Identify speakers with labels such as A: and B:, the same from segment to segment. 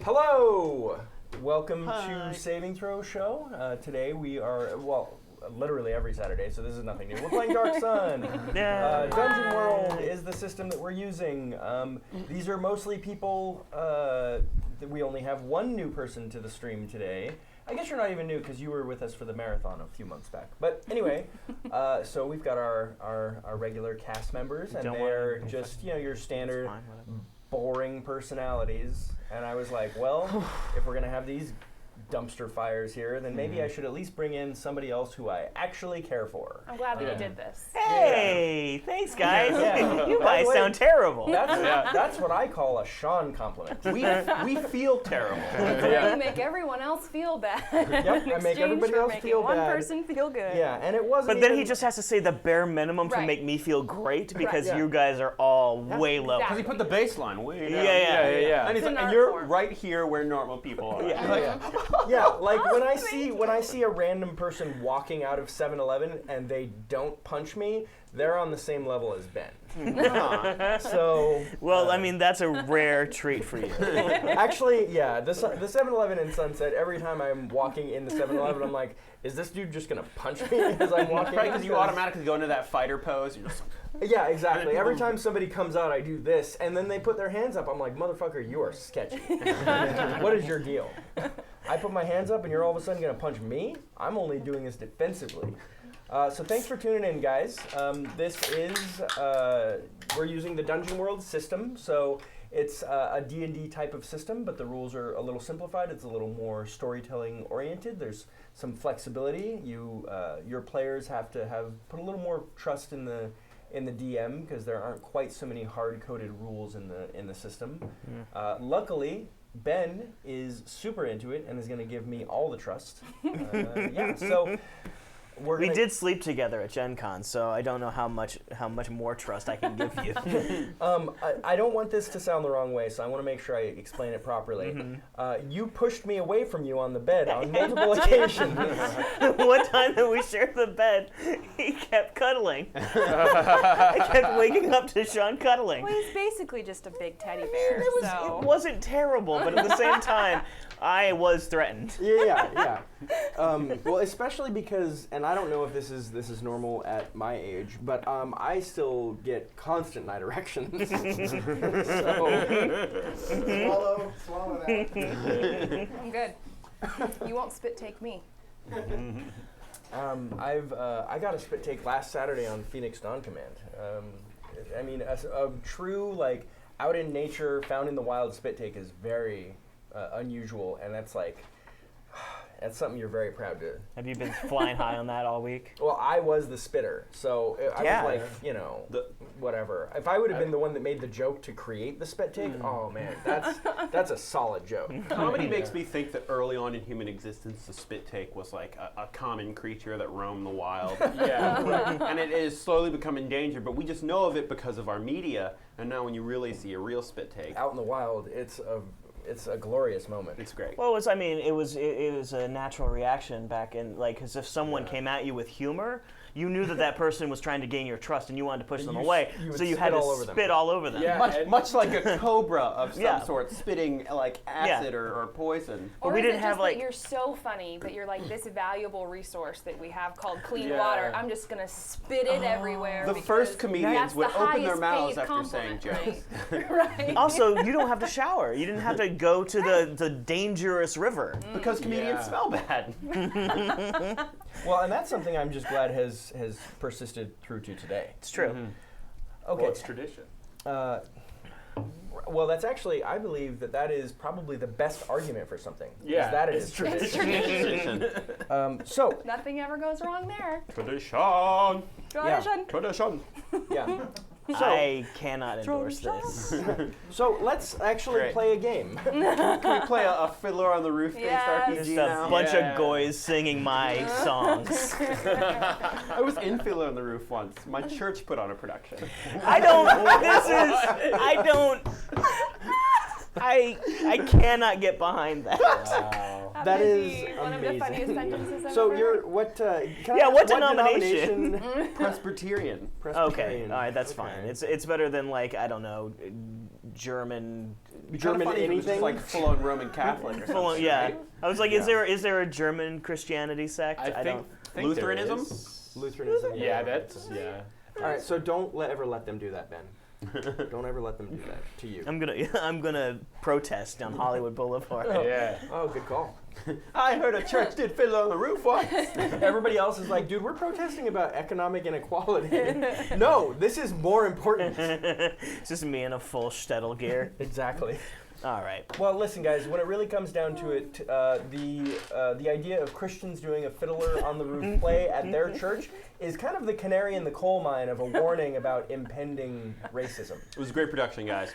A: Hello! Welcome to Saving Throw Show. Today we are, well, literally every Saturday, so this is nothing new. We're playing Dark Sun. Dungeon World is the system that we're using. These are mostly people, we only have one new person to the stream today. I guess you're not even new because you were with us for the marathon a few months back. But anyway, so we've got our regular cast members, and they're just, your standard boring personalities. And I was like, well, if we're going to have these dumpster fires here, then maybe I should at least bring in somebody else who I actually care for.
B: I'm glad that you did this.
C: Hey, thanks guys. You guys sound terrible.
A: That's what I call a Sean compliment.
D: We feel terrible.
B: You make everyone else feel bad.
A: Yep, I make everybody else feel bad.
B: One person feel good.
A: Yeah, and it wasn't.
C: But then he just has to say the bare minimum to make me feel great because you guys are all way low.
D: Because he put the baseline way down.
C: Yeah.
D: And he's like, and you're right here where normal people are.
A: Yeah, like when I see a random person walking out of 7-Eleven and they don't punch me, they're on the same level as Ben. So
C: well, I mean that's a rare treat for you.
A: Actually, yeah, the 7-Eleven in Sunset. Every time I'm walking in the 7-Eleven, I'm like, is this dude just gonna punch me as I'm walking?
D: Right, because you automatically go into that fighter pose. You're just
A: yeah, exactly. Every time somebody comes out, I do this, and then they put their hands up. I'm like, motherfucker, you are sketchy. What is your deal? I put my hands up, and you're all of a sudden going to punch me? I'm only doing this defensively. So thanks for tuning in, guys. This is, we're using the Dungeon World system, so it's a D&D type of system, but the rules are a little simplified. It's a little more storytelling oriented. There's some flexibility. Your players have to put a little more trust in the DM because there aren't quite so many hard-coded rules in the system. Luckily, Ben is super into it and is going to give me all the trust. So
C: we did sleep together at Gen Con, so I don't know how much more trust I can give you.
A: I don't want this to sound the wrong way, so I want to make sure I explain it properly. You pushed me away from you on the bed on multiple occasions.
C: One time that we shared the bed, he kept cuddling. I kept waking up to Sean cuddling.
B: Well, he's basically just a big teddy bear.
C: It wasn't terrible, but at the same time, I was threatened.
A: Yeah. Well, especially because, and I don't know if this is normal at my age, but I still get constant night erections.
E: Swallow that.
B: I'm good. You won't spit take me.
A: I got a spit take last Saturday on Phoenix Dawn Command. I mean, a true out in nature, found in the wild spit take is very unusual, and that's something you're very proud to.
C: Have you been flying high on that all week?
A: Well, I was the spitter, so I was whatever. If I would have been the one that made the joke to create the spit take, oh man, that's a solid joke.
D: Comedy makes me think that early on in human existence, the spit take was like a common creature that roamed the wild. And it is slowly becoming endangered, but we just know of it because of our media, and now when you really see a real spit take.
A: Out in the wild, it's a glorious moment.
D: It's great.
C: Well, it was a natural reaction back in, because if someone came at you with humor, you knew that person was trying to gain your trust and you wanted to push them away, so you had to spit all over them.
D: Yeah, much like a cobra of some sort, spitting acid or poison.
B: Or
C: we didn't
B: is it
C: have
B: just that you're so funny that you're this valuable resource that we have called clean water. I'm just gonna spit it everywhere.
D: The first comedians would open their mouths after saying
B: compliment,
D: jokes.
B: Right.
C: Also, you don't have to shower. You didn't have to go to the dangerous river.
D: Because comedians smell bad.
A: Well, and that's something I'm just glad has persisted through to today.
C: It's true.
A: Okay.
D: Well, it's tradition.
A: Well, that's actually, I believe that is probably the best argument for something.
D: Yeah,
A: is that it
D: it's
A: is tradition.
D: Tradition.
A: So.
B: Nothing ever goes wrong there.
D: Tradition.
B: Tradition.
D: Tradition.
A: Yeah.
C: So, I cannot endorse this.
A: So let's actually play a game.
D: Can we play a Fiddler on the Roof based RPG
C: Just
D: now?
C: a bunch of goys singing my songs.
D: I was in Fiddler on the Roof once. My church put on a production.
C: I cannot get behind that.
A: Wow. That is
B: one
A: amazing.
B: of the funniest sentences I've
A: So
B: ever
A: you're
B: heard.
A: what
C: denomination?
D: Presbyterian.
C: Okay, all right, that's fine. It's better than I don't know, German
A: German anything?
D: Just like full-on Roman Catholic or something.
C: Yeah.
D: Right?
C: I was like, is there a German Christianity sect?
F: I think
D: Lutheranism?
F: there is.
A: Lutheranism.
F: Yeah, that's
A: All right, so don't ever let them do that, Ben. Don't ever let them do that to you.
C: I'm gonna protest on Hollywood Boulevard.
F: Yeah.
A: Oh, good call.
D: I heard a church did fiddle on the roof once.
A: Everybody else is like, dude, we're protesting about economic inequality. No, this is more important.
C: It's just me in a full shtetl gear.
A: Exactly.
C: All right.
A: Well, listen, guys. When it really comes down to it, the idea of Christians doing a Fiddler on the Roof play at their church is kind of the canary in the coal mine of a warning about impending racism.
D: It was a great production, guys.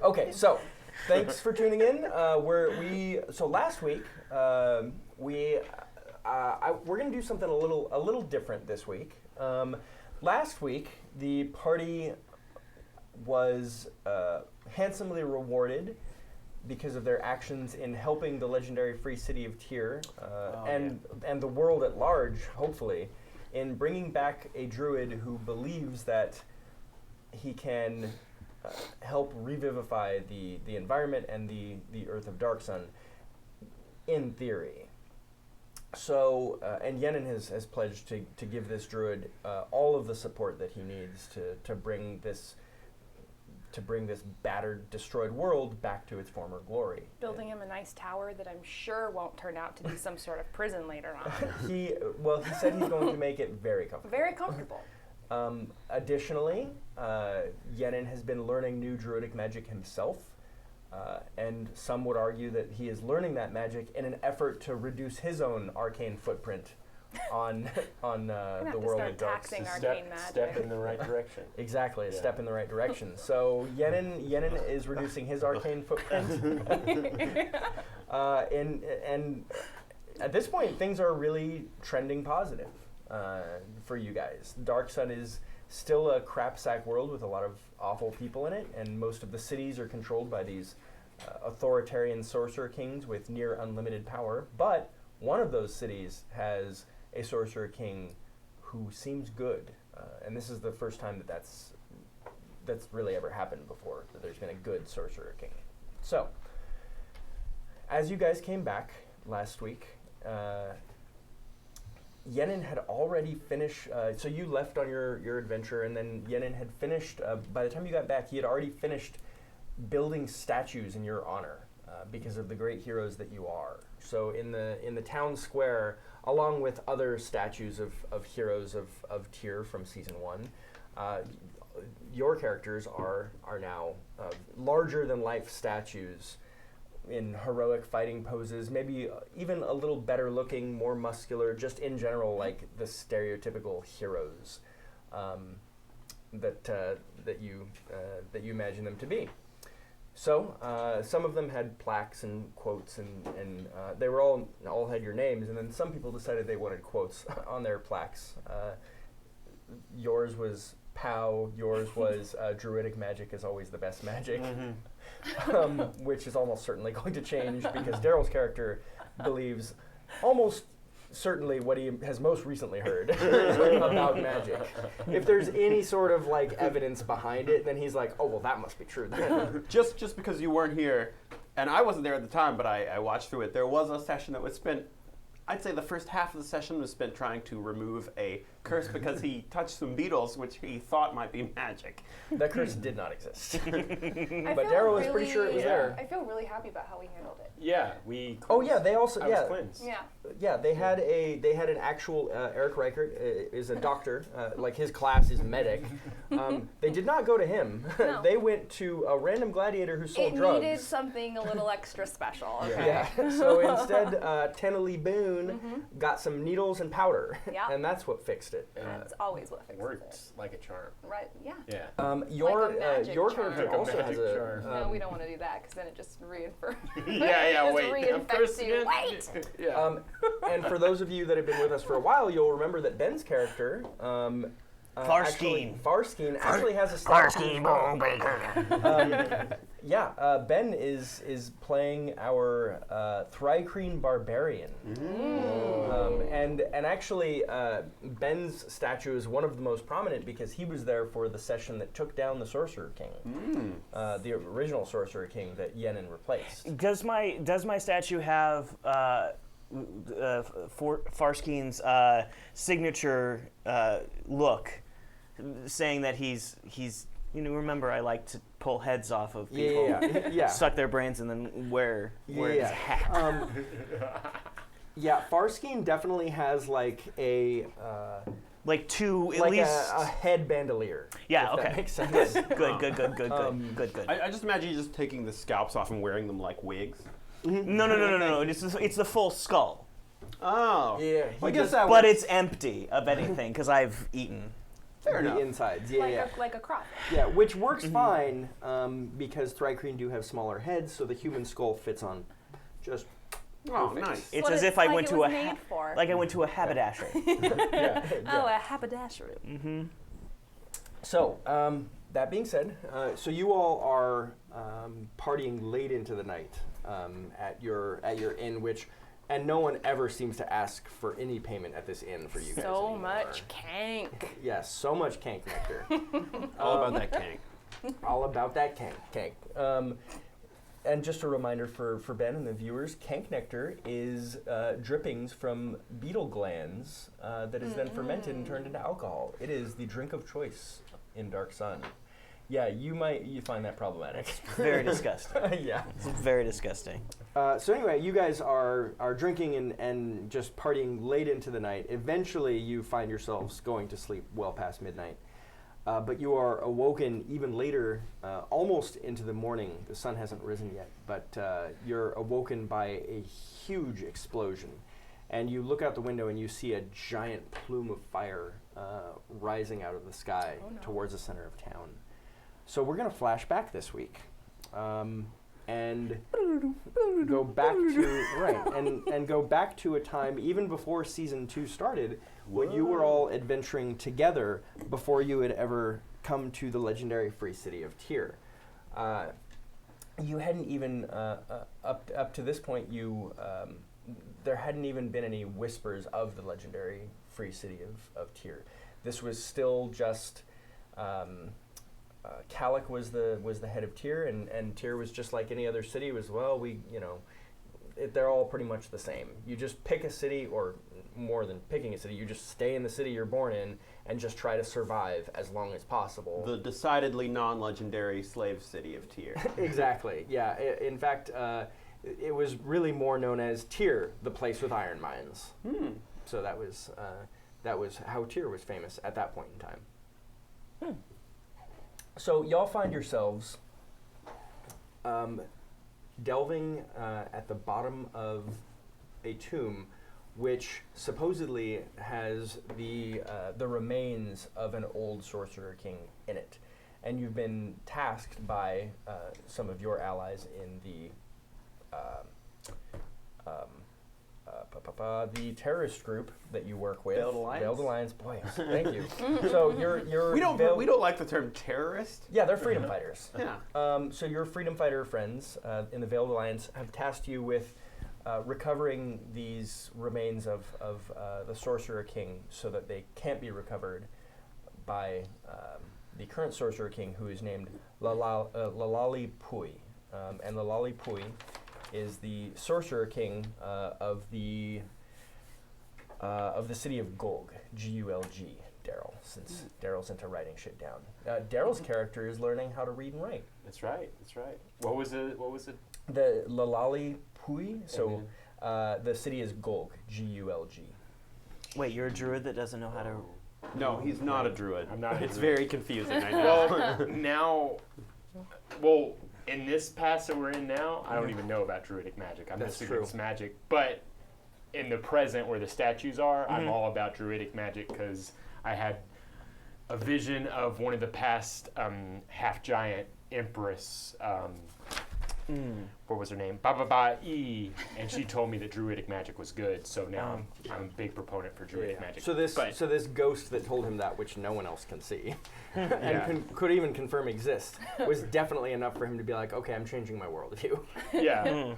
A: Okay, so thanks for tuning in. So last week we're gonna do something a little different this week. Last week the party was handsomely rewarded because of their actions in helping the legendary free city of Tyr and the world at large, hopefully, in bringing back a druid who believes that he can help revivify the environment and the Earth of Darksun, in theory. So, and Yenin has pledged to give this druid all of the support that he needs to bring this battered, destroyed world back to its former glory.
B: Building him a nice tower that I'm sure won't turn out to be some sort of prison later on.
A: He said he's going to make it very comfortable.
B: Very comfortable.
A: Additionally, Yenin has been learning new druidic magic himself, and some would argue that he is learning that magic in an effort to reduce his own arcane footprint on the world of dark.
F: Step in the right direction.
A: Exactly, a step in the right direction. So Yenin is reducing his arcane footprint, and at this point things are really trending positive for you guys. Darksun is still a crapsack world with a lot of awful people in it, and most of the cities are controlled by these authoritarian sorcerer kings with near unlimited power. But one of those cities has a sorcerer king who seems good, and this is the first time that's really ever happened before, that there's been a good sorcerer king. So, as you guys came back last week, Yenin had already finished, so you left on your adventure, and then Yenin had finished, by the time you got back, he had already finished building statues in your honor, because of the great heroes that you are. So in the town square, along with other statues of heroes of Tyr from season 1, your characters are now larger than life statues in heroic fighting poses, maybe even a little better looking, more muscular, just in general like the stereotypical heroes that you imagine them to be. So some of them had plaques and quotes, and they were all had your names, and then some people decided they wanted quotes on their plaques. Yours was POW, yours was druidic magic is always the best magic, which is almost certainly going to change because Daryl's character believes almost certainly what he has most recently heard about magic. If there's any sort of like evidence behind it, then he's like, oh, well, that must be true then.
D: Just because you weren't here, and I wasn't there at the time, but I watched through it, there was a session that was spent, I'd say the first half of the session was spent trying to remove a curse because he touched some beetles, which he thought might be magic.
A: That curse did not exist.
B: But
A: Daryl was pretty sure it was there.
B: I feel really happy about how we handled it.
F: Yeah, we.
A: Oh yeah, they also
F: I was cleansed.
B: Yeah.
A: they had an actual Eric Reichert is a doctor, like his class is medic. They did not go to him.
B: No.
A: They went to a random gladiator who sold drugs.
B: It needed something a little extra special. Okay?
A: Yeah. So instead, Tenley Boone got some needles and powder, and that's what fixed it.
B: That's always what fixes
F: Worked
B: it.
F: like a charm.
B: Right? Yeah.
F: Yeah.
A: Your
B: magic
A: your
B: charm.
A: character
F: Like a
A: also has
F: magic
A: a.
F: charm.
B: No, we don't want to do that because then it just reinforces.
F: Yeah, wait. I'm
B: Reinfects
F: first
B: you.
F: again.
B: Wait.
F: Yeah.
A: And for those of you that have been with us for a while, you'll remember that Ben's character
C: Farskeen.
A: Farskeen actually has a statue.
C: Bone Baker.
A: Ben is playing our Thrycreen Barbarian. And actually, Ben's statue is one of the most prominent because he was there for the session that took down the Sorcerer King, the original Sorcerer King that Yenin replaced.
C: Does my statue have Farskeen's signature look, saying that he's remember I like to pull heads off of people, suck their brains, and then wear his hat.
A: Farskeen definitely has like a
C: two at
A: like
C: least
A: a head bandolier.
C: Yeah,
A: if
C: okay.
A: That makes sense.
C: Good.
D: I just imagine you just taking the scalps off and wearing them like wigs.
C: No. It's the full skull.
D: Oh.
A: Yeah.
D: Well, I guess that
C: but it's empty of anything because I've eaten.
A: Fair enough. Insides,
B: like a crop.
A: Yeah, which works fine because Thrycreen do have smaller heads, so the human skull fits on just.
D: Oh,
A: perfect.
D: nice.
C: It's as if I went to
B: I
C: went to a haberdashery.
B: Oh, a haberdashery.
C: Mm-hmm.
A: So, that being said, so you all are partying late into the night at your inn, and no one ever seems to ask for any payment at this inn for you guys.
B: So
A: anymore.
B: much kank.
A: Yes, so much kank nectar.
D: All about that kank.
A: All about that kank. And just a reminder for Ben and the viewers, kank nectar is drippings from beetle glands that is then fermented and turned into alcohol. It is the drink of choice in Dark Sun. Yeah, you find that problematic.
C: Very disgusting.
A: Yeah.
C: It's very disgusting.
A: So anyway, you guys are drinking and just partying late into the night. Eventually, you find yourselves going to sleep well past midnight. But you are awoken even later, almost into the morning. The sun hasn't risen yet, but you're awoken by a huge explosion. And you look out the window and you see a giant plume of fire rising out of the sky towards the center of town. So we're going to flash back this week. And go back to and go back to a time even before season 2 started, when you were all adventuring together before you had ever come to the legendary free city of Tyr. You hadn't even up to this point. There hadn't even been any whispers of the legendary free city of Tyr. This was still just. Kalik was the head of Tyr, and Tyr was just like any other city. They're all pretty much the same. You just pick a city, or more than picking a city, you just stay in the city you're born in and just try to survive as long as possible.
D: The decidedly non-legendary slave city of Tyr.
A: Exactly. Yeah. In fact, it was really more known as Tyr, the place with iron mines. So that was how Tyr was famous at that point in time. So y'all find yourselves delving at the bottom of a tomb, which supposedly has the remains of an old sorcerer king in it, and you've been tasked by some of your allies in the terrorist group that you work with.
D: Veiled Alliance.
A: Veiled Alliance, boy, thank you. So you're
D: We don't like the term terrorist.
A: Yeah, they're freedom fighters.
D: Yeah.
A: So your freedom fighter friends in the Veiled Alliance have tasked you with recovering these remains of the Sorcerer King so that they can't be recovered by the current Sorcerer King, who is named Lalali Pui. And Lalali Pui is the Sorcerer King of the city of Gulg, G-U-L-G, Daryl, since Daryl's into writing shit down. Daryl's character is learning how to read and write.
F: That's right. What was it?
A: The Lalali Pui, so the city is Gulg, G-U-L-G.
C: Wait, you're a druid that doesn't know how to...
D: No, he's not a druid.
F: I'm not a
D: It's
F: druid.
D: very confusing, I know.
F: Well, in this pass that we're in now, I don't even know about druidic magic. I'm
A: That's
F: just
A: true.
F: against magic. But in the present, where the statues are, I'm all about druidic magic because I had a vision of one of the past half-giant empress what was her name? Ba-ba-ba-E. And she told me that druidic magic was good, so now I'm a big proponent for druidic magic.
A: So this ghost that told him that, which no one else can see, and could even confirm exist, was definitely enough for him to be like, okay, I'm changing my worldview.
F: Yeah.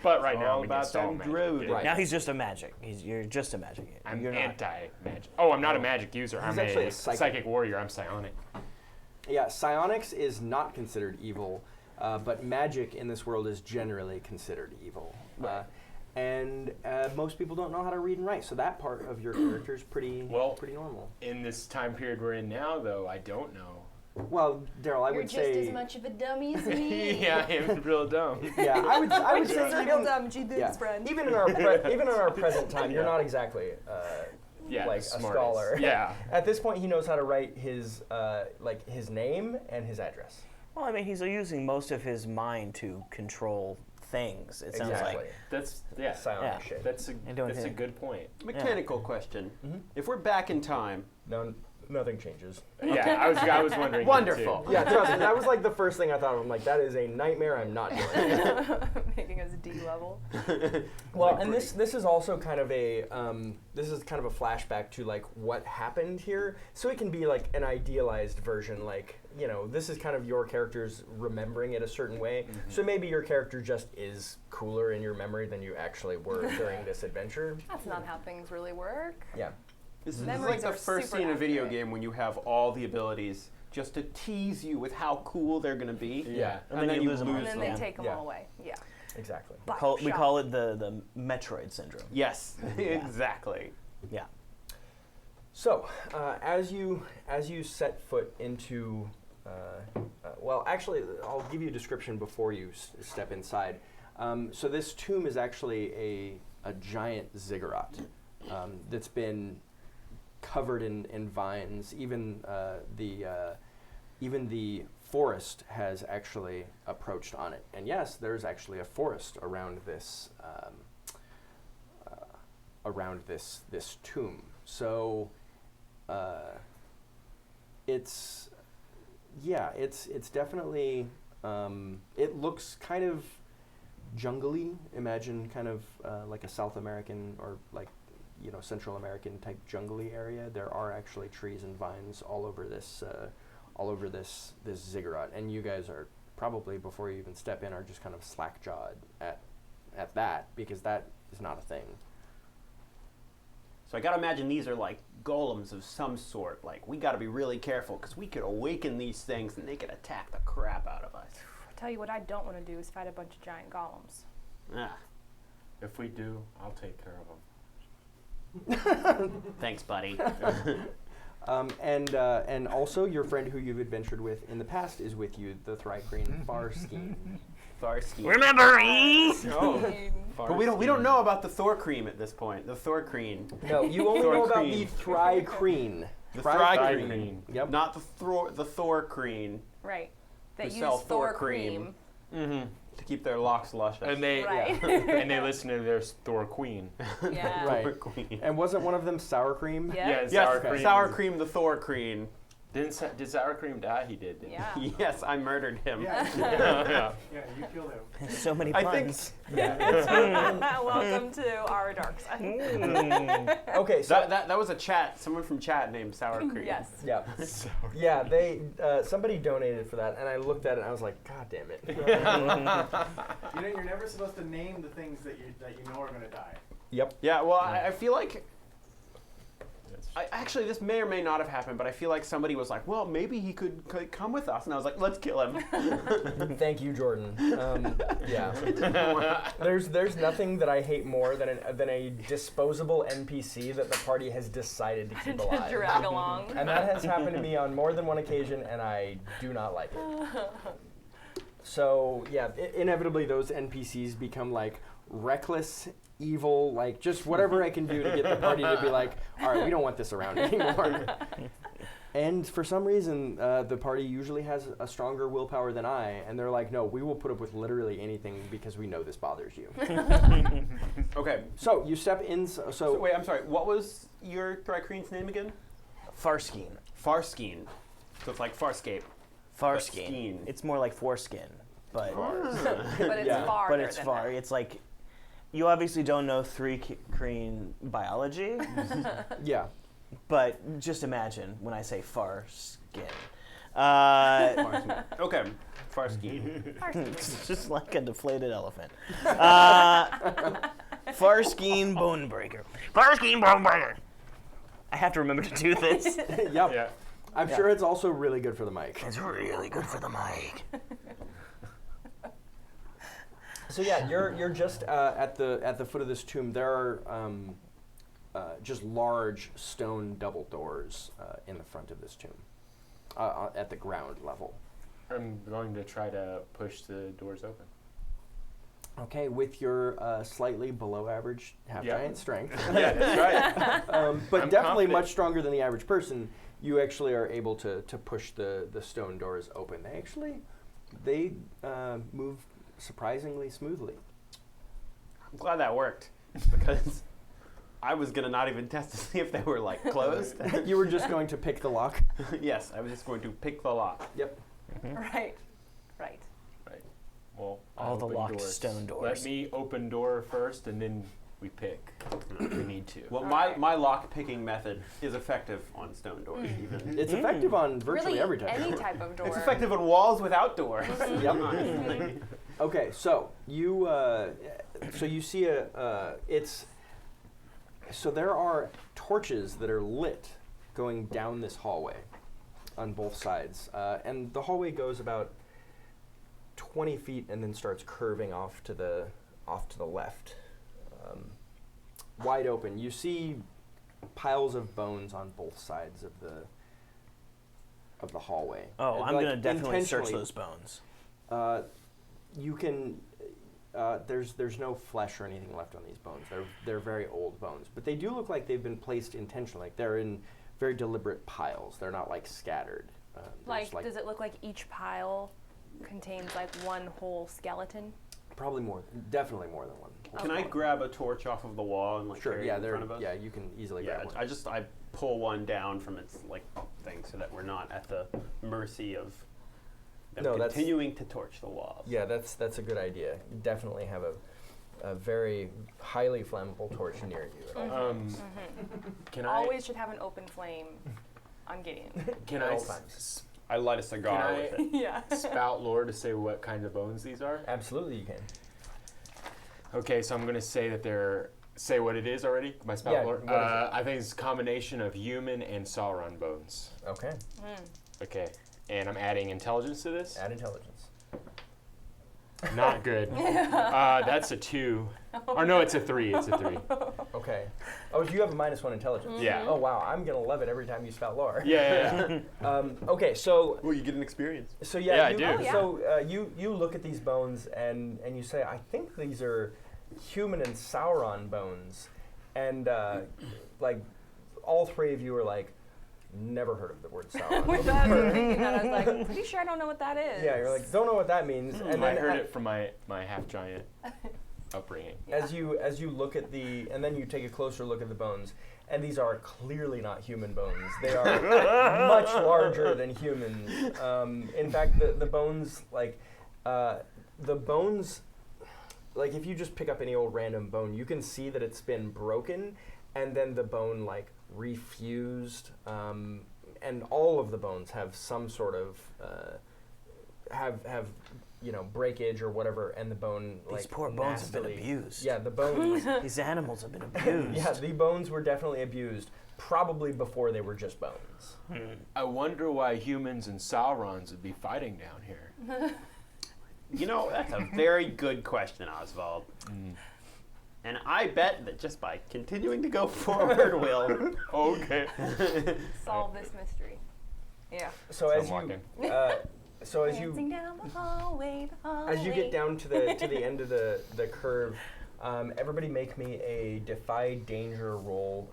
F: But right now I'm
D: about
F: against all
D: them
F: magic.
D: druids.
F: Yeah.
A: Right.
C: Now he's just a magic. You're just a magic.
F: I'm
C: You're not.
F: anti-magic. Oh, I'm not a magic user. I'm
A: actually
F: a
A: a
F: psychic warrior. I'm psionic.
A: Yeah, psionics is not considered evil, but magic in this world is generally considered evil. And most people don't know how to read and write, so that part of your character is pretty normal.
F: In this time period we're in now, though, I don't know.
A: Well, Daryl, I
B: You're
A: would
B: just
A: say
B: as much of a dummy as me.
F: Yeah, I'm real dumb.
A: yeah, I would
B: Which
A: say
B: is real dumb. She did friend.
A: even in our present time, you're not exactly like a scholar.
F: Yeah.
A: At this point, he knows how to write his his name and his address.
C: Well, I mean, he's using most of his mind to control things. It sounds like.
F: That's
A: psionic shit.
F: That's a good point.
D: Mechanical question. If we're back in time,
A: No, nothing changes.
F: Yeah, I was wondering. that
D: Wonderful.
F: too.
A: Yeah, trust me, that was like the first thing I thought of. I'm like, that is a nightmare. I'm not doing.
B: Making us D level.
A: Well, and this is also kind of a flashback to like what happened here. So it can be like an idealized version, like this is kind of your character's remembering it a certain way.
F: Mm-hmm.
A: So maybe your character just is cooler in your memory than you actually were during this adventure.
B: That's not how things really work.
A: Yeah.
D: this is
B: Memories
D: like the
B: are
D: first
B: super
D: scene in a video
B: accurate.
D: game when you have all the abilities just to tease you with how cool they're going to be.
F: Yeah.
C: And then you lose them all.
B: And then they
C: Yeah.
B: take them
A: Yeah.
B: all away. Yeah.
A: Exactly.
C: We call it the Metroid syndrome.
D: Yes, exactly.
C: Yeah.
A: So, as you set foot into, well, actually, I'll give you a description before you step inside. So this tomb is actually a giant ziggurat that's been covered in vines. Even the forest has actually approached on it. And yes, there's actually a forest around this tomb. So it's definitely it looks kind of jungly. Imagine kind of like a South American or like Central American type jungly area. There are actually trees and vines all over this ziggurat, and you guys are probably, before you even step in, are just kind of slack-jawed at that, because that is not a thing.
D: So I gotta imagine these are like golems of some sort. Like, we gotta be really careful because we could awaken these things and they could attack the crap out of us.
B: I tell you what I don't want to do is fight a bunch of giant golems.
D: Ah,
F: If we do, I'll take care of them.
D: thanks, buddy.
A: And also, your friend who you've adventured with in the past is with you, the Thrycreen Farskeen.
D: Farsky.
C: Remember E?
D: Oh. But we don't know about the Thor cream at this point. The Thor cream.
A: No, you only know about the Thrycreen.
D: The
A: Thrycreen.
D: Thrycreen.
A: Yep.
D: Not the Thor cream.
B: Right. That
D: Who
B: use
D: sell
B: Thor
D: Thor cream.
B: cream.
D: To keep their locks luscious.
F: And they
B: Right.
F: and they listen to their Thor Queen.
B: Yeah.
A: Right.
D: Thor queen.
A: And wasn't one of them sour cream?
B: Yeah.
F: Yeah,
D: Yes,
F: sour cream.
D: sour cream, the Thor cream.
F: Did sour cream die? He did. Didn't
B: Yeah.
D: Yes, I murdered him.
F: He? Yeah.
E: Yeah, you killed him.
C: So many
D: I think-
C: puns.
B: Welcome to our dark side.
A: Okay, so
D: That was a chat. Someone from chat named Sour Cream.
B: Yes.
A: yeah, yeah. They somebody donated for that, and I looked at it and I was like, God damn it.
E: You're never supposed to name the things that you know are going to die.
A: Yep.
D: Yeah, well, I feel like. Actually, this may or may not have happened, but I feel like somebody was like, well, maybe he could come with us. And I was like, let's kill him.
A: Thank you, Jordan. Yeah. There's nothing that I hate more than a disposable NPC that the party has decided to keep alive.
B: Drag along.
A: And that has happened to me on more than one occasion, and I do not like it. So, yeah, inevitably those NPCs become like reckless, evil, like just whatever I can do to get the party to be like, all right, we don't want this around anymore. And for some reason, the party usually has a stronger willpower than I, and they're like, no, we will put up with literally anything because we know this bothers you.
D: Okay.
A: So you step in,
D: So wait, I'm sorry. What was your Thrycreen's name again?
C: Farskeen.
D: Farskeen. So it's like Farscape.
C: Farskin.
D: Skeen.
C: It's more like foreskin, but
B: But it's
A: Yeah.
B: farther
C: but it's
B: than
C: far.
B: that.
C: It's like you obviously don't know 3 Korean biology,
A: Yeah.
C: but just imagine when I say far skin.
D: Okay, Farsky.
C: It's just like a deflated elephant. Farskin bone breaker. Farskin bone breaker. I have to remember to do this.
A: Yep.
F: Yeah.
A: I'm sure it's also really good for the mic.
C: It's really good for the mic.
A: So yeah, you're just at the foot of this tomb. There are just large stone double doors in the front of this tomb, at the ground level.
F: I'm going to try to push the doors open.
A: Okay, with your slightly below average half giant strength,
F: Yeah, that's right.
A: but
F: I'm
A: definitely
F: confident.
A: much stronger than the average person, you actually are able to push the stone doors open. They move surprisingly smoothly.
D: I'm glad that worked because I was gonna not even test to see if they were like closed.
A: You were just going to pick the lock.
D: Yes, I was just going to pick the lock.
A: Yep.
B: Right. Right.
F: Right. Well,
C: All the
F: open
C: locked stone doors.
F: Let me open door first, and then we pick. We need to.
D: Well,
B: Alright.
D: my lock picking method is effective on stone doors. Even
A: It's effective on virtually
B: Really,
A: every type of
B: any
A: door.
B: type of door.
D: it's effective on walls without doors.
A: Yep. Okay, so you see so there are torches that are lit going down this hallway on both sides, and the hallway goes about 20 feet and then starts curving off to the left, wide open. You see piles of bones on both sides of the hallway.
C: Oh,
A: And,
C: I'm
A: like,
C: gonna definitely search
A: intentionally,
C: those bones.
A: You can. There's no flesh or anything left on these bones. They're very old bones, but they do look like they've been placed intentionally. Like they're in very deliberate piles. They're not like scattered.
B: Like,
A: there's,
B: does it look like each pile contains like one whole skeleton?
A: Probably more. Definitely more than one.
D: Can I
B: Okay.
D: grab a torch off of the wall and like
A: Sure.
D: carry
A: Yeah.
D: it in
A: They're.
D: front of us?
A: Yeah. You can easily
D: Yeah,
A: grab one.
D: I pull one down from its like thing so that we're not at the mercy of them
A: No, that's-
D: continuing to torch the walls.
A: Yeah, that's a good idea. You definitely have a very highly flammable torch near you. At all.
F: Can
B: Always should have an open flame on Gideon.
F: Can
A: At
F: I
A: all times.
D: I light a cigar
F: Can
D: with
F: I-
D: it.
B: Yeah.
F: spout lore to say what kind of bones these are?
A: Absolutely, you can.
F: Okay, so I'm gonna say that they're say what it is already. My spout
A: Yeah,
F: lore.
A: what is it?
F: I think it's a combination of human and Sauron bones.
A: Okay.
F: Okay, and I'm adding intelligence to this.
A: Add intelligence.
F: Not good. That's a 2. Or no, it's a 3. It's a 3.
A: Okay. Oh, you have a -1 intelligence.
F: Yeah.
A: Oh wow, I'm gonna love it every time you spout lore.
F: Yeah.
A: Okay, so
D: Well, you get an experience.
A: yeah,
F: Yeah, I
A: you,
F: do.
B: Oh, yeah.
A: So you look at these bones and you say, I think these are human and Sauron bones, and like all three of you are like, never heard of the word Sauron.
B: Without even thinking that, I was like, pretty sure I don't know what that is.
A: Yeah, you're like, don't know what that means. And
F: I
A: then
F: heard it from my half giant upbringing.
A: as you look at and then you take a closer look at the bones, and these are clearly not human bones. They are much larger than humans. In fact, the bones, like if you just pick up any old random bone, you can see that it's been broken, and then the bone like refused, and all of the bones have some sort of have breakage or whatever, and the bone
C: These
A: like
C: poor bones have been
A: nastily-
C: abused.
A: Yeah, the bones.
C: These animals have been abused.
A: Yeah, the bones were definitely abused, probably before they were just bones.
F: I wonder why humans and Saurons would be fighting down here.
D: You know, that's a very good question, Oswald. And I bet that just by continuing to go forward, will.
F: Okay.
B: Solve this mystery. Yeah.
A: So
F: So
A: as
F: I'm walking.
B: Dancing down the hallway, the hallway.
A: as you get down to the end of the curve, everybody make me a defy danger roll,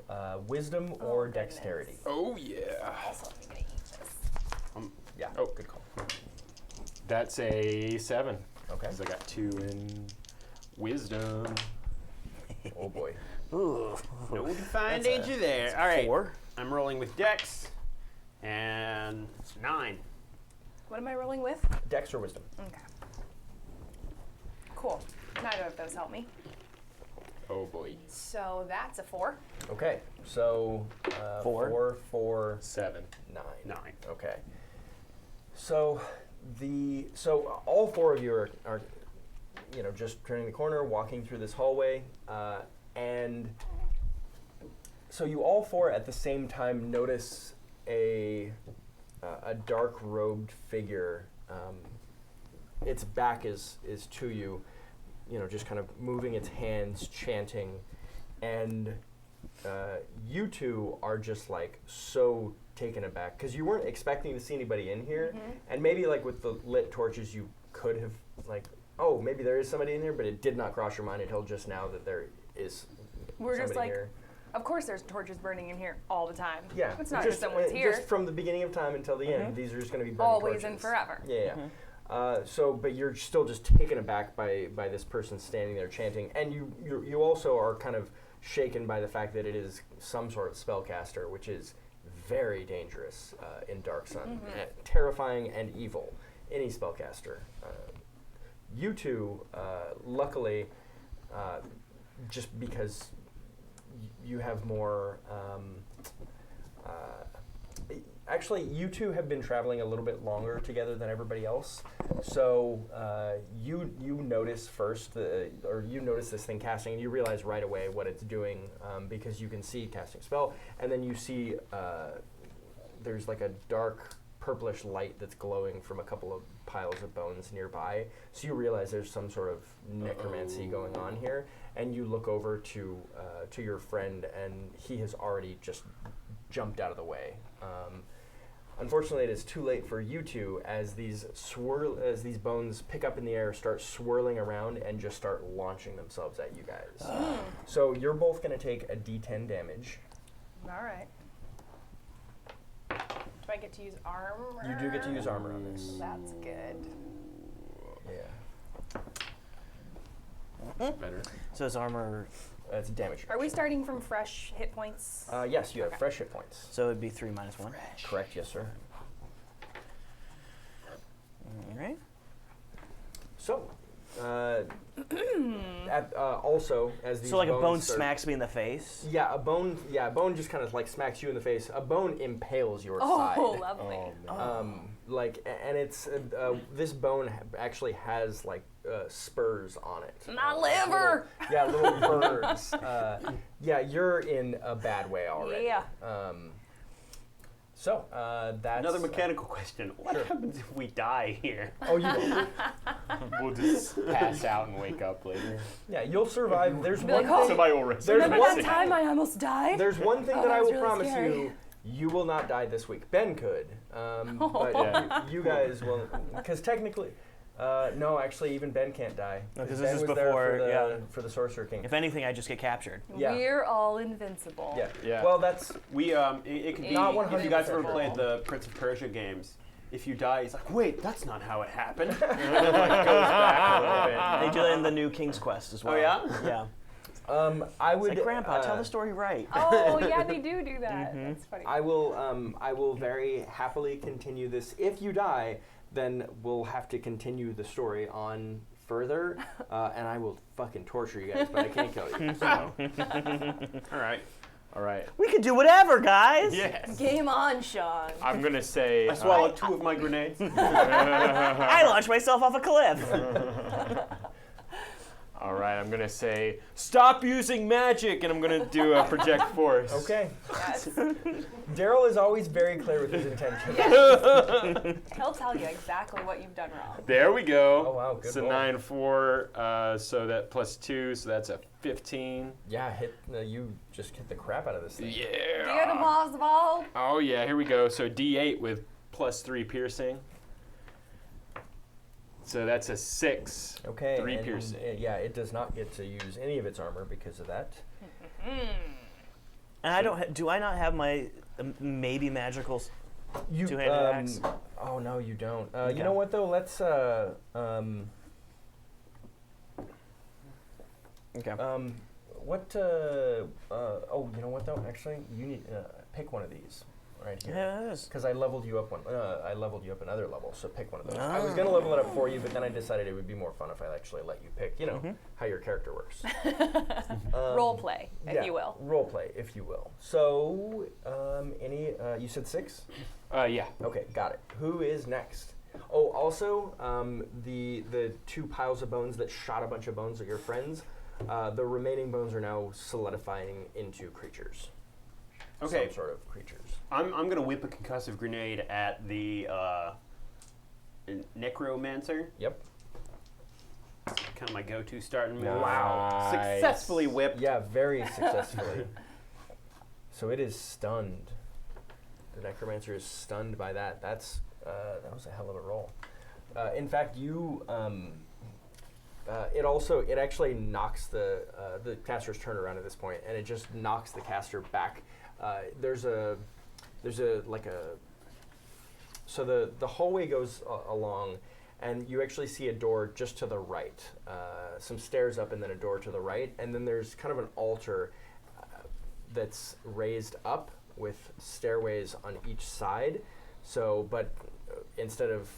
A: wisdom or
B: goodness.
A: dexterity.
F: Oh yeah.
B: Also, I'm gonna eat this.
A: Yeah.
F: Oh.
A: Good call.
F: That's a 7.
A: Okay.
F: Because I got 2 in wisdom.
A: Oh boy.
C: Ooh.
D: No define
A: That's a-
D: danger there. All right.
C: 4.
D: I'm rolling with Dex, and it's 9.
B: What am I rolling with?
A: Dex or wisdom?
B: Okay. Cool. Neither of those help me.
F: Oh boy.
B: So that's a 4.
A: Okay, so 4, 4,
F: 7.
A: 9.
D: 9.
A: Okay. So all 4 of you are just turning the corner, walking through this hallway, and so you all 4 at the same time notice a dark robed figure. Its back is to you, just kind of moving its hands, chanting, and you two are just like so taken aback because you weren't expecting to see anybody in here, and maybe like with the lit torches you could have like, oh, maybe there is somebody in here, but it did not cross your mind until just now that there is
B: We're just
A: somebody
B: like,
A: here.
B: of course there's torches burning in here all the time.
A: Yeah,
B: It's not just someone's here.
A: Just from the beginning of time until the end, these are just going to be burning
B: Always
A: torches.
B: and forever.
A: Yeah. But you're still just taken aback by this person standing there chanting, and you also are kind of shaken by the fact that it is some sort of spellcaster, which is very dangerous in Dark Sun, terrifying and evil. Any spellcaster. You two, luckily, just because you have more. Actually, you two have been traveling a little bit longer together than everybody else. So you notice first, you notice this thing casting, and you realize right away what it's doing because you can see casting spell, and then you see there's like a dark purplish light that's glowing from a couple of piles of bones nearby. So you realize there's some sort of necromancy going on here, and you look over to your friend, and he has already just jumped out of the way. Unfortunately, it is too late for you two as these bones pick up in the air, start swirling around, and just start launching themselves at you guys. So you're both going to take a D10 damage.
B: All right. Do I get to use armor?
A: You do get to use armor on this.
B: That's good.
A: Yeah.
F: Better.
C: So it's armor.
A: That's damage.
B: Are we starting from fresh hit points?
A: Yes, you have fresh hit points.
C: So it'd be 3 minus 1.
A: Correct, yes, sir.
C: All right.
A: So, also as these
C: So like a
A: bones
C: bone
A: start-
C: smacks me in the face.
A: Yeah, a bone just kind of like smacks you in the face. A bone impales your side.
B: Oh, lovely.
A: And it's this bone actually has like spurs on it.
B: My liver!
A: Little birds. You're in a bad way already.
B: Yeah.
A: So that's
D: Another mechanical question. What happens if we die here?
A: Oh, you won't.
F: We'll just pass out and wake up later.
A: Yeah, you'll survive. There's
B: Be
A: one
B: like, oh,
A: thing.
F: Somebody will rest.
A: There's
B: Remember
A: one
B: that
A: thing.
B: time I almost died?
A: There's one thing
B: Oh,
A: that I
B: that was
A: will
B: really
A: promise
B: scary.
A: you. You will not die this week. Ben could, but
F: Yeah.
A: you guys will, because technically, no, actually, even Ben can't die.
C: No, 'cause
A: Ben
C: this is
A: was there
C: before,
A: for the Sorcerer King.
C: If anything, I just get captured.
A: Yeah.
B: We're all invincible.
A: Yeah.
F: Yeah.
A: Well, that's
D: We it could be
A: Not
D: if you guys
A: 100%
D: ever
A: sure.
D: played the Prince of Persia games. If you die, he's like, wait, that's not how it happened. And then, like, goes back a little bit.
C: They do that in the new King's Quest as well.
D: yeah?
C: Yeah.
A: I
C: It's
A: would.
C: like, Grandpa, tell the story right.
B: Oh, yeah, they do that. That's funny.
A: I will very happily continue this. If you die, then we'll have to continue the story on further, and I will fucking torture you guys, but I can't kill you. So.
D: All right.
F: All right.
C: We can do whatever, guys.
F: Yes.
B: Game on, Sean.
F: I'm gonna say.
D: I swallowed 2 of my grenades.
C: I launched myself off a cliff.
F: All right. I'm gonna say stop using magic, and I'm gonna do a project force.
A: Okay.
B: Yes.
A: Daryl is always very clear with his intentions.
B: He'll tell you exactly what you've done wrong.
F: There we go.
A: Oh, wow, good
F: So
A: roll.
F: 9, 4. So that plus 2, so that's a 15.
A: Yeah, you just hit the crap out of this thing.
F: Yeah.
B: You're the boss of all.
F: Oh yeah, here we go. So D8 with plus 3 piercing. So that's a 6.
A: Okay.
F: 3
A: and,
F: piercing.
A: it does not get to use any of its armor because of that.
C: And I don't. Do I not have my maybe magical?
A: You
C: Two-handed axe?
A: Oh no, you don't.
C: Okay.
A: You know what though? Let's
C: Okay.
A: what? Oh, you know what though? Actually, you need pick one of these. right here.
C: Yeah, it is.
A: Because I leveled you up I leveled you up another level, so pick one of those. I was gonna level it up for you, but then I decided it would be more fun if I actually let you pick. You know how your character works.
B: Role play, if you will.
A: Role play, if you will. So, you said 6?
F: Yeah.
A: Okay, got it. Who is next? Oh, also, the 2 piles of bones that shot a bunch of bones at your friends, the remaining bones are now solidifying into creatures.
D: Okay.
A: Some sort of creatures.
D: I'm going to whip a concussive grenade at the necromancer.
A: Yep.
D: Kind of my go-to starting move.
A: Wow.
D: Successfully whipped.
A: Yeah, very successfully. So it is stunned. The necromancer is stunned by that. That was a hell of a roll. In fact, you. It actually knocks the caster's turn around at this point, and it just knocks the caster back. So the hallway goes along, and you actually see a door just to the right, some stairs up, and then a door to the right, and then there's kind of an altar that's raised up with stairways on each side. So, but instead of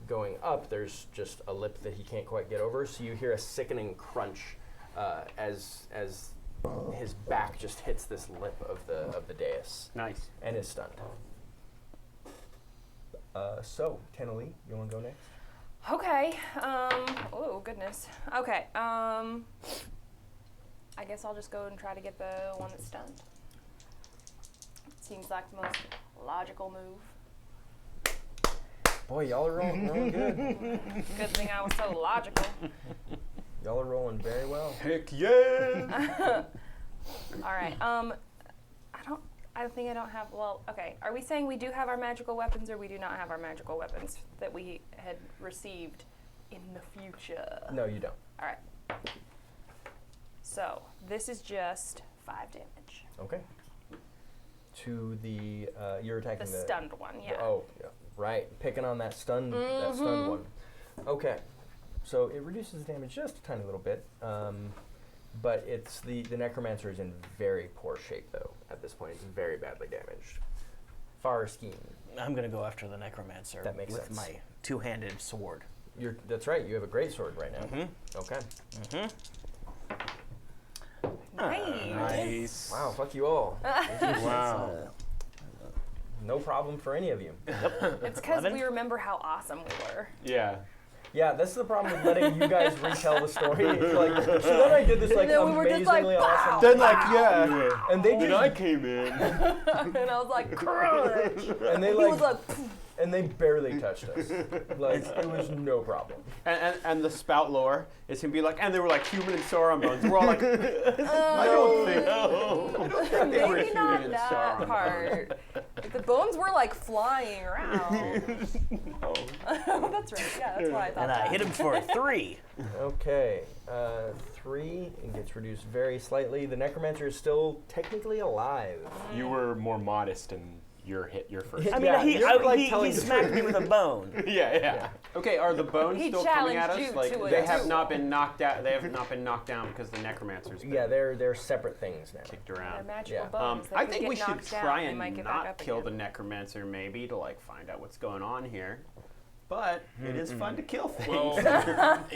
A: going up, there's just a lip that he can't quite get over. So you hear a sickening crunch as his back just hits this lip of the dais.
D: Nice.
A: And is stunned. So, Tanalee, you want to go next?
B: Okay. Oh goodness. Okay. I guess I'll just go and try to get the one that's stunned. Seems like the most logical move.
A: Boy, y'all are rolling good.
B: Good thing I was so logical.
A: Y'all are rolling very well.
D: Heck yeah!
B: All right. I think I don't have. Well, okay. Are we saying we do have our magical weapons, or we do not have our magical weapons that we had received in the future?
A: No, you don't.
B: All right. So this is just 5 damage.
A: Okay. To the you're attacking
B: the stunned one. Yeah.
A: Yeah. Right. Picking on that stunned one. Okay. So it reduces the damage just a tiny little bit. But it's the necromancer is in very poor shape though. At this point, it's very badly damaged. Farskin.
C: I'm gonna go after the necromancer.
A: That makes
C: with
A: sense.
C: my 2-handed sword.
A: That's right. You have a great sword right now. Okay.
F: Nice.
A: Wow. Fuck you all.
F: Wow.
A: No problem for any of you.
B: It's because we remember how awesome we were.
F: Yeah.
A: Yeah, that's the problem with letting you guys retell the story. Like, so then I did this like
B: then we were just like,
A: amazingly awesome.
B: "Pow!"
A: Then yeah, and they
F: When
A: just
F: I came in.
B: And I was like, crunch.
A: and they
B: He
A: like
B: was like, "Poof."
A: and they barely touched us. Like it was no problem.
D: And the spout lore is him be like, and they were like human and Sauron bones. We're all like, I don't think they were
B: Maybe
D: human
B: not
D: and
B: that
D: Sauron.
B: part. The bones were like flying around. That's right. Yeah, that's why I thought
C: And
B: that.
C: I hit him for a 3.
A: Okay, 3 it gets reduced very slightly. The necromancer is still technically alive.
F: You were more modest in your first.
C: I mean,
A: Yeah, you're like
C: he
A: telling the
C: smacked
A: truth.
C: me with a bone.
F: Yeah.
D: Okay, are the bones
B: He
D: still coming at
B: challenged
D: us?
B: you
D: Like
B: to a
D: they have
B: duel.
D: not been knocked out. They have not been knocked down because the necromancer's been
A: Yeah, they're separate things now.
D: kicked
B: They're
D: around.
B: magical
A: Yeah.
B: bones. that
D: I
B: can
D: think
B: get
D: we should
B: knocked down,
D: try
B: they might
D: and
B: get back
D: not
B: up
D: kill the
B: again.
D: necromancer, maybe to like find out what's going on here. But it is fun to kill things.
F: Well,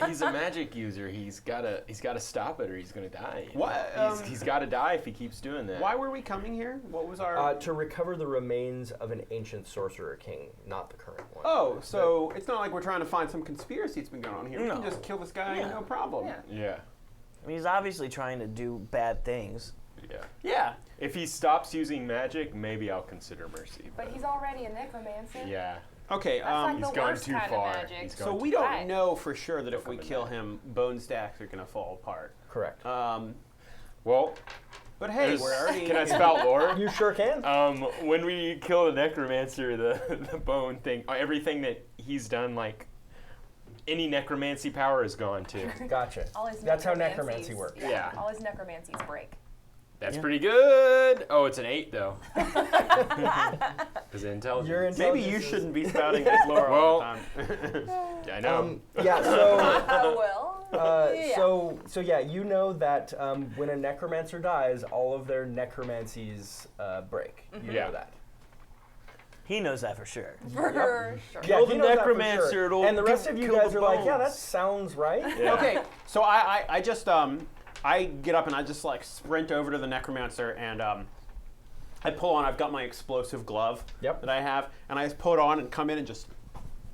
F: he's a magic user. He's gotta stop it, or he's gonna die.
D: What,
F: He's gotta die if he keeps doing that.
D: Why were we coming here? What was our?
A: To recover the remains of an ancient sorcerer king, not the current one.
D: Oh, so it's not like we're trying to find some conspiracy that's been going on here. We
C: No.
D: can just kill this guy,
C: Yeah.
D: no problem.
B: Yeah.
F: Yeah.
C: I mean, he's obviously trying to do bad things.
F: Yeah.
D: Yeah.
F: If he stops using magic, maybe I'll consider mercy.
B: But he's already a necromancer.
F: Yeah.
D: Okay.
B: That's like
F: He's
B: the
F: gone
B: worst
F: too
B: kind of
F: far.
B: magic.
F: He's
D: So
F: gone
D: we
F: too
D: don't
B: Right.
D: know for sure that if we
F: Don't
D: kill
F: come in
D: him, bone stacks are gonna fall apart.
A: Correct.
F: Well,
D: But hey,
F: there's-
D: we're already.
F: Can I spout lore?
A: You sure can.
F: When we kill the necromancer, the bone thing, everything that he's done, like any necromancy power is gone too.
A: Gotcha.
B: All his
A: That's how
B: necromancies-
A: necromancy works.
F: Yeah.
B: All his necromancies break.
F: That's
C: Yeah.
F: pretty good. Oh, it's an 8 though. Is it intelligence?
A: Your
D: Maybe you
A: intelligence is-
D: shouldn't be spouting this lore all the
F: Well-
D: time.
F: Yeah, I know.
A: Yeah. So.
B: Well. Yeah.
A: So yeah, you know that when a necromancer dies, all of their necromancies break. You
F: Yeah.
A: know that.
C: He knows that for sure.
B: For sure.
F: Kill
A: he
F: the
A: knows that for
F: necromancer,
A: sure.
F: it'll
A: And the rest of you
F: kill
A: guys
F: the
A: are like, yeah, that
F: bones."
A: sounds right.
F: Yeah.
D: Okay, so I just I get up and I just like sprint over to the necromancer and I pull on. I've got my explosive glove that I have, and I just pull it on and come in and just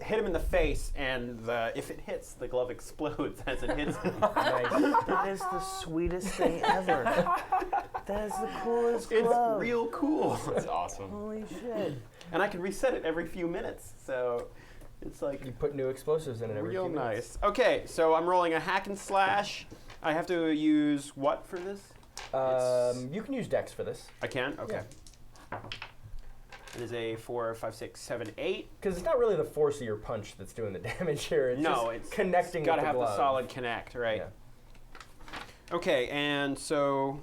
D: hit him in the face. And if it hits, the glove explodes as it hits him.
A: Nice.
C: That is the sweetest thing ever. That is the coolest
D: It's
C: glove.
D: real cool,
F: That's awesome.
C: Holy shit.
D: and I can reset it every few minutes. So it's like
A: You put new explosives in it every
D: real
A: few minutes.
D: nice. Okay, so I'm rolling a hack and slash. I have to use what for this?
A: You can use Dex for this.
D: I can? Okay. It is a 4, 5, 6, 7, 8.
A: Because it's not really the force of your punch that's doing the damage here. It's
D: No,
A: just
D: it's
A: connecting
D: Gotta
A: with
D: have
A: the
D: the
A: glove.
D: solid connect, right?
A: Yeah.
D: Okay, and so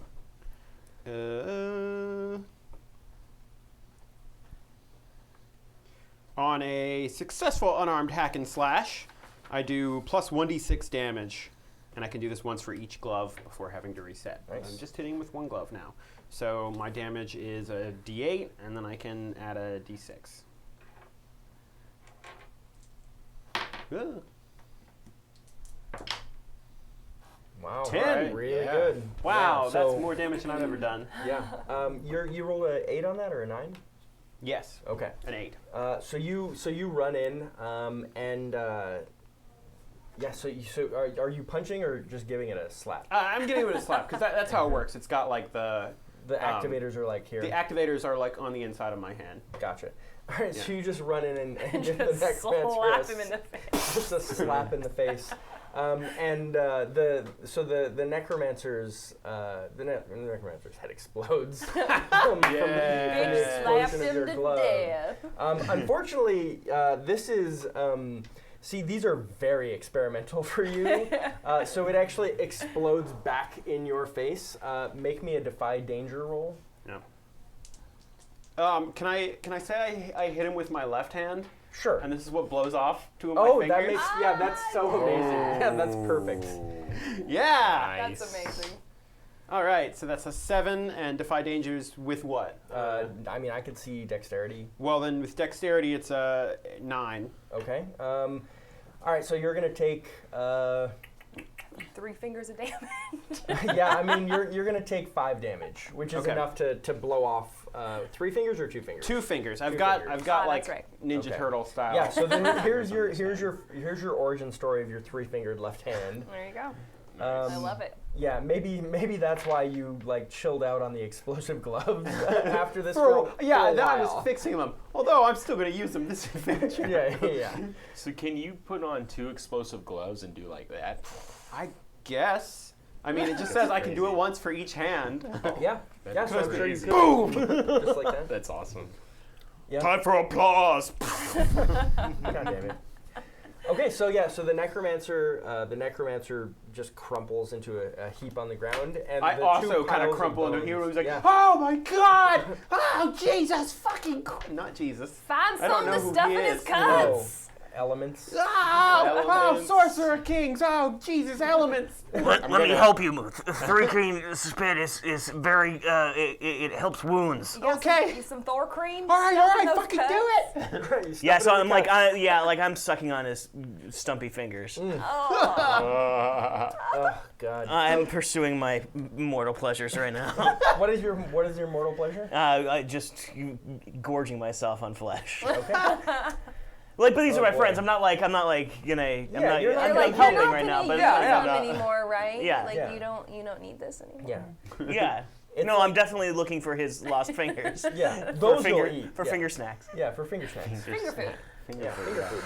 D: on a successful unarmed hack and slash, I do plus 1d6 damage, and I can do this once for each glove before having to reset.
A: Nice.
D: I'm just hitting with one glove now. So my damage is a d8, and then I can add a d6. Ugh.
A: Wow.
D: 10.
A: Alright, really
F: Yeah.
A: good.
D: Wow,
A: Yeah,
D: that's
A: so-
D: more damage than I've ever done.
A: Yeah. You roll a 8 on that or a 9?
D: Yes,
A: Okay.
D: an 8.
A: So you run in and yeah. So are you punching or just giving it a slap?
D: I'm giving it a slap because that's how it works. It's got like the
A: activators are like here.
D: The activators are like on the inside of my hand.
A: Gotcha. All right. So
D: Yeah.
A: you just run in and give the
B: Just
A: necromancer
B: slap him in the face.
A: just a slap in the face. And the necromancer's necromancer's head explodes from the
F: Yeah.
B: Slapped
A: explosion of
B: him
A: your
B: to
A: glove.
B: death.
A: Unfortunately, this is see, these are very experimental for you. So it actually explodes back in your face. Make me a defy danger roll.
D: Can I say I hit him with my left hand,
A: Sure.
D: and this is what blows off two of my
A: Oh,
D: fingers?
A: that makes that's so amazing. Yeah, that's perfect.
D: Yeah.
F: Nice.
B: That's amazing.
D: All right, so that's a 7, and defy dangers with what?
A: I mean, I could see dexterity.
D: Well, then with dexterity, it's a 9.
A: Okay. All right, so you're gonna take.
B: 3 fingers of damage.
A: Yeah, I mean, you're gonna take 5 damage, which is
D: Okay.
A: enough to blow off 3 fingers or 2 fingers.
D: 2 fingers. I've
A: Two
D: got
A: fingers.
D: like
B: That's right.
D: Ninja
A: Okay.
D: Turtle style.
A: Yeah. So then here's your origin story of your 3-fingered left hand.
B: There you go. I love it.
A: Yeah, maybe that's why you like chilled out on the explosive gloves after this.
D: Yeah,
A: for a
D: then I
A: while.
D: was fixing them. Although I'm still going to use them this adventure.
A: Yeah.
F: So can you put on 2 explosive gloves and do like that?
D: I guess. I mean, it just says I can do it once for each hand.
A: Yeah. Yeah. So I'm
F: That's
A: sure you
F: crazy.
A: could. Boom. Just like that.
F: That's awesome.
A: Yeah.
F: Time for applause.
A: God damn it. Okay, so yeah, so the necromancer just crumples into a heap on the ground, and
D: I
A: the
D: also
A: two
D: kind of
A: piles
D: crumple into
A: bones-
D: here. It was like,
A: yeah.
D: oh my god! Oh Jesus, fucking not Jesus.
B: Find
D: I don't
B: something
D: know
B: to
D: who
B: stuff
D: he
B: in his
D: is.
B: cuts.
A: Elements.
D: Oh,
F: Elements.
D: sorcerer kings! Oh Jesus, elements!
C: Let me help you, Muth. 3 green spit is very, it helps wounds.
B: You got
D: Okay.
B: some Thor cream.
D: All right,
B: stuff in those
D: fucking
B: cuts?
D: do it!
A: You stuff
C: Yeah,
A: it
C: so
A: in
C: I'm
A: the
C: like,
A: cup.
C: I'm sucking on his stumpy fingers.
B: Oh.
A: Oh God.
C: I'm pursuing my mortal pleasures right now.
A: What is your mortal pleasure?
C: I just gorging myself on flesh.
A: Okay.
C: Like, but these
A: Oh,
C: are my
A: boy.
C: friends. I'm not like,
A: you're not
C: I'm
A: like,
C: helping
B: you're not
C: right now,
B: gonna
C: but
B: use
D: Yeah,
B: them
D: yeah.
B: anymore, right?
C: Yeah.
B: Like
A: Yeah.
B: you don't need this anymore.
A: Yeah.
C: yeah.
A: It's
C: No,
A: like-
C: I'm definitely looking for his lost fingers.
A: Yeah.
C: for
A: Those
C: finger
A: you'll eat.
C: for
A: yeah.
C: finger snacks.
A: Yeah, for finger snacks.
B: Finger food.
A: Yeah, finger food.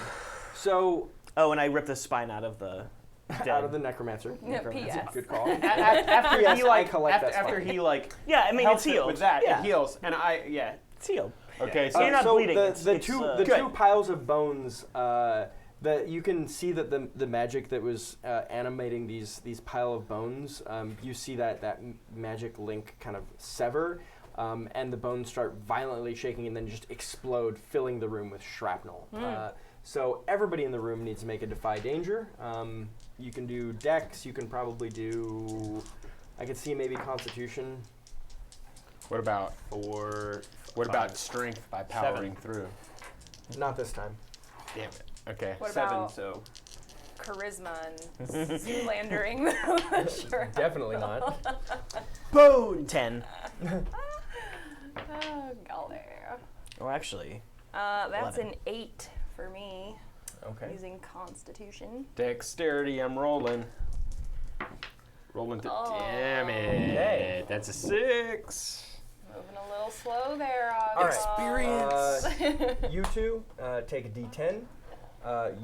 A: So
C: Oh, and I ripped the spine out of the dead.
A: out of the necromancer.
B: Yeah,
A: Necromancer,
B: PS.
A: good call.
D: After
A: Yes,
D: he
A: I
D: like,
A: collect that
D: after
A: spine.
D: he like
C: Yeah, I mean it's
D: helps it
C: healed.
D: with that,
C: Yeah,
D: it heals, and
C: it's healed.
F: Okay,
C: So you're not
A: so
C: bleeding,
A: The,
C: it's-
A: the
C: it's,
A: two
C: uh,
A: the
D: Good.
A: two piles of bones. That you can see that the magic that was animating these pile of bones. You see that magic link kind of sever, and the bones start violently shaking and then just explode, filling the room with shrapnel. So everybody in the room needs to make a defy danger. You can do Dex. You can probably do. I could see maybe Constitution.
F: What about
D: 4.
F: what about strength by powering
C: 7.
F: through?
A: Not this time.
F: Damn it. Okay.
B: What
D: 7.
B: about
D: So
B: charisma and slandering? Sure.
A: Definitely not.
C: Boom. 10.
B: Oh, golly.
C: Oh, actually.
B: That's
C: 11.
B: an 8 for me.
A: Okay.
B: Using Constitution.
F: Dexterity, I'm rolling. Rolling to
B: Oh.
F: damn it.
A: Okay.
F: That's a 6.
B: Moving a little slow there,
A: All
B: Oswald.
A: right. You two take a D10.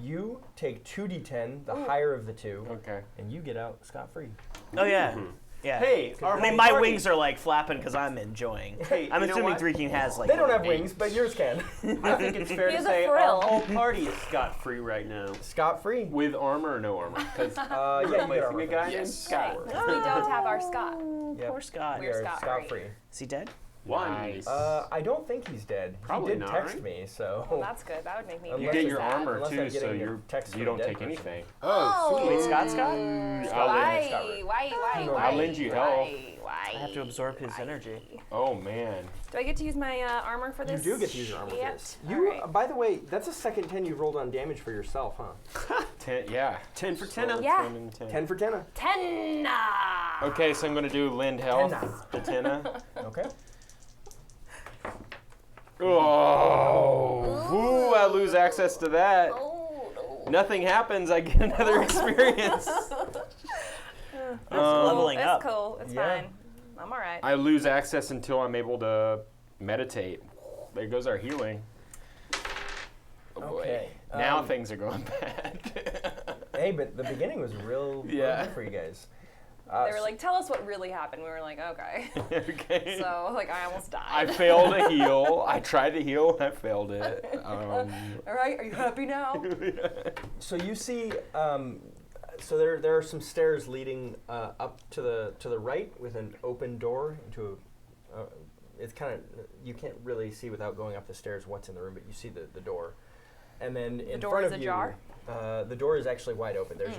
A: You take 2D10, the higher of the two,
F: Okay.
A: and you get out scot-free.
C: Oh, yeah. Yeah.
D: hey, our
C: I mean,
D: whole
C: my
D: party-
C: wings are like flapping because I'm enjoying.
D: Hey,
C: I'm
D: you know
C: assuming
D: what?
C: Three King has like.
A: They don't have
C: 8.
A: wings, but yours can.
D: I think it's fair
B: He
D: to
B: has a
D: say
B: frill.
D: our whole party is scot-free right now.
A: Scot-free.
F: With armor or no armor? Because
A: Yeah, you get
D: Replacing
A: armor
D: a guy
A: for
D: named
F: Yes.
D: Scott.
B: We don't have our Scott.
A: Yep.
C: Poor Scott.
B: We're
A: You're
B: scot-free.
A: scot-free.
C: Is he dead?
F: Nice.
A: I don't think he's dead.
D: Probably
A: he did
D: not,
A: text
D: right?
A: me, so.
B: Well, that's good. That would make me
A: Unless
F: you
A: Unless
F: get
A: it's
F: your
B: sad.
F: armor
A: Unless I'm
F: too, so
A: getting a
F: you
A: text
F: you
A: from a
F: don't
A: dead
F: take
A: person.
F: anything.
B: Oh.
C: Wait, Scott's got?
B: Why?
F: I'll lend you help.
B: Why?
C: I have to absorb his energy.
F: Oh man.
B: Do I get to use my armor for
A: You
B: this?
A: do get to use your armor for
B: Yet?
A: this.
B: All
A: You,
B: right.
A: by the way, that's the second 10 you've rolled on damage for yourself, huh?
F: 10. Yeah.
D: 10 for 10.
B: Yeah.
F: 10 and 10.
A: 10 for 10.
B: 10.
F: Okay, so I'm gonna do lend health. The 10.
A: Okay.
F: Oh. Ooh, I lose access to that.
B: Oh, no.
F: Nothing happens. I get another experience.
C: leveling
B: It's
C: up.
B: cool. It's
A: Yeah.
B: fine. I'm all right.
F: I lose access until I'm able to meditate. There goes our healing. Oh boy.
A: Okay,
F: Now things are going bad.
A: Hey, but the beginning was real
F: Yeah.
A: good for you guys.
B: They were like, tell us what really happened. We were like, okay.
F: Okay.
B: So, like, I almost died.
F: I failed to heal. I tried to heal. I failed it.
B: All right, are you happy now?
A: So you see, so there are some stairs leading up to the right with an open door into a. It's kind of you can't really see without going up the stairs what's in the room, but you see the door, and then in
B: door
A: front
B: is
A: of you,
B: ajar?
A: the door is actually wide open. There's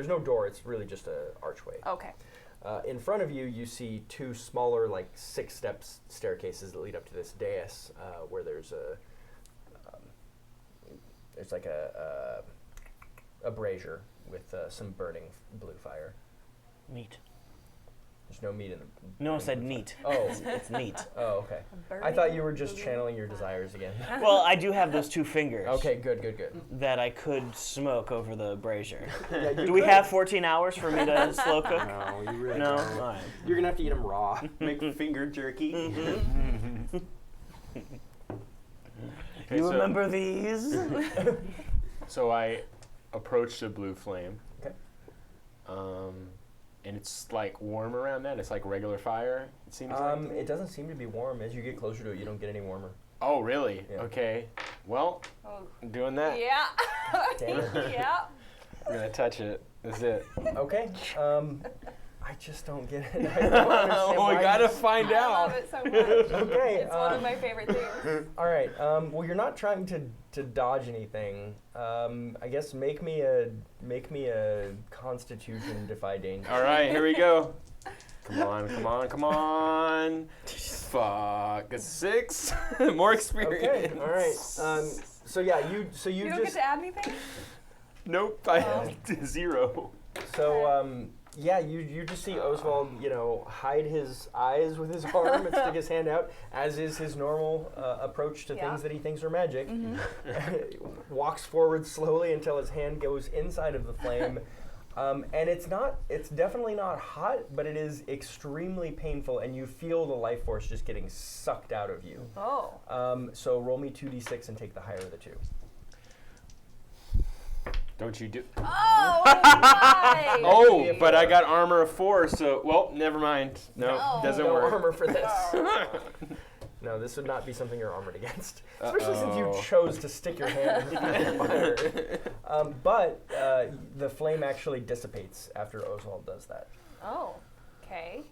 A: no door. It's really just a archway.
B: Okay.
A: In front of you, you see two smaller, like 6-step staircases that lead up to this dais, where there's like a brazier with some burning blue fire.
C: Meat.
A: There's no meat in the.
C: No, I said neat.
A: Oh,
C: It's neat.
A: oh, okay. I thought you were just channeling your desires again.
C: Well, I do have those 2 fingers.
A: Okay, good.
C: That I could smoke over the brazier.
A: Yeah, you
C: Do we
A: could.
C: have 14 hours for me to slow cook?
A: No, you really
C: No?
A: don't.
C: All right.
A: You're gonna have to eat them raw.
D: Make finger jerky.
F: Okay,
C: You
F: so-
C: remember these?
F: So I approached a blue flame.
A: Okay.
F: And it's like warm around that. It's like regular fire. It seems like.
A: It doesn't seem to be warm. As you get closer to it, you don't get any warmer.
F: Oh really?
A: Yeah.
F: Okay. Well,
B: Oh,
F: I'm doing that.
B: yeah.
A: Damn it.
B: yeah.
F: I'm gonna touch it. That's it.
A: Okay. I just don't get it. I don't understand
F: Oh,
A: why
F: we gotta
A: you-
F: find
B: I love
F: out.
B: it so much.
A: Okay.
B: It's one of my favorite things.
A: All right. Well, you're not trying to dodge anything. I guess make me a Constitution defy danger.
F: All right, here we go. Come on. Fuck, a 6. More experience.
A: Okay. All right. So yeah, you
B: You don't get
A: just
B: to add anything?
F: Nope, I have 0.
A: so yeah, you just see Oswald, hide his eyes with his arm and stick his hand out, as is his normal approach to
B: Yeah.
A: things that he thinks are magic.
B: Mm-hmm.
A: Walks forward slowly until his hand goes inside of the flame. And it's definitely not hot, but it is extremely painful, and you feel the life force just getting sucked out of you.
B: Oh.
A: So roll me 2d6 and take the higher of the 2.
F: Don't you do?
B: Oh, why?
F: Oh, but I got armor of 4, so well, never mind. No,
B: No.
F: doesn't
A: No
F: work.
A: armor for this. No, this would not be something you're armored against, especially since you
F: Uh-oh.
A: chose to stick your hand into the fire. But the flame actually dissipates after Oswald does that.
B: Oh, okay.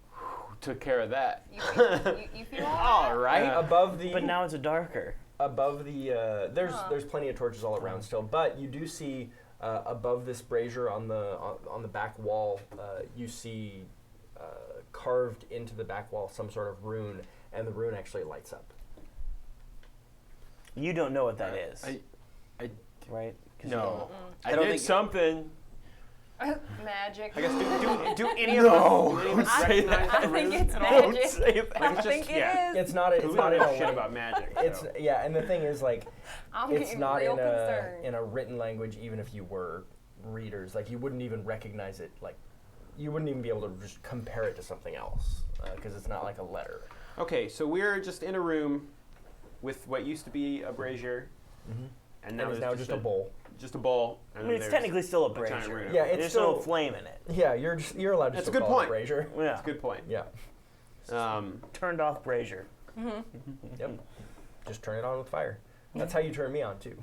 F: Took care of that.
B: You feel all right?
F: right.
A: Above the
C: But now it's a darker.
A: there's plenty of torches all around still, but you do see above this brazier on the back wall, you see carved into the back wall some sort of rune, and the rune actually lights up.
C: You don't know what that is,
F: I
C: right? 'Cause
F: no.
D: I
F: I
D: don't
F: did
D: think-
F: something.
B: Magic.
D: I guess do any of us recognize
B: I
D: the
B: think
D: rune
B: it's
D: at all?
F: Don't
B: magic.
F: say that.
B: I
D: It's
B: think
D: just-
B: it
D: yeah.
B: is.
A: It's not. It's
D: We
A: not
D: don't
A: in
D: know
A: a
D: shit about magic.
A: It's
D: so.
A: yeah, and the thing is like
B: I'm
A: it's
B: getting
A: not
B: real
A: in
B: concerned.
A: a written language. Even if you were readers, like you wouldn't even recognize it. Like you wouldn't even be able to just compare it to something else because it's not like a letter.
D: Okay, so we're just in a room with what used to be a brazier,
A: Mm-hmm.
D: and
A: And it's now just a bowl.
D: Just a bowl.
C: I
D: And
C: mean, it's
D: there's
C: technically still a
D: a giant
C: brazier.
D: rune.
A: Yeah, it's
C: There's
A: still
C: no flame in it.
A: Yeah, you're allowed to
D: That's a
A: still
D: good
A: call
D: point.
A: it brazier.
C: Yeah.
D: That's a good point.
A: Yeah.
C: Turned off brazier.
A: Yep. Just turn it on with fire. That's how you turn me on too.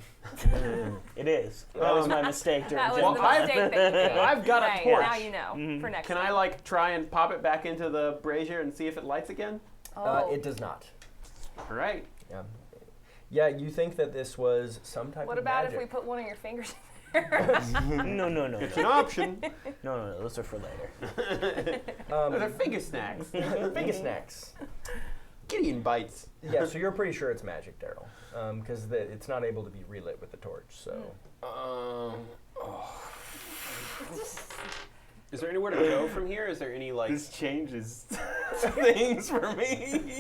C: It is. That was my mistake during
B: That was
C: Gen
B: the
C: Con.
B: mistake that you did.
D: I've got a
B: Right,
D: torch.
B: Now you know for next
D: Can
B: time.
D: I like try and pop it back into the brazier and see if it lights again?
B: Oh.
A: It does not.
D: All right.
A: Yeah. Yeah, you think that this was some type
B: What
A: of
B: about
A: magic.
B: if we put one of your fingers in there?
C: No.
D: It's an option.
C: No. Those are for later.
D: Those are finger snacks.
A: Finger snacks.
D: Gideon bites.
A: Yeah, so you're pretty sure it's magic, Daryl, because it's not able to be relit with the torch. So
D: Is there anywhere to go from here? Is there any like?
F: This changes things for me.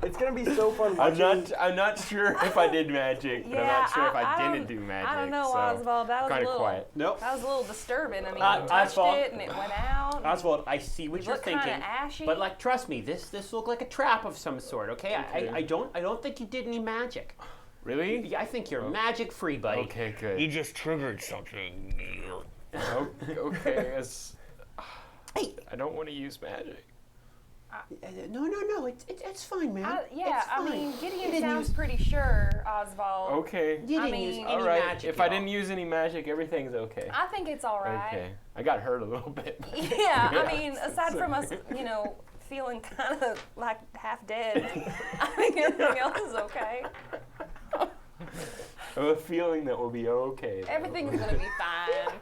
A: it's gonna be so fun watching.
F: I'm not sure if I did magic, but I'm not sure if I didn't do magic.
B: I don't know,
F: so
B: Oswald. That was a
F: kind of
B: little.
F: quiet.
D: Nope.
B: That was a little disturbing. I mean,
D: Uh,
B: you touched
D: Oswald.
B: it and it went out.
D: Oswald, I see what
B: You
D: you're
B: look kind
D: thinking,
B: of ashy.
D: but like, trust me, this looked like a trap of some sort. Okay,
F: Okay.
D: I don't think you did any magic.
F: Really?
D: Yeah, I think you're magic free, buddy.
F: Okay, good.
C: You just triggered something.
F: Okay,
D: Hey.
F: I don't want to use magic.
D: No, it's fine, man.
B: Yeah,
D: It's
B: I
D: fine.
B: mean,
D: You
B: Gideon
D: didn't
B: sounds
D: use-
B: pretty sure, Oswald.
F: Okay.
D: You
B: I
D: didn't use
B: mean-
D: any
F: All right.
D: magic.
F: If I didn't use any magic, everything's okay.
B: I think it's all right.
F: Okay. I got hurt a little bit.
B: Yeah, I mean, aside from us, feeling kind of like half dead, I think everything else is okay.
F: I have a feeling that we'll be okay. though.
B: Everything's gonna be fine.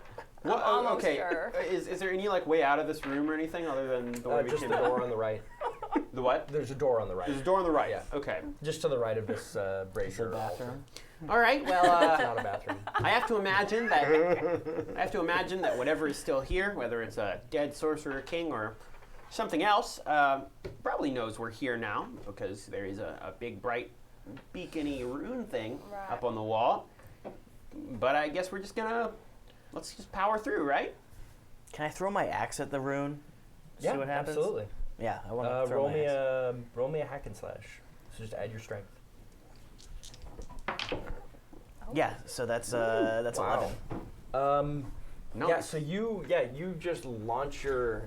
D: What,
B: I'm almost
D: okay.
B: sure.
D: Is there any like way out of this room or anything other than the way we
A: Just
D: came
A: the
D: in?
A: door on the right.
D: The what?
A: There's a door on the right.
D: There's a door on the right.
A: Yeah.
D: Okay.
A: Just to the right of this brazier.
C: bathroom.
D: All right. Well,
A: It's not a bathroom.
D: I have to imagine that whatever is still here, whether it's a dead sorcerer king or something else, probably knows we're here now because there is a big bright beacony rune thing
B: Right.
D: up on the wall. But I guess we're just let's just power through, right?
C: Can I throw my axe at the rune?
A: Yeah,
C: See what happens?
A: absolutely.
C: Yeah, I want to throw
A: roll
C: my
A: me
C: axe.
A: roll me a hack and slash. So just add your strength.
C: Yeah, so that's 11.
D: No.
A: Yeah, so you just launch your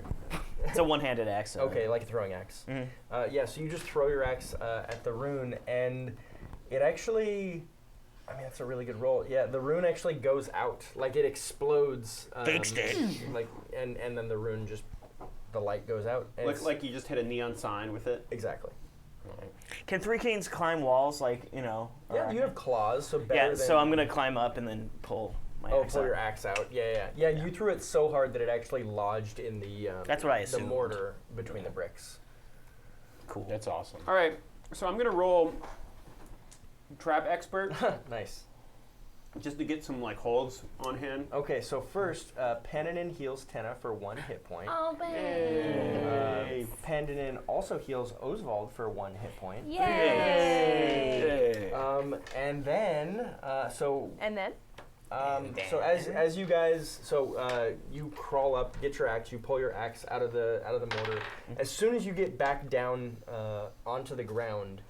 C: It's a one-handed axe. So
A: okay, like a throwing axe.
C: Mhm.
A: Yeah, so you just throw your axe at the rune, and it actually, I mean, that's a really good roll. Yeah, the rune actually goes out, like it explodes.
C: Fixed it.
A: Like, and then the rune just, the light goes out. and it's-
D: Like you just hit a neon sign with it.
A: exactly.
C: Can Three Kings climb walls, like,
A: Yeah,
C: around
A: you
C: here?
A: have claws, so better
C: Yeah,
A: than.
C: so I'm going to climb up and then pull my axe
A: pull
C: out.
A: your axe out. Yeah. You threw it so hard that it actually lodged in the.
C: That's what I
A: The
C: assumed.
A: mortar between the bricks.
C: Cool.
F: That's awesome.
D: All right. So I'm gonna roll trap expert
A: Nice.
D: just to get some like holds on hand.
A: Okay, so first, Pandanin heals Tenna for 1 hit point.
B: Oh, man.
A: Pandanin also heals Oswald for 1 hit point.
B: Yay!
F: Hey.
A: And then, so
B: And then?
A: so as you guys, you crawl up, get your axe, you pull your axe out of the mortar. As soon as you get back down onto the ground,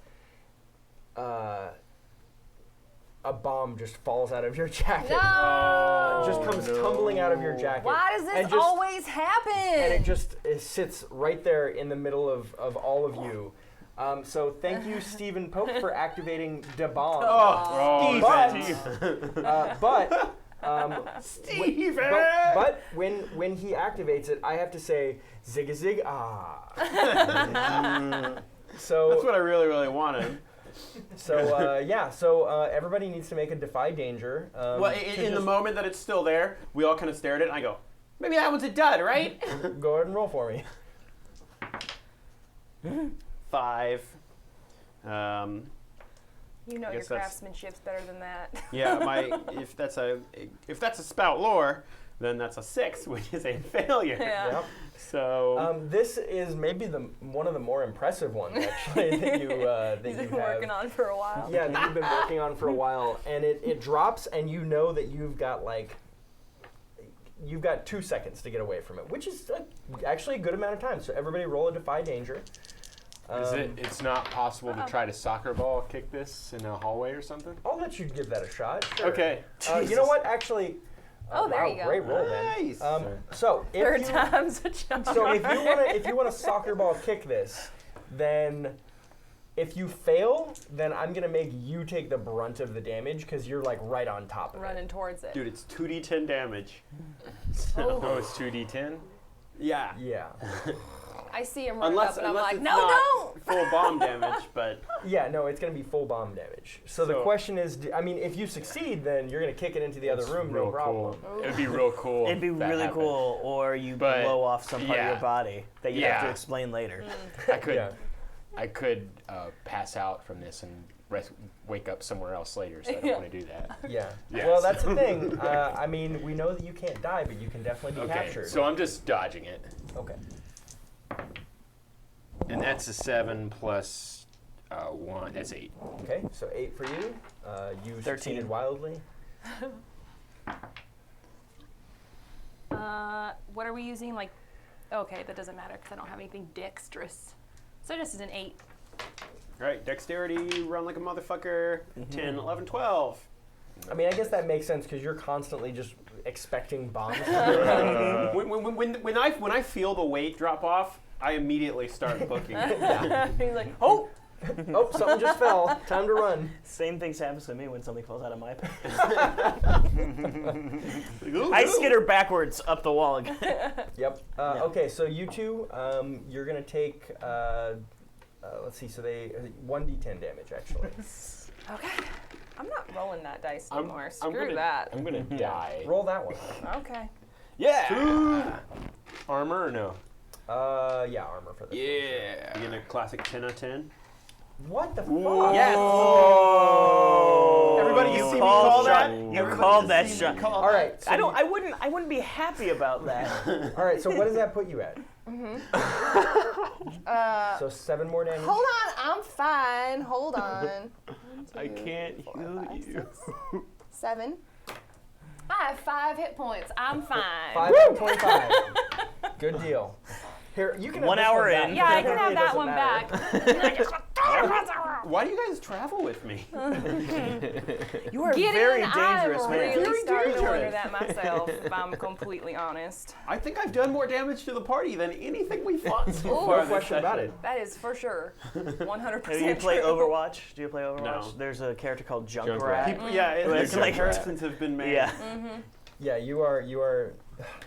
A: a bomb just falls out of your jacket.
B: No!
A: Just comes tumbling out of your jacket.
B: Why does
A: And
B: this
A: just-
B: always happen?
A: And it sits right there in the middle of all of you. So thank you, Stephen Pope, for activating the bomb.
F: Oh,
A: But But when he activates it, I have to say zig a zig ah. So
D: That's what I really, really wanted.
A: So everybody needs to make a defy danger.
D: Well, in the moment that it's still there, we all kind of stare at it, and I go, Maybe that one's a dud, right?
A: Go ahead and roll for me.
D: 5.
B: You know
D: I
B: your
D: guess that's-
B: craftsmanship's better than that.
D: Yeah, if that's a spout lore, then that's a 6, which is a failure.
B: Yeah.
A: Yep.
D: So
A: This is maybe one of the more impressive ones actually that you
B: He's been
A: have.
B: working on for a while.
A: Yeah, that you've been working on for a while, and it drops, and you know that you've got 2 seconds to get away from it, which is actually a good amount of time. So everybody roll a defy danger.
F: It's not possible to try to soccer ball kick this in a hallway or something?
A: I'll let you give that a shot. Sure.
F: Okay.
A: You know what? Actually.
B: Oh, there
A: wow,
B: you go.
A: Great roll,
D: Nice.
A: then. So if
B: Third
A: you,
B: time's a charm.
A: so if you want to soccer ball kick this, then if you fail, then I'm gonna make you take the brunt of the damage because you're like right on top of
B: running
A: it.
B: towards it.
D: dude, it's 2d10 damage.
F: Oh, it's 2d10?
D: Yeah.
A: Yeah.
B: I see him running
D: Unless
B: up, and I'm like,
D: it's
B: no,
D: not
B: don't!
D: full bomb damage, but
A: Yeah, no, it's going to be full bomb damage. So the question is, if you succeed, then you're going to kick it into the other
F: It's
A: room,
F: real
A: no problem.
F: Cool. It'd be real cool.
C: It'd be
F: if that
C: really
F: happened.
C: cool, or you
F: But,
C: blow off some part of
F: yeah.
C: your body that you have to
F: Yeah.
C: explain later.
F: I could,
A: Yeah.
F: I could pass out from this and wake up somewhere else later, so I don't want to do that.
A: Yeah.
F: Yes.
A: Well, that's the thing. We know that you can't die, but you can definitely be
F: Okay,
A: captured.
F: so I'm just dodging it.
A: Okay.
F: And that's a 7 plus 1. That's 8.
A: Okay, so 8 for you. You
C: 13.
A: succeeded wildly.
B: What are we using? Okay, that doesn't matter because I don't have anything dexterous. So this is an 8.
D: Alright, dexterity, run like a motherfucker. 10, 11, 12.
A: I guess that makes sense because you're constantly just expecting bombs.
D: When I feel the weight drop off, I immediately start booking.
B: He's like,
A: Oh, something just fell. Time to run.
C: Same thing happens to me when something falls out of my pants.
D: Ooh,
C: I
D: ooh.
C: skitter backwards up the wall again.
A: Yep. Okay, so you two, you're gonna take. Let's see. So they 1d10 damage actually.
B: okay. I'm not rolling that dice
F: I'm-
B: anymore.
F: I'm
B: Screw
F: gonna-
B: that.
F: I'm gonna die.
A: Roll that one.
B: Okay.
F: Yeah! Armor or no?
A: Yeah, armor for this.
F: Yeah.
D: You get a classic 10 out of 10.
A: What the
F: Ooh.
A: fuck?
D: Yes!
C: Oh,
D: Everybody
C: you
D: see me
C: called
D: call
C: that.
D: that?
C: You
D: Everybody
C: called
D: see
C: that
D: me
C: shot.
D: call
A: All right. So
C: I wouldn't be happy about that.
A: All right. So what does that put you at? So 7 more damage.
B: Hold on, I'm fine. Hold on.
F: I can't heal you.
B: 7. I have 5 hit points. I'm fine.
A: 5 out of 25. Good deal. Here, you can have
C: 1
A: this
C: hour
A: one back.
C: in.
B: Yeah, I
A: It
B: can have
A: really
B: that one
A: doesn't matter.
B: back.
D: Why do you guys travel with me?
C: You are a
B: Get
C: very
B: in,
C: dangerous
B: I'm
C: man.
B: really
D: Very
B: starting to wonder
D: dangerous.
B: that myself, if I'm completely honest.
D: I think I've done more damage to the party than anything we fought so
B: Ooh.
D: far.
A: No
D: this
A: question about
D: session.
A: it.
B: That is for sure. 100%
C: Do you play
B: true.
C: Overwatch? Do you play Overwatch?
D: No.
C: There's a character called
F: Junkrat.
C: Junkrat.
D: People, yeah,
C: It's
D: the
C: like-
D: comparisons have been made.
C: Yeah,
A: Yeah, you are.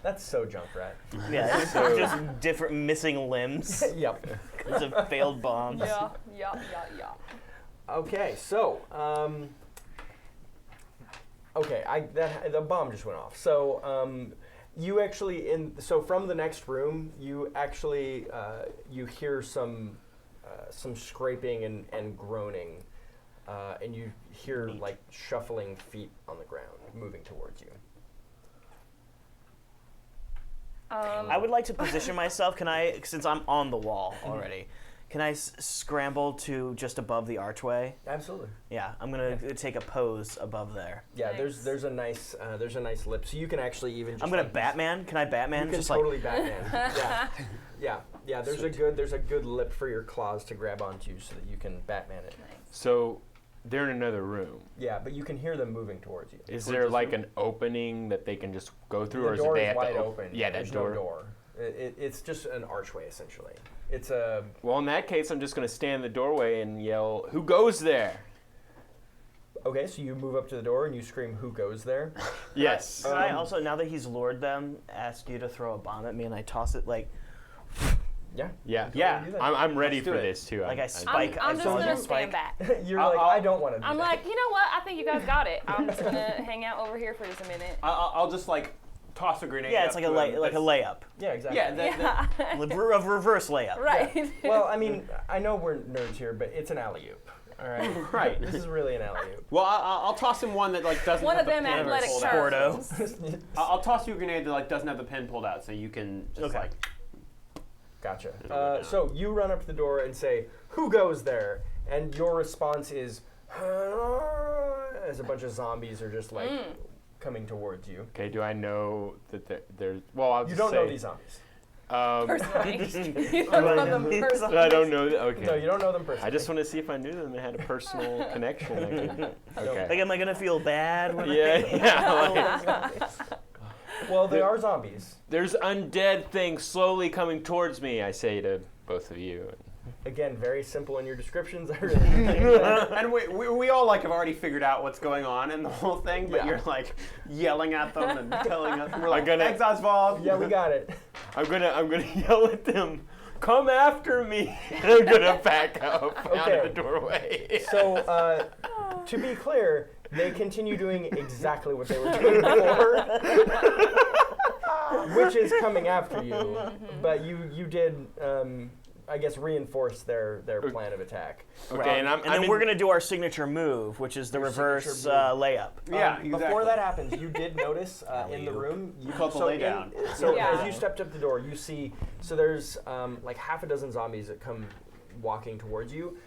A: That's so Junkrat.
C: yeah. It's just different missing limbs.
A: Yep.
C: Because of failed bombs.
B: Yeah.
A: Okay, so the bomb just went off. So you actually from the next room you actually you hear some scraping and groaning, and you hear like shuffling feet on the ground moving towards you.
C: I would like to position myself. Can I, since I'm on the wall already, can I scramble to just above the archway?
A: Absolutely.
C: Yeah, I'm gonna take a pose above there.
A: Yeah,
B: Nice.
A: there's a nice lip, so you can actually even. Just
C: I'm gonna
A: like,
C: Batman. Can I Batman?
A: You can
C: Just
A: totally Batman. Yeah. There's a good lip for your claws to grab onto, so that you can Batman it.
F: So they're in another room.
A: Yeah, but you can hear them moving towards you.
F: Is
A: Towards
F: there
A: this
F: like
A: room.
F: an opening that they can just go through, or
A: The
F: is it
A: door
F: they
A: is
F: have
A: wide
F: to
A: open.
F: Yeah, that
A: There's
F: door.
A: no door. It's just an archway essentially. It's a.
F: Well, in that case, I'm just gonna stand in the doorway and yell, "Who goes there?"
A: Okay, so you move up to the door and you scream, "Who goes there?"
F: Yes.
C: Can I also, now that he's lured them, ask you to throw a bomb at me and I toss it like
A: Yeah.
F: Yeah.
A: Yeah. do that.
F: I'm ready
D: Let's do
F: for
D: it.
F: this too.
C: Like I
B: I'm,
C: spike.
B: I'm
C: I
B: just
C: saw
B: gonna
C: you
B: stand
C: spike.
B: back.
A: You're like, I don't want to do
B: I'm
A: that.
B: like, you know what? I think you guys got it. I'm just gonna hang out over here for just a minute.
D: I'll just like toss a grenade.
C: Yeah, it's
D: up
C: like
D: to him.
C: a layup.
A: Yeah, exactly.
D: Yeah,
C: A reverse layup.
B: Right.
A: Well, I mean, I know we're nerds here, but it's an alley-oop. All right.
D: Right.
A: This is really an alley-oop.
D: Well, I'll toss him one that like doesn't.
B: One
D: have
B: of them
D: the pin
B: athletic
D: pulled out.
B: terms.
D: I'll toss you a grenade that like doesn't have the pin pulled out, so you can just like.
A: Gotcha.
D: It'll go down.
A: So you run up to the door and say, "Who goes there?" And your response is, as a bunch of zombies are just like coming towards you.
F: Okay, do I know that there's? Well, I'll
A: You
F: just
A: don't
F: say,
A: know these zombies.
B: Personally. You don't know them personally.
F: I don't know. Okay.
A: No, you don't know them personally.
F: I just want to see if I knew them and had a personal connection. Okay.
C: Like, am I gonna feel bad? When
F: Yeah.
A: Well, they are zombies.
F: There's undead things slowly coming towards me. I say to both of you.
A: Again, very simple in your descriptions. I really think that.
D: And we all like have already figured out what's going on in the whole thing, but
A: Yeah.
D: you're like yelling at them and telling us. We're like,
F: gonna-
D: Exodus fault.
A: Yeah, we got it.
F: I'm gonna yell at them. Come after me! And I'm gonna back up out
A: Okay.
F: of the doorway.
A: So, to be clear, they continue doing exactly what they were doing before, which is coming after you. But you did, I guess, reinforce their plan of attack.
F: Okay, and
C: then we're gonna do our signature move, which is the
A: Your
C: reverse
A: signature move.
C: layup.
D: Yeah,
A: Before
D: exactly.
A: that happens, you did notice in the room. You
D: call it the lay down.
A: So
B: Yeah.
A: as you stepped up the door, you see. So there's like half a dozen zombies that come walking towards you.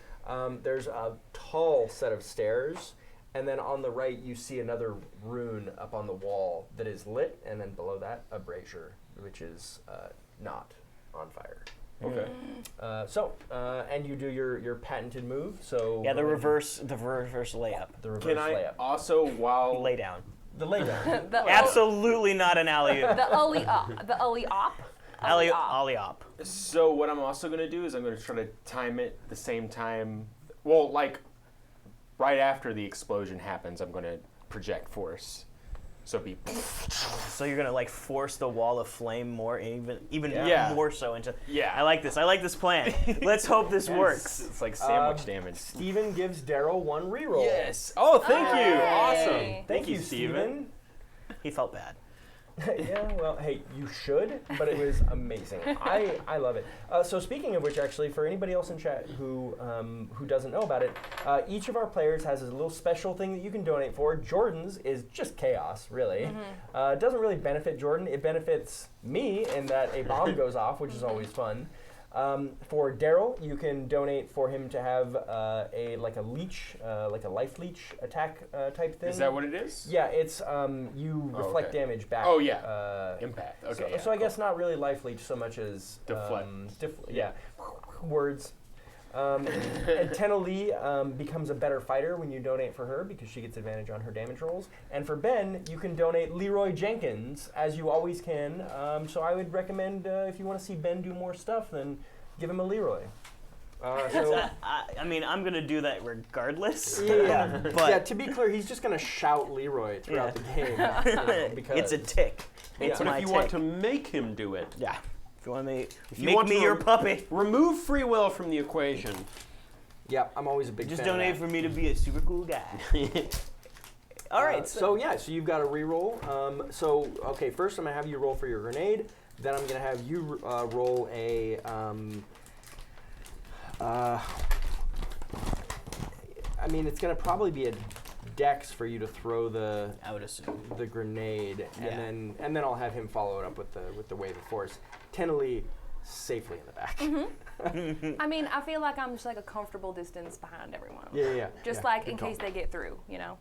A: There's a tall set of stairs, and then on the right you see another rune up on the wall that is lit, and then below that a brazier, which is not on fire.
F: Okay.
A: And you do your patented move. So
C: Yeah, the reverse layup.
A: The reverse
F: Can I
A: layup.
F: also, while
C: Lay down.
A: The lay down.
C: Absolutely not an alley-oop.
B: The ollie up. The ollie op.
C: Alley-op.
F: So what I'm also gonna do is I'm gonna try to time it the same time. Well, like right after the explosion happens, I'm gonna project force. So it'd be.
C: So you're gonna like force the wall of flame more, even
F: Yeah.
C: more so into.
F: Yeah.
C: I like this. I like this plan. Let's hope this works.
F: It's like sandwich damage.
A: Steven gives Daryl one reroll.
F: Yes. Oh, thank you.
B: Hey.
F: Awesome.
A: Thank you,
F: Steven.
C: He felt bad.
A: Yeah, well, hey, you should, but it was amazing. I love it. So speaking of which, actually, for anybody else in chat who doesn't know about it, each of our players has a little special thing that you can donate for. Jordan's is just chaos, really. It doesn't really benefit Jordan. It benefits me in that a bomb goes off, which is always fun. For Daryl, you can donate for him to have a leech, like a life leech attack type thing.
F: Is that what it is?
A: Yeah, it's you reflect
F: okay.
A: damage back.
F: Oh, yeah. Impact. Okay.
A: So,
F: yeah,
A: so I
F: cool.
A: guess not really life leech so much as
F: Deflect.
A: Yeah, words. And Tenali becomes a better fighter when you donate for her because she gets advantage on her damage rolls. And for Ben, you can donate Leroy Jenkins, as you always can. So I would recommend if you want to see Ben do more stuff, then give him a Leroy.
C: I mean, I'm gonna do that regardless.
A: Yeah,
C: But
A: yeah. To be clear, he's just gonna shout Leroy throughout the game. Because
C: it's a tick. It's
D: But
C: my
D: if you
C: tick.
D: want to make him do it,
C: Yeah. If you want me,
D: you
C: make
D: want
C: me
D: to
C: your puppy.
D: remove free will from the equation.
A: yeah, I'm always a big
C: Just
A: fan of
C: donate
A: that.
C: for me to be a super cool guy. All right.
A: So you've got a reroll. Okay, first I'm gonna have you roll for your grenade. Then I'm gonna have you roll a. I mean, it's gonna probably be a dex for you to throw the
C: I would assume.
A: grenade,
C: Yeah.
A: and then I'll have him follow it up with the wave of force. Tenali safely in the back.
B: I mean, I feel like I'm just like a comfortable distance behind everyone.
A: Yeah.
B: Just
A: yeah.
B: like
A: Good
B: in
A: call.
B: case they get through, you know?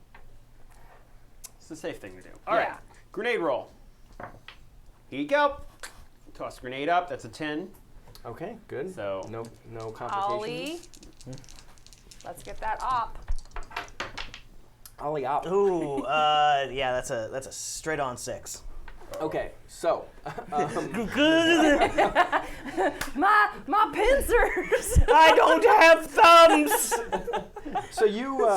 D: It's the safe thing to do. All right,
B: Yeah.
D: grenade roll. Here you go. Toss grenade up. That's a 10.
A: Okay, good.
D: So-
A: no
B: Ollie.
A: complications.
B: Let's get that op.
A: Ollie out.
C: Ooh, yeah, that's a straight on 6.
A: Okay, so
B: My pincers.
C: I don't have thumbs.
A: So you,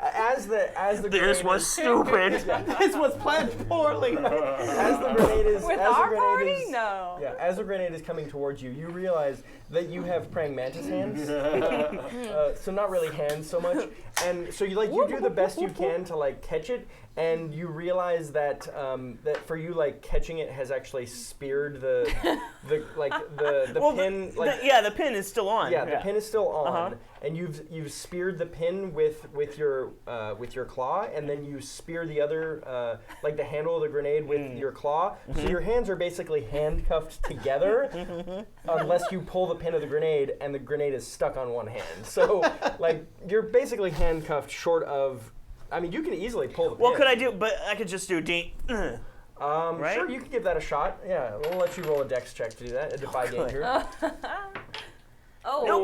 A: as the
C: This
A: grenade
C: was
A: is-
C: stupid.
D: This was planned poorly.
A: as the grenade is
B: With
A: as
B: our
A: the grenade
B: party?
A: is,
B: No.
A: Yeah, as the grenade is coming towards you, you realize that you have praying mantis hands. So not really hands so much, and so you do the best you can to like catch it, and you realize that that for you like catching it has actually speared the
C: Well,
A: pin
C: the pin is still on.
A: Yeah, the pin is still on,
C: Uh-huh.
A: and you've speared the pin with your claw, and then you spear the other like the handle of the grenade with your claw. So your hands are basically handcuffed together, unless you pull the pin of the grenade, and the grenade is stuck on one hand. So like you're basically handcuffed, short of. I mean, you can easily pull the pin.
C: What could I do? But I could just do D. Right?
A: Sure, you could give that a shot. Yeah, we'll let you roll a dex check to do that. A defy
C: good.
A: danger.
B: Oh.
C: Nope.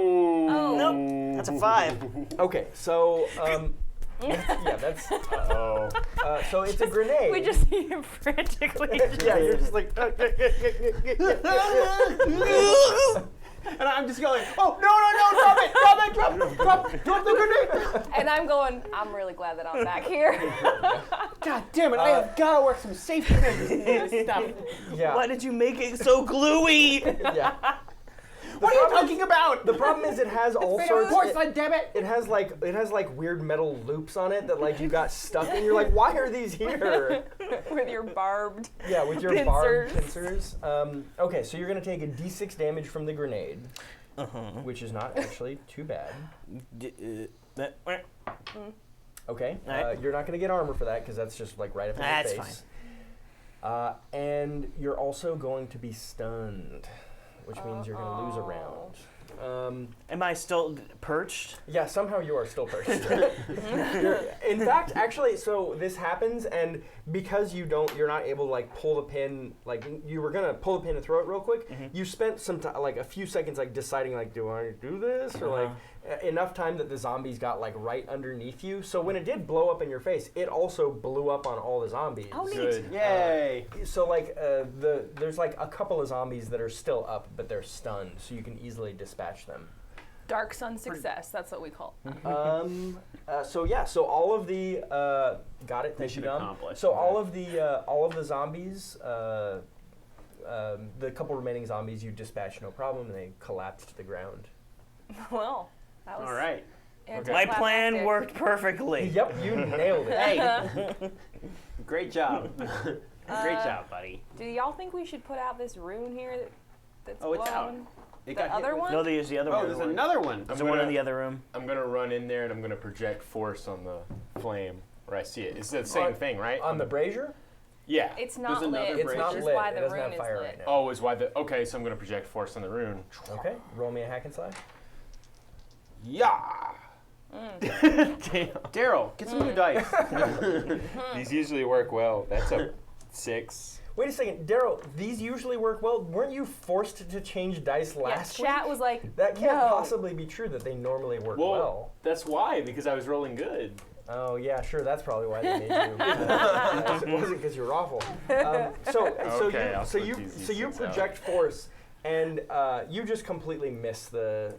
B: Oh.
C: Nope. That's a 5.
A: Okay, so yeah, that's. So it's a grenade.
B: We just see him frantically.
A: Yeah, you're just like.
D: And I'm just going, oh, no, drop the grenade.
B: And I'm going, I'm really glad that I'm back here.
D: God damn it, I have got to work some safety measures into this stuff.
A: Yeah.
C: Why did you make it so gluey?
A: Yeah.
D: What are you talking about?
A: The problem is it has all
D: Made of
A: sorts.
D: porcelain, damn it.
A: It has like weird metal loops on it that like you got stuck and you're like, why are these here?
B: With your barbed.
A: Yeah, with your barbed
B: pincers.
A: pincers. Okay, so you're gonna take a d6 damage from the grenade,
C: Uh-huh.
A: which is not actually too bad.
C: That's
A: Okay,
C: Alright.
A: you're not gonna get armor for that because that's just like right up in
C: That's
A: your face. And you're also going to be stunned, which means you're gonna lose a round.
C: Am I still perched?
A: Yeah, somehow you are still perched. In fact, actually, so this happens, and because you're not able to like pull the pin, like you were gonna pull the pin and throw it real quick. You spent some time, like a few seconds, like deciding, like, do I do this, or like enough time that the zombies got like right underneath you. So when it did blow up in your face, it also blew up on all the zombies.
B: Oh, neat.
F: Good.
D: Yay.
A: So like there's like a couple of zombies that are still up, but they're stunned, so you can easily dispatch them.
B: Dark Sun success, that's what we call it.
A: So all of the got it. Thank you,
D: Mission
A: Dom.
D: accomplished.
A: So all of the zombies, the couple remaining zombies, you dispatched no problem, and they collapsed to the ground.
B: Well, that was
D: All right.
C: My plan
B: anticlimactic.
C: worked perfectly.
A: Yep, you nailed it.
D: Hey. Great job. Great job, buddy.
B: Do y'all think we should put out this rune here that's
D: Oh, it's out.
B: glowing?
D: It
B: The
D: got hit
B: other
D: with-
B: one?
C: No, there's the other
D: Oh,
C: one.
D: there's another one.
C: There's one in the other room.
F: I'm gonna run in there and I'm gonna project force on the flame where I see it. It's the same
A: On-
F: thing, right?
A: On the brazier,
F: Yeah.
B: It's not
D: There's another
B: lit,
A: it's
B: which
A: not
B: is
A: lit.
B: why
A: It
B: the
A: doesn't
B: rune
A: have fire
B: is
A: right
B: lit.
A: now.
F: Oh, is why the okay? So I'm gonna project force on the rune.
A: Okay, roll me a hack and slide.
F: Yeah.
D: Daryl, get some new dice.
F: These usually work well. That's a 6.
A: Wait a second, Daryl. These usually work well. Weren't you forced to change dice
B: Yeah,
A: last
B: chat
A: week?
B: was like,
A: That can't
B: no.
A: possibly be true that they normally work well.
F: That's why, because I was rolling good.
A: Oh yeah, sure. That's probably why they made you. It wasn't because you're awful.
F: Okay, I'll
A: So
F: put
A: you
F: these
A: you
F: D6
A: project force, and you just completely miss the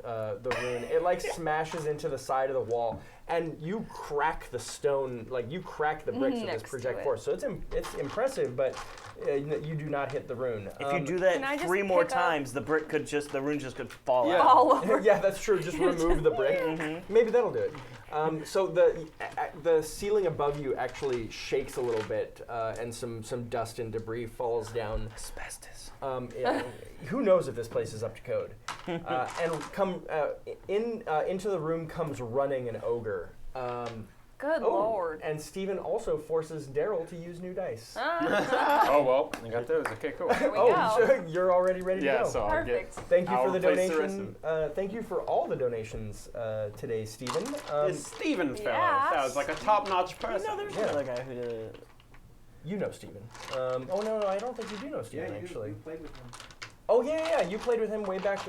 A: rune. It like smashes into the side of the wall, and you crack the stone, like you crack the bricks of this
B: Next to
A: project
B: it.
A: force. So it's impressive, but you do not hit the rune.
C: If you do
B: Can I
C: that
B: just
C: 3 more
B: pick up-
C: times, the rune just could fall
D: Yeah.
C: out.
B: all over.
A: Yeah, that's true. Just remove the brick. Maybe that'll do it. So the ceiling above you actually shakes a little bit, and some dust and debris falls down.
C: Asbestos.
A: Yeah, who knows if this place is up to code? And into the room comes running an ogre.
B: Good lord.
A: And Steven also forces Daryl to use new dice.
F: Oh well, I got those. Okay, cool.
B: There we
A: Oh,
B: go.
A: so you're already ready
F: Yeah,
A: to go.
F: so I'll get.
B: Perfect.
A: Thank you
F: I'll
A: for the
F: replace the rest
A: donation. Thank you for all the donations today, Steven.
D: This Steven fellow
B: yes.
D: sounds like a top-notch
C: You
D: person.
C: know, there's
A: Yeah.
C: another guy who did
A: You know Steven. Oh no, I don't think you do know Steven
E: Yeah,
A: actually.
E: you played with him.
A: Oh yeah, you played with him way back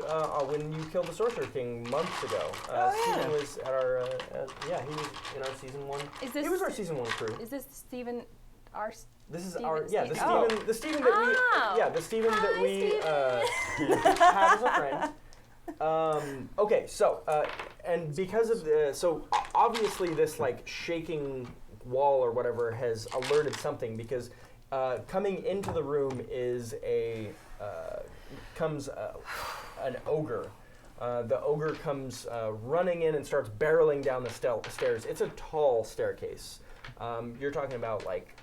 A: when you killed the Sorcerer King months ago. Steven
C: yeah.
A: was at our he was in our season 1.
B: Is this
A: He was our season 1 crew.
B: Is this Steven Our
A: This is
B: Steven-
A: our the
B: Steven-
A: Steven the Steven that the Steven that
B: Hi,
A: we
B: Steven.
A: have as a friend. Okay, so and because of the obviously this like shaking wall or whatever has alerted something because coming into the room is comes an ogre. The ogre comes running in and starts barreling down the stairs. It's a tall staircase. You're talking about like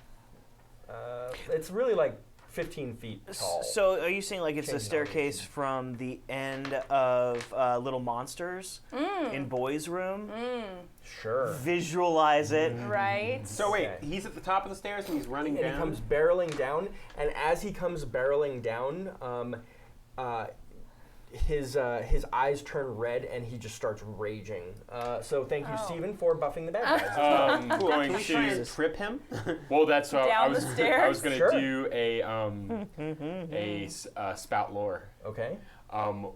A: it's really like 15 feet tall.
C: So are you saying like it's the
A: Changing
C: staircase from the end of Little Monsters in Boy's room?
A: Sure.
C: Visualize it.
B: right.
D: So wait,
A: Okay.
D: he's at the top of the stairs and he's running
A: And
D: down.
A: he comes barreling down, and as he comes barreling down, his eyes turn red, and he just starts raging. So thank you,
B: Oh.
A: Stephen, for buffing the bad guys.
F: Going
D: Can we try and
F: to.
D: trip him?
F: Well, that's what
B: Down
F: I
B: the
F: was. I was
B: stairs?
F: going to
A: Sure.
F: do a spout lore.
A: Okay.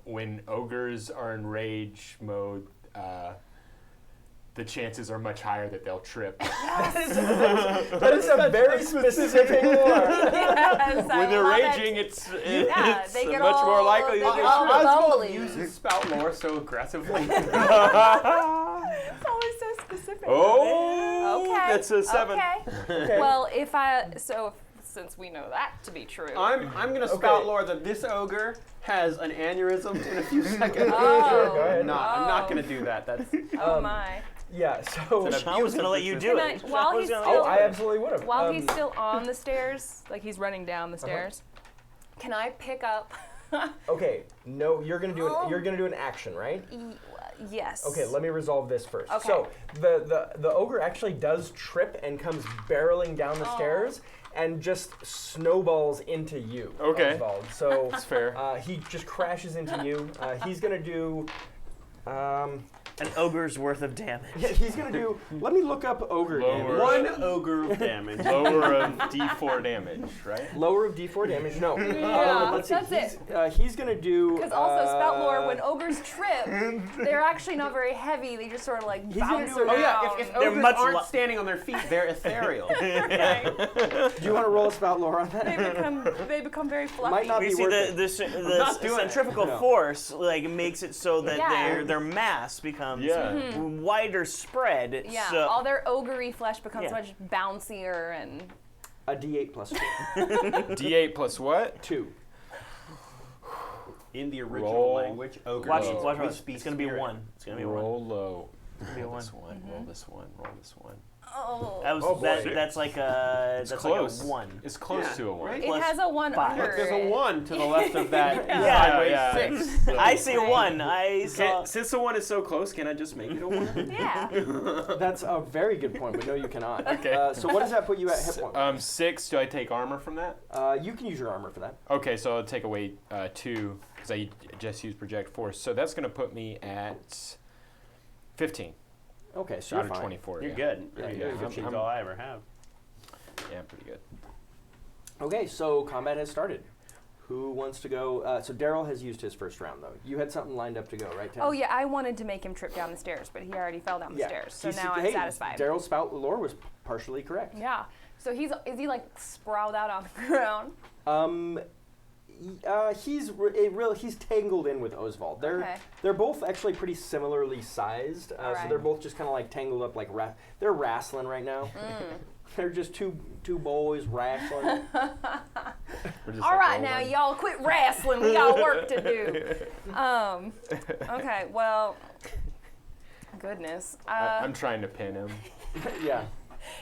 F: When ogres are in rage mode, the chances are much higher that they'll trip.
A: That is a very specific lore.
B: Yes, I
F: When they're
B: love
F: raging,
B: it.
F: it's
B: they get
F: much more
B: all-
F: likely
B: they
F: that
B: get
F: they
B: all
F: trip.
D: Oswald
B: bubbly.
D: uses spout lore so aggressively.
B: It's always so specific.
F: Oh,
B: Okay.
F: that's a 7.
B: Okay. Well, since we know that to be true.
D: I'm gonna spout lore that this ogre has an aneurysm in a few seconds.
B: Oh.
A: Sure, go ahead.
D: I'm not
B: Oh.
D: gonna do that. That's
B: Oh my.
A: Yeah. So.
C: Sean was going to let you do
B: Can I-
C: it.
B: while
C: Sean was
B: he's
C: gonna
B: still-
A: Oh, I absolutely would have.
B: While he's still on the stairs, like he's running down the stairs, can I pick up?
A: Okay. No, you're gonna do an action, right?
B: Yes.
A: Okay, let me resolve this first.
B: Okay.
A: So the ogre actually does trip and comes barreling down the stairs and just snowballs into you,
F: Okay.
A: Oswald. So
F: That's fair.
A: he just crashes into you. He's gonna do.
C: An ogre's worth of damage.
A: Yeah, he's gonna do. Let me look up ogre
F: Lower.
A: damage.
D: one ogre of damage.
F: Lower of D4 damage, right?
A: Lower of D4 damage. No.
B: Yeah,
A: let's see.
B: that's
A: He's gonna do.
B: Because also, spout lore, when ogres trip, they're actually not very heavy. They just sort of like
A: He's gonna
B: bounce
A: do it-
B: around.
D: Oh yeah, if
C: They're
D: ogres
C: much
D: aren't standing on their feet, they're ethereal.
B: Okay.
A: Do you want to roll a spout lore on that?
B: they become very fluffy.
A: Might not
C: You
A: be
C: see,
A: worth
C: the
D: not doing it.
C: centrifugal
A: No.
C: force like makes it so that
B: Yeah.
C: their mass becomes
F: Yeah.
C: wider spread.
B: Yeah,
C: So,
B: all their ogre flesh becomes
C: Yeah.
B: much bouncier and.
A: a D8 plus 2.
F: D8 plus what?
A: 2.
D: In the original
F: Roll.
D: language, ogre
C: watch,
D: means
C: watch,
D: we
C: watch.
D: speak
C: It's gonna be
D: spirit.
C: 1. It's gonna be 1.
F: Roll low.
C: Be a
F: Roll
C: one.
F: this one. Roll this one. Roll this one.
B: Oh.
C: That was
A: Oh, boy.
C: that's like a
F: It's
C: that's
F: close.
C: like a 1.
F: It's close
D: Yeah,
F: to a 1.
D: right?
B: It
C: plus
B: has a 1
C: 5.
B: under
D: There's a
B: it.
D: 1 to the left of that
C: Yeah,
D: sideways
F: yeah.
D: 6.
C: I see a
B: Right.
C: 1. I saw.
F: Since the 1 is so close, can I just make it a 1?
B: Yeah.
A: That's a very good point, but no, you cannot.
F: Okay.
A: So what does that put you at hit point?
F: 6. Do I take armor from that?
A: You can use your armor for that.
F: Okay, so I'll take away 2 because I just used project force. So that's going to put me at 15
A: Okay, so
F: out
A: you're
F: of
A: fine.
F: 24.
D: You're
F: yeah.
D: good.
A: Yeah,
D: Pretty
A: you're
D: good.
A: good.
D: 15's all I ever have.
F: Yeah, pretty good.
A: Okay, so combat has started. Who wants to go? So Daryl has used his first round, though. You had something lined up to go, right, Tim?
B: Oh yeah, I wanted to make him trip down the stairs, but he already fell down the stairs. So now I'm satisfied.
A: Daryl's spout lore was partially correct.
B: Yeah. So is he like sprawled out on the ground?
A: He's tangled in with Oswald.
B: Okay.
A: They're both actually pretty similarly sized. So
B: Alright.
A: they're both just kind of like tangled up, like they're wrestling right now. They're just two boys wrestling.
F: We're just
B: All
F: like
B: right, now
F: rolling.
B: y'all quit wrestling. We got work to do. Okay. Well. Goodness.
F: I'm trying to pin him.
A: Yeah.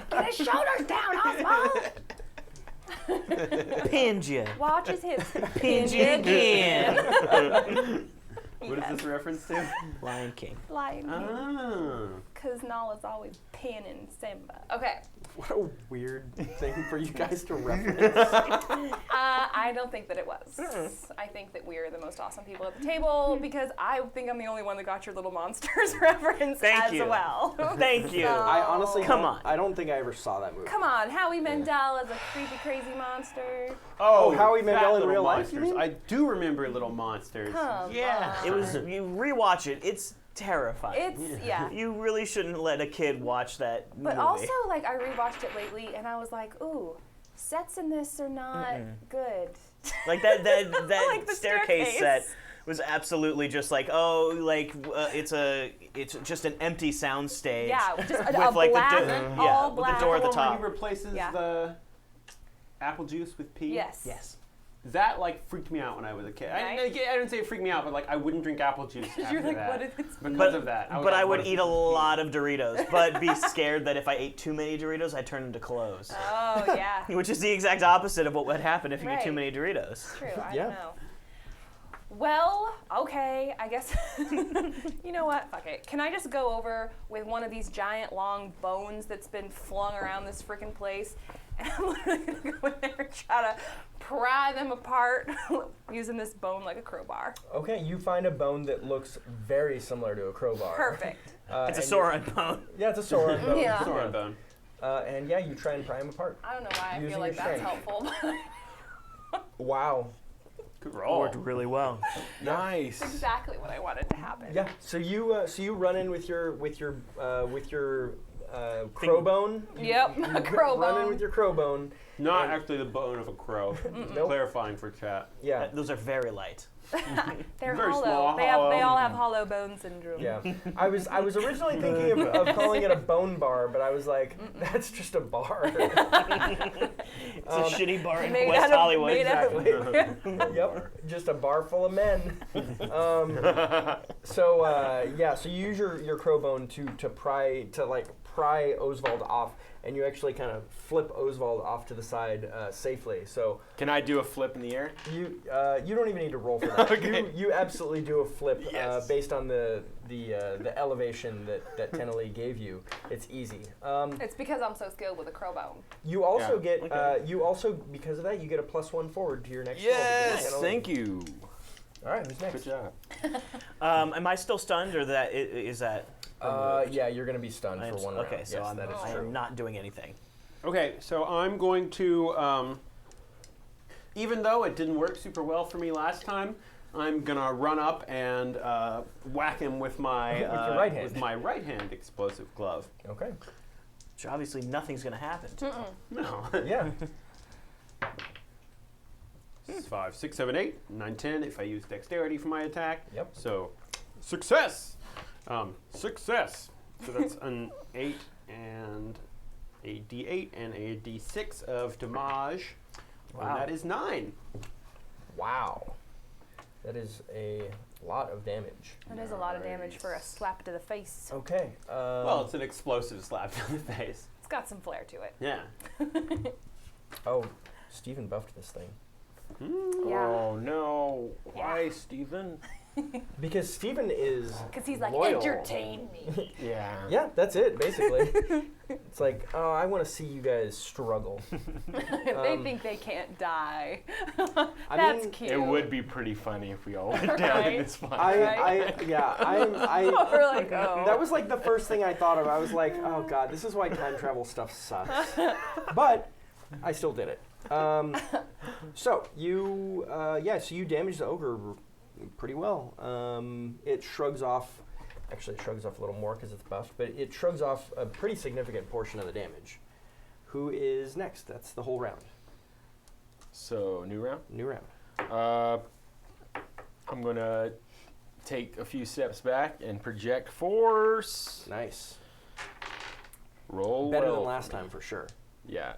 B: Get his shoulders down, Oswald.
C: Pinned you.
B: Watch his hips.
C: Pinned you again.
D: What is this reference to?
C: Lion King.
B: Lion King.
D: Oh.
B: Because Nala's always pinning Simba. Okay.
A: What a weird thing for you guys to reference.
B: I don't think that it was. I think that we're the most awesome people at the table because I think I'm the only one that got your Little Monsters reference
C: Thank
B: as
C: you.
B: well.
C: Thank you.
B: So-
A: I honestly
C: Come
A: don't-
C: on.
A: I don't think I ever saw that movie.
B: Come on, Howie Mandel is a creepy, crazy monster.
A: Oh, Howie
D: Fat
A: Mandel in
D: Little
A: real life, you
D: Monsters.
A: mean?
D: I do remember Little Monsters.
B: Come
D: Yeah.
B: on.
C: It was you rewatch it. It's terrifying.
B: It's yeah.
C: You really shouldn't let a kid watch that
B: But
C: movie.
B: also, like, I rewatched it lately, and I was like, ooh, sets in this are not good.
C: Like that
B: Like the
C: staircase
B: staircase.
C: set was absolutely just like, oh, like it's just an empty sound stage.
B: Yeah, just
C: with
B: a
C: like
B: black,
C: with
B: all
C: the
B: black.
C: door at the
D: Where
C: top.
D: he replaces
B: Yeah.
D: the apple juice with pee.
B: Yes.
C: Yes.
D: That like freaked me out when I was a kid. I didn't say it freaked me out, but like I wouldn't drink apple juice after
B: You're like,
D: that
B: what if it's
D: because of that.
C: But I would eat a lot of Doritos, but be scared that if I ate too many Doritos, I'd turn into clothes.
B: Oh, yeah.
C: Which is the exact opposite of what would happen if you eat too
B: Right.
C: many Doritos.
B: True, I
A: Yeah.
B: don't know. Well, okay, I guess, you know what, fuck it. Can I just go over with one of these giant long bones that's been flung around this freaking place? And I'm literally gonna go in there and try to pry them apart using this bone like a crowbar.
A: Okay, you find a bone that looks very similar to a crowbar.
B: Perfect.
C: It's a
A: and
C: Sauron bone.
A: Yeah, it's a Sauron bone.
B: Yeah.
D: Sauron bone.
A: And yeah, you try and pry them apart.
B: I don't know why I
A: Using
B: feel like
A: your
B: that's
A: strength.
B: helpful, but
A: Wow.
D: Good roll.
C: Worked really well.
F: Nice.
B: it's exactly what I wanted to happen.
A: Yeah. So you run in with your crow bone.
B: Yep, a crow
A: Run in
B: bone.
A: with your crow bone.
D: Not
A: And-
D: actually the bone of a crow.
A: Nope.
D: Clarifying for chat.
A: Yeah.
C: Those are very light.
B: They're
D: Very
B: hollow.
D: small,
B: They
D: hollow.
B: all have hollow bone syndrome.
A: Yeah. I was originally thinking of calling it a bone bar, but I was like, that's just a bar.
C: It's a shitty bar in
B: Made
C: West
B: out of-
C: Hollywood.
B: made out of-
A: Exactly. Yep. Just a bar full of men. So you use your crow bone to pry Oswald off, and you actually kind of flip Oswald off to the side safely. So
F: Can I do a flip in the air?
A: you don't even need to roll for that.
F: Okay.
A: You absolutely do a flip
F: Yes.
A: based on the elevation that Tennelly gave you. It's easy.
B: It's because I'm so skilled with a crow bone.
A: You also
F: Yeah.
A: get
C: Okay.
A: because of that you get a +1 forward to your next
F: Yes,
A: roll.
F: thank you.
A: All right, who's next?
F: Good job.
C: Am I still stunned, or is that?
A: Yeah, you're gonna be stunned
C: I am
A: for one
C: okay,
A: round.
C: so
A: yes, that is
C: I
A: true.
C: am not doing anything.
D: Okay, so I'm going to, even though it didn't work super well for me last time, I'm gonna run up and whack him with my
A: With your right hand.
D: with my right hand explosive glove.
A: Okay.
C: So obviously nothing's gonna happen.
D: No.
A: Yeah.
D: 5, 6, 7, 8, 9, 10. If I use dexterity for my attack.
A: Yep.
D: So, success. Success. So that's an 8 and a D8 and a D6 of damage.
C: Wow.
D: And that is 9.
A: Wow. That is a lot of damage.
B: That is a lot of damage for a slap to the face.
A: Okay.
D: Well, it's an explosive slap to the face.
B: It's got some flair to it.
D: Yeah.
A: oh, Steven buffed this thing.
B: Yeah.
F: Oh no. Why,
B: Yeah.
F: Steven?
A: Because Steven is
B: Because he's like,
A: loyal.
B: entertain me.
F: Yeah.
A: Yeah, that's it, basically. It's like, oh, I want to see you guys struggle.
B: They think they can't die.
A: I
B: That's
A: mean,
B: cute.
F: It would be pretty funny if we all went down in
B: Right?
F: this fight.
B: We're like, oh.
A: That was like the first thing I thought of. I was like, oh god, this is why time travel stuff sucks. But I still did it. So you damaged the ogre pretty well. It shrugs off. Actually, it shrugs off a little more because it's buffed, but it shrugs off a pretty significant portion of the damage. Who is next? That's the whole round.
F: So, new round?
A: New round.
F: I'm going to take a few steps back and project force.
A: Nice.
F: Roll
A: Better
F: well
A: than
F: for
A: last
F: me.
A: time for sure.
F: Yeah.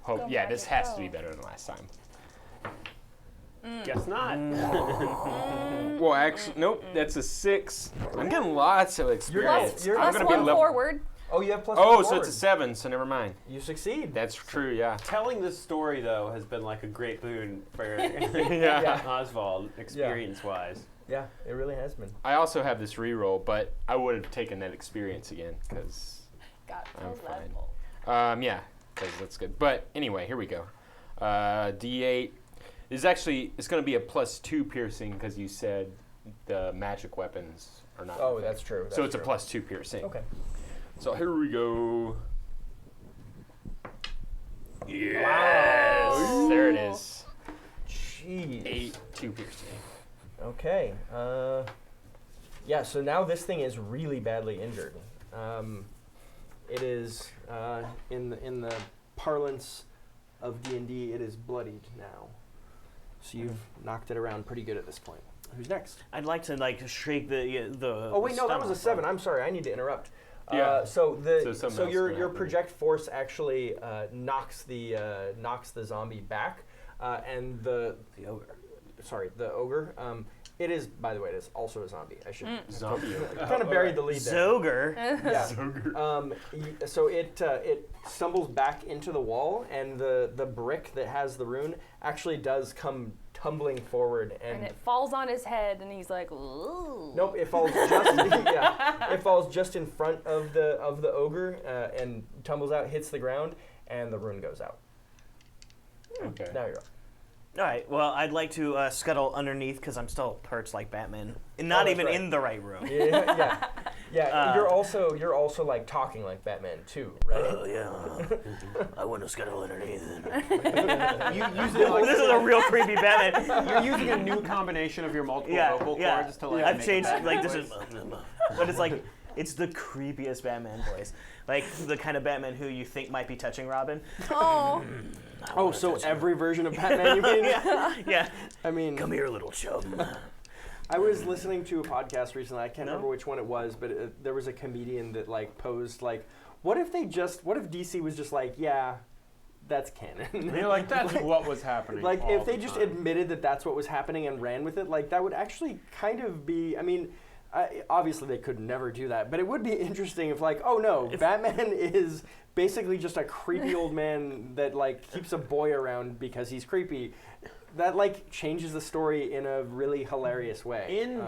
B: Go
F: Yeah, this
B: Magic,
F: has to be
B: go.
F: better than last time.
D: Guess not.
F: Well, actually, nope, that's a 6. I'm getting lots of experience.
A: you're-
F: I'm
B: Plus
F: gonna be
B: one
F: level.
B: forward.
A: Oh, you have plus
F: Oh,
A: one
F: so
A: forward.
F: it's a 7, so never mind.
A: You succeed.
F: That's true, yeah.
D: Telling this story, though, has been like a great boon for
F: Yeah.
D: Oswald, experience-wise.
A: Yeah, it really has been.
F: I also have this reroll, but I would have taken that experience again, because,
B: Got
F: I'm
B: to
F: fine.
B: level.
F: yeah, because that's good. But anyway, here we go. D8 is actually, it's going to be a +2 piercing, because you said the magic weapons are not.
A: Oh,
F: effective.
A: that's true.
F: So
A: that's
F: it's
A: true.
F: a +2 piercing.
A: Okay.
F: So here we go. Yes!
B: Wow.
F: There it
A: Jeez.
F: 8, 2 piercing.
A: Okay. Yeah, so now this thing is really badly injured. It is, in the parlance of D&D, it is bloodied now. So you've knocked it around pretty good at this point. Who's next?
C: I'd like to like shake the.
A: Oh wait, no, that was a 7. I'm sorry, I need to interrupt.
F: Yeah.
A: So
F: something else
A: your
F: can happen.
A: project force actually knocks the zombie back, and the ogre. It is, by the way, it is also a zombie. I should
F: Zombie.
A: kind of buried the lead there.
C: Zogre.
A: Yeah. So it stumbles back into the wall, and the brick that has the rune actually does come tumbling forward,
B: And it falls on his head, and he's like, ooh.
A: Nope, it falls just it falls just in front of the ogre and tumbles out, hits the ground, and the rune goes out.
F: Okay.
A: Now you're up.
C: All right. Well, I'd like to scuttle underneath because I'm still perched like Batman, and not
A: that's
C: even
A: right.
C: in the right room.
A: Yeah. You're also like talking like Batman too, right?
C: Oh yeah. I want to scuttle underneath.
D: You use it like
C: This is a real creepy Batman.
D: you're using a new combination of your multiple vocal cords to like.
C: I've
D: make a
C: changed
D: Batman
C: like this
D: voice.
C: is, but it's like it's the creepiest Batman voice, like the kind of Batman who you think might be touching Robin.
B: Oh.
A: Oh, so every version of Batman you mean?
C: Yeah.
A: I mean,
C: Come here, little chum.
A: I was listening to a podcast recently. I can't
C: No?
A: remember which one it was, but there was a comedian that like posed like, what if DC was just like, yeah, that's canon.
D: And you're like, that's what was happening.
A: Like,
D: all
A: if they
D: the
A: just
D: time.
A: admitted that that's what was happening and ran with it, like, that would actually kind of be, I mean, obviously they could never do that, but it would be interesting if, like, oh no, Batman is basically just a creepy old man that, like, keeps a boy around because he's creepy. That, like, changes the story in a really hilarious way.
D: in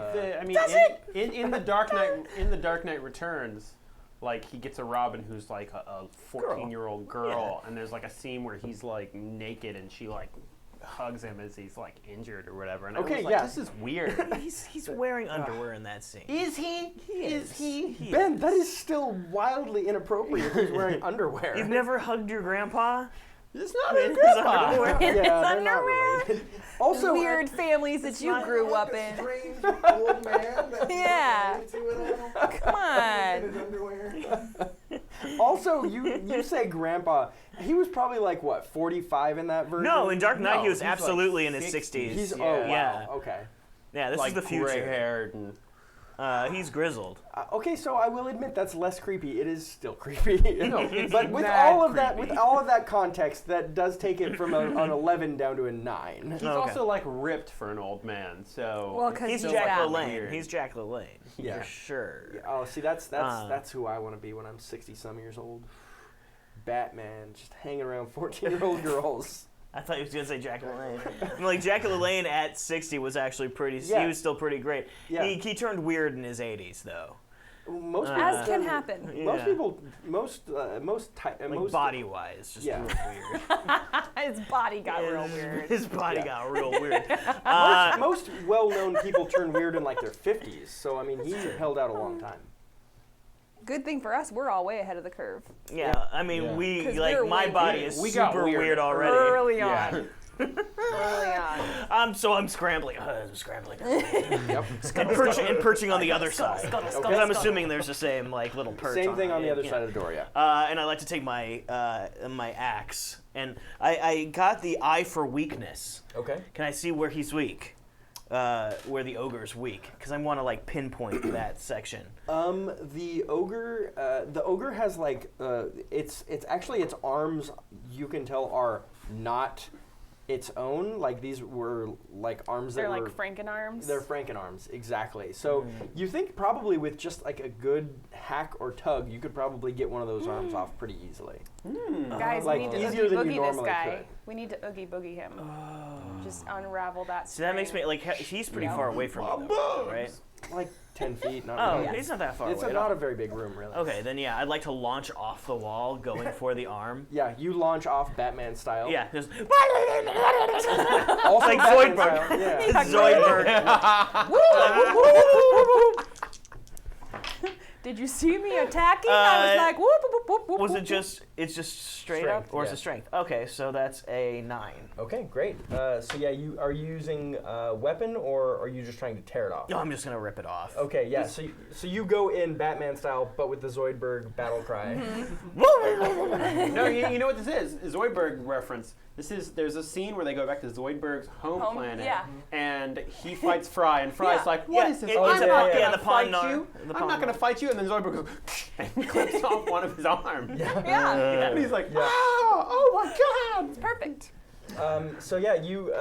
D: the Dark Knight Returns, like he gets a Robin who's like a 14-year-old girl, and there's like a scene where he's like naked and she like hugs him as he's like injured or whatever. And I was like, this is weird.
C: He's wearing underwear in that scene.
D: Is he?
C: Is he?
A: Ben, that is still wildly inappropriate if he's wearing underwear.
C: You've never hugged your grandpa?
D: It's not
C: In
D: his
C: his
D: grandpa.
C: underwear?
B: In his
A: they're not
B: underwear?
A: related. Also,
B: Weird families that you grew up in.
E: Strange old man that
B: Yeah. Come on.
E: his underwear.
A: Also, you say grandpa. He was probably like, what, 45 in that version?
C: No, in Dark Knight
D: No,
C: he was
D: he's like
C: absolutely in his
D: 60s.
C: 60s.
A: He's,
D: Yeah.
A: oh, wow,
C: Yeah.
A: okay.
C: Yeah, this
D: like
C: is the future.
D: gray-haired and
C: He's grizzled.
A: Okay, so I will admit that's less creepy. It is still creepy.
D: it's
A: But with
D: mad
A: all of that,
D: creepy.
A: with all of that context, that does take it from an 11 down to a 9.
D: he's
C: Okay.
D: also like ripped for an old man. So
B: Well, 'cause
C: He's
B: he's
C: Jack
B: that
C: LaLanne.
D: weird.
C: He's Jack LaLanne.
A: Yeah.
C: For sure.
A: Oh, see, that's who I want to be when I'm 60-some years old. Batman, just hanging around 14-year-old girls.
C: I thought he was gonna say Jack LaLanne. I mean, like Jack LaLanne at 60 was actually pretty.
A: Yeah.
C: He was still pretty great.
A: Yeah.
C: He turned weird in his 80s though.
A: Most
B: As
A: people-
B: can happen.
A: Most
C: Yeah.
A: people,
C: Like body wise, just
A: Yeah.
C: real weird.
B: His body got real weird.
C: His body
A: Yeah.
C: got real weird.
A: most well-known people turn weird in like their 50s. So I mean, he held out a long time.
B: Good thing for us, we're all way ahead of the curve.
C: Yeah, I mean,
F: Yeah.
C: we
B: 'Cause
C: like
B: we're
C: my
B: way
C: body
B: weird.
C: is
D: We got
C: super
D: weird
C: weird already.
B: Early on.
D: yeah.
B: Early on.
C: So I'm scrambling. I'm scrambling.
A: Yep.
C: and perching on the other side.
B: scuttle,
C: Because
B: scuttle,
C: I'm
B: scuttle.
C: assuming there's the same like little perch.
A: Same thing on the
C: it,
A: other
C: yeah.
A: side of the door. Yeah.
C: And I like to take my my axe, and I got the eye for weakness.
A: Okay.
C: Can I see where he's weak? Where the ogre's weak? Because I want to like pinpoint that section.
A: The ogre has like it's actually its arms. You can tell are not its own. Like these were like arms
B: They're
A: that
B: like
A: were.
B: Frankenarms.
A: They're Frankenarms, exactly. So you think probably with just like a good hack or tug, you could probably get one of those arms off pretty easily.
B: Guys,
A: Like,
B: we need to
A: easier
B: oogie
A: than you
B: boogie this
A: normally
B: guy.
A: could.
B: We need to oogie boogie him. Just unravel that.
C: So that makes me
B: string.
C: like he's pretty
B: Yeah.
C: far away from me, though, right?
A: Like 10 feet. Not
C: Oh,
A: really.
C: he's not that far
A: It's
C: away. at
A: not
C: all.
A: a very big room, really.
C: Okay, then yeah, I'd like to launch off the wall, going for the arm.
A: Yeah, you launch off Batman style.
C: Yeah, just
A: Also
C: like
A: Batman
C: Zoidberg.
A: style. Yeah.
C: Zoidberg.
B: Did you see me attacking? I was like, whoop, whoop, whoop, whoop.
C: Was
B: whoop,
C: it just, it's just straight
A: Strength,
C: up, or is
A: yeah.
C: it strength? Okay, so that's a 9.
A: Okay, great. So yeah, are you using a weapon or are you just trying to tear it off?
C: No, I'm just gonna rip it off.
A: Okay, yeah. So you go in Batman style, but with the Zoidberg battle cry.
D: No, you know what this is? A Zoidberg reference. There's a scene where they go back to Zoidberg's home planet,
B: yeah.
D: and he fights Fry, and Fry's
B: Yeah.
D: like, "What is this?
C: Yeah,
D: I'm
C: yeah,
D: not
C: yeah,
D: gonna
C: the
D: fight
C: Pond
D: you.
C: the
D: I'm
C: Pond
D: not gonna fight you." And then Zoidberg goes and clips off one of his arms.
B: Yeah.
D: And he's like,
A: Yeah.
D: "Oh my God!"
B: It's perfect.
A: So yeah, you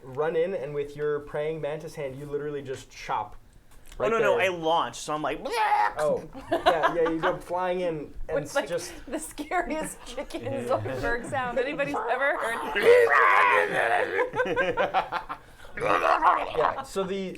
A: run in, and with your praying mantis hand, you literally just chop. Right
C: oh, no,
A: there.
C: I launched, so I'm like,
A: Oh, yeah, you go flying in, and
B: It's like
A: just
B: the scariest chicken Zoidberg sound anybody's ever heard.
A: yeah. So the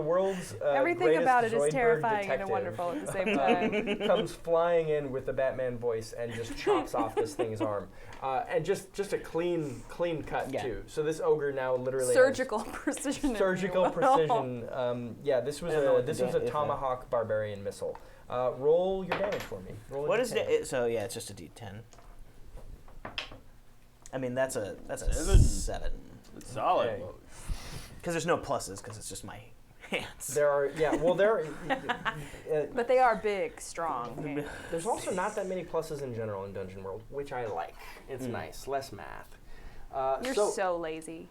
A: world's
B: Everything
A: greatest
B: about it is
A: Zoidberg
B: terrifying and
A: detective
B: wonderful at the same time.
A: comes flying in with the Batman voice and just chops off this thing's arm, and just a clean cut
C: Yeah.
A: too. So this ogre now literally has
B: Surgical precision. if
A: surgical
B: you will.
A: precision. Yeah, this was
C: I don't know
A: a
C: what
A: this
C: the
A: was a
C: da- is
A: tomahawk barbarian missile. Roll your damage for me. Roll a
C: what is
A: D10.
C: it? So yeah, it's just a D10. I mean, that's a
D: 7.
C: 7.
D: It's solid.
A: Okay.
C: Because there's no pluses, because it's just my hands.
A: There are
B: But they are big, strong. hands.
A: there's also not that many pluses in general in Dungeon World, which I like. It's nice, less math.
B: You're so lazy.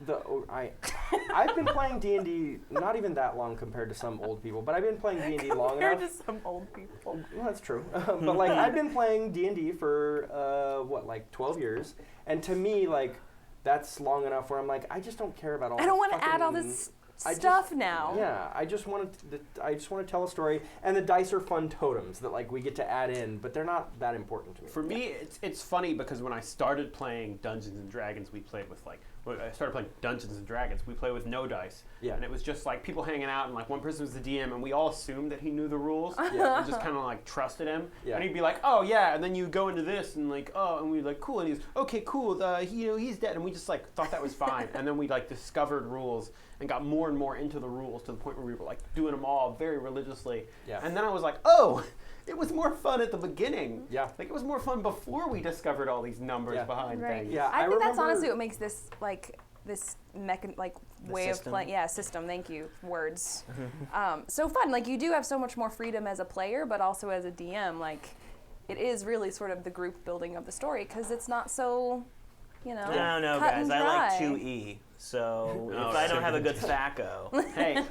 A: I've been playing D&D not even that long compared to some old people, but I've been playing D&D long
B: Compared
A: enough.
B: to some old people.
A: Well, that's true. But like I've been playing D&D for 12 years, and to me that's long enough where I'm like I just don't care about all.
B: I don't
A: want
B: want to add all this
A: I
B: stuff
A: just-
B: now.
A: Yeah, I just want to tell a story, and the dice are fun totems that we get to add in, but they're not that important to me.
D: For me, it's funny because when I started playing Dungeons and Dragons, we played with when I started playing Dungeons and Dragons, we played with no dice.
A: Yeah.
D: And it was just like people hanging out, and one person was the DM, and we all assumed that he knew the rules.
A: Yeah.
D: And just kind of trusted him.
A: Yeah.
D: And he'd be like, "Oh yeah," and then you go into this, and and we'd like, "Cool," and he's okay, cool. He's dead, and we just thought that was fine. And then we discovered rules and got more and more into the rules to the point where we were doing them all very religiously.
A: Yeah.
D: And then I was like, "Oh." It was more fun at the beginning.
A: Yeah.
D: It was more fun before we discovered all these numbers
A: Yeah.
D: behind
B: Right.
D: things.
A: Yeah,
B: I think that's
A: remember-
B: honestly what makes this this way of
C: system.
B: playing. Yeah, system. Thank you. Words. So fun. You do have so much more freedom as a player, but also as a DM. It is really sort of the group building of the story because it's not so,
C: No,
B: cut
C: guys,
B: and
C: I like
B: dry.
C: 2E. So
D: Oh,
C: if I don't have a good THACO,
D: Hey,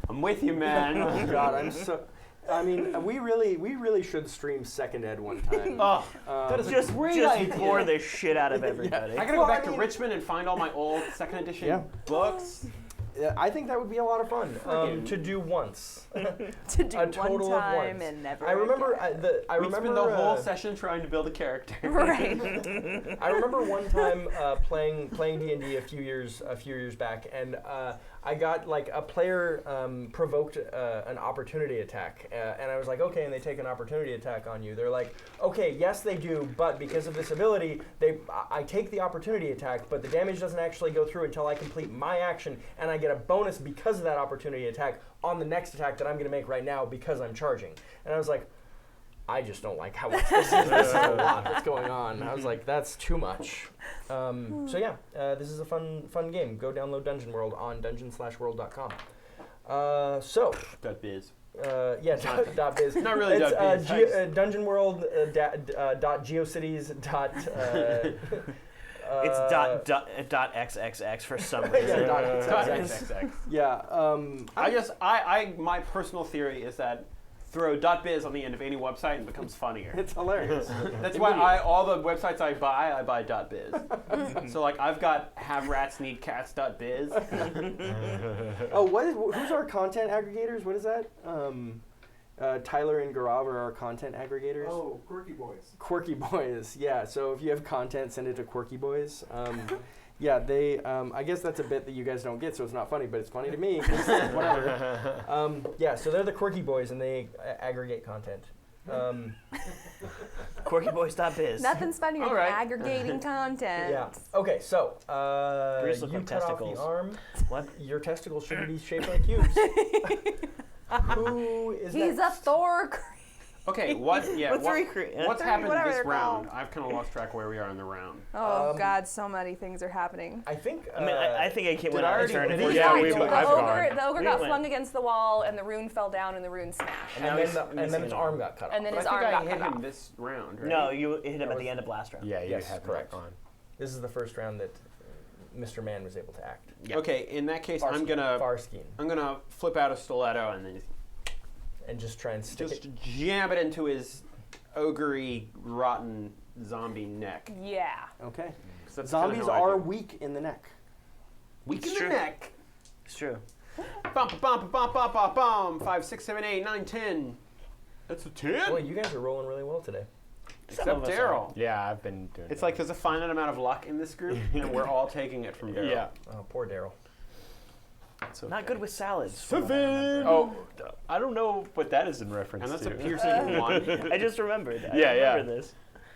D: I'm with you, man.
A: Oh God, I'm so. I mean, we really should stream Second Ed one time.
D: Oh,
A: that is
C: just pour the shit out of everybody.
D: I gotta go back to Richmond and find all my old second edition
A: Yeah.
D: books.
A: Yeah, I think that would be a lot of fun
D: Friggin-
A: to do once.
B: to do
A: A total
B: one
A: of
B: time
A: once.
B: and never.
A: I remember.
B: again.
A: I
D: We
A: remember
D: spent the whole session trying to build a character.
B: Right.
A: I remember one time playing D&D a few years back, and I got a player provoked an opportunity attack, and I was like, okay, and they take an opportunity attack on you. They're like, okay, yes they do, but because of this ability, I take the opportunity attack, but the damage doesn't actually go through until I complete my action, and I get a bonus because of that opportunity attack on the next attack that I'm going to make right now because I'm charging. And I was like, I just don't like how much this is. This is a lot that's going on. I was like, that's too much. So yeah, this is a fun game. Go download Dungeon World on dungeon/world.com.
D: .biz.
A: Yeah, .biz.
D: Not really
A: it's,
D: .biz.
A: Dungeon World .geocities
C: It's dot XXX for some reason.
A: Yeah,
D: .xxx.
A: Yeah.
D: My personal theory is that throw .biz on the end of any website and it becomes funnier.
A: It's hilarious.
D: That's why all the websites I buy .biz. So I've got haverats.needcats.biz.
A: Oh, who's our content aggregators? What is that? Tyler and Gaurav are our content aggregators.
E: Oh, Quirky Boys.
A: Quirky Boys, yeah. So if you have content, send it to Quirky Boys. Yeah, they. I guess that's a bit that you guys don't get, so it's not funny, but it's funny to me. 'Cause whatever. Yeah, so they're the Quirky Boys, and they aggregate content.
C: QuirkyBoys.biz.
B: Nothing's funnier than
D: Alright.
B: aggregating content.
A: Yeah. Okay, so
C: Bruce look
A: you
C: like
A: cut
C: testicles.
A: off the arm.
C: What?
A: Your testicles shouldn't be shaped like cubes. Who is
B: He's
A: next?
B: a Thor.
D: Okay, what? Yeah,
C: Let's
D: what's happened
B: whatever
D: this
B: they're
D: round?
B: called.
D: I've kind of lost track where we are in the round.
B: Oh God, so many things are happening.
A: I think.
C: I mean, I think I came when
D: I
C: I
D: already-
C: turned.
D: did
C: If
D: he-
C: we're
F: Yeah,
C: going
F: we've-
C: to it.
F: I've gone.
B: The ogre
C: We
B: got
C: went.
B: flung against the wall, and the rune fell down, and the rune smashed.
A: and then
C: missing
A: his
C: an
A: arm got cut off.
B: And then
D: But
B: his
D: I
B: arm
D: think I
B: got
D: hit
B: cut
D: him
B: off.
D: this round, right?
C: No, you hit him at the end of last round.
F: Yeah, you
A: Yes,
F: have
A: correct.
F: not gone.
A: This is the first round that Mr. Man was able to act.
C: Yeah.
D: Okay, in that case,
A: Farskin.
D: I'm gonna flip out a stiletto and then
A: And just try and stick
D: just
A: it.
D: jam it into his ogre rotten zombie neck.
B: Yeah.
G: Okay.
D: 'Cause that's
G: Zombies
D: kinda how I
G: are
D: do.
G: weak in the neck.
D: Weak in
C: It's
D: the
C: true.
D: neck.
C: It's true.
D: Bum, bum, bum, bum, bum, bum. 5, 6, 7, 8, 9, 10. That's a 10.
A: Boy, you guys are rolling really well today.
C: Some
D: Except
C: of us
D: Daryl.
F: Yeah, I've been doing
D: It's
F: that.
D: like there's a finite amount of luck in this group, and we're all taking it from Daryl.
F: Yeah.
A: Oh, poor Daryl.
D: It's okay.
C: Not good with salads.
F: 7. Oh, I don't know what that is in reference
D: And that's
F: to.
D: a piercing 1.
C: I just remembered. I
F: Yeah, yeah.
C: remember this.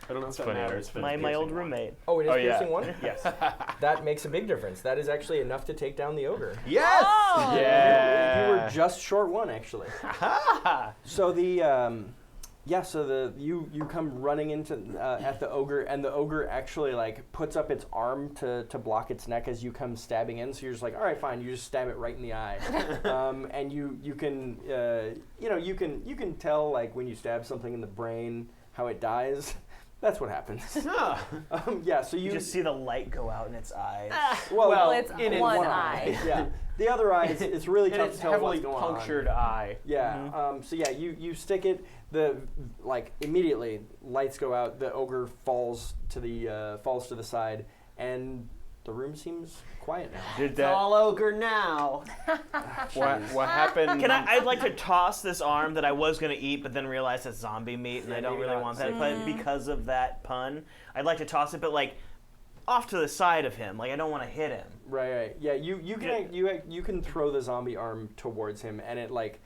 D: I don't know if that
F: funny,
D: matters.
F: it's
D: but
C: My
D: it's
C: old
D: piercing 1.
C: roommate.
A: Oh, it is
F: Oh, yeah.
A: piercing 1?
D: Yes.
A: That makes a big difference. That is actually enough to take down the ogre.
D: Yes!
B: Oh.
F: Yeah.
G: You were just short one, actually. So the you come running into at the ogre, and the ogre actually like puts up its arm to block its neck as you come stabbing in. So you're just like, all right, fine. You just stab it right in the eye, and you can you can tell like when you stab something in the brain how it dies. That's what happens.
D: Ah.
G: Yeah. So
C: You just see the light go out in its eyes.
G: well,
B: it's
G: in
B: one eye.
G: Yeah. The other eye, it's really
D: And
G: tough
D: it's
G: to tell
D: heavily
G: what's going on.
D: punctured eye.
G: Yeah. So yeah, you stick it. Immediately lights go out. The ogre falls to the side, and the room seems quiet now.
F: Did that?
D: all ogre now.
F: What happened?
C: Can I'd like to toss this arm that I was going to eat, but then realized it's zombie meat, and
G: Yeah,
C: I don't
G: maybe
C: really
G: not.
C: want that. But because of that pun, I'd like to toss it, but like off to the side of him. Like I don't want to hit him.
G: Right. Yeah. You can throw the zombie arm towards him, and it like.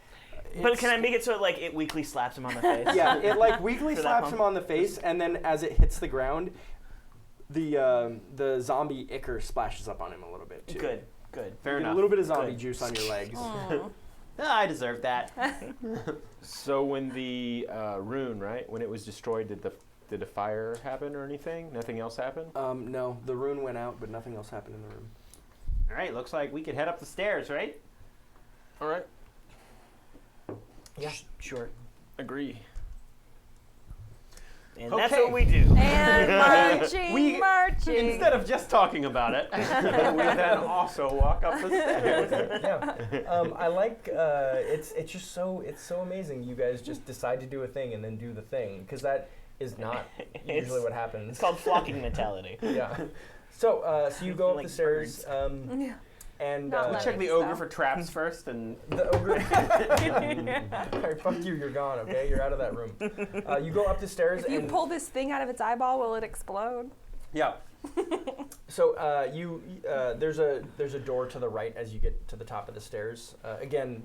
C: But can I make it so like it weakly slaps him on the face?
G: Yeah. It like weakly
C: For that
G: slaps
C: pump?
G: him on the face, and then as it hits the ground, the zombie ichor splashes up on him a little bit too.
C: Good.
G: You
D: Fair
G: get
D: enough.
G: a little bit of zombie
C: Good.
G: juice on your legs.
D: I deserve that.
F: So when the rune, right? When it was destroyed, did a fire happen or anything? Nothing else happened?
G: No, the rune went out, but nothing else happened in the room.
D: All right, looks like we could head up the stairs, right?
F: All right.
A: Yeah.
C: Sure.
F: Agree.
C: And that's
D: Okay.
C: what we do.
B: And marching,
D: We-
B: marching.
D: Instead of just talking about it, we then also walk up the stairs.
A: Yeah. I like it's just so amazing. You guys just decide to do a thing and then do the thing, because that is not usually what happens.
C: It's called flocking mentality.
A: Yeah. So you go up
C: Like
A: the stairs,
B: Yeah.
A: and
B: Not
D: We
B: letting
D: check the
B: stuff.
D: ogre for traps first, and
A: the ogre. All right, fuck you. You're gone. Okay, you're out of that room. You go up the stairs,
B: If you
A: and
B: pull this thing out of its eyeball, will it explode?
D: yeah.
A: so there's a door to the right as you get to the top of the stairs. Again,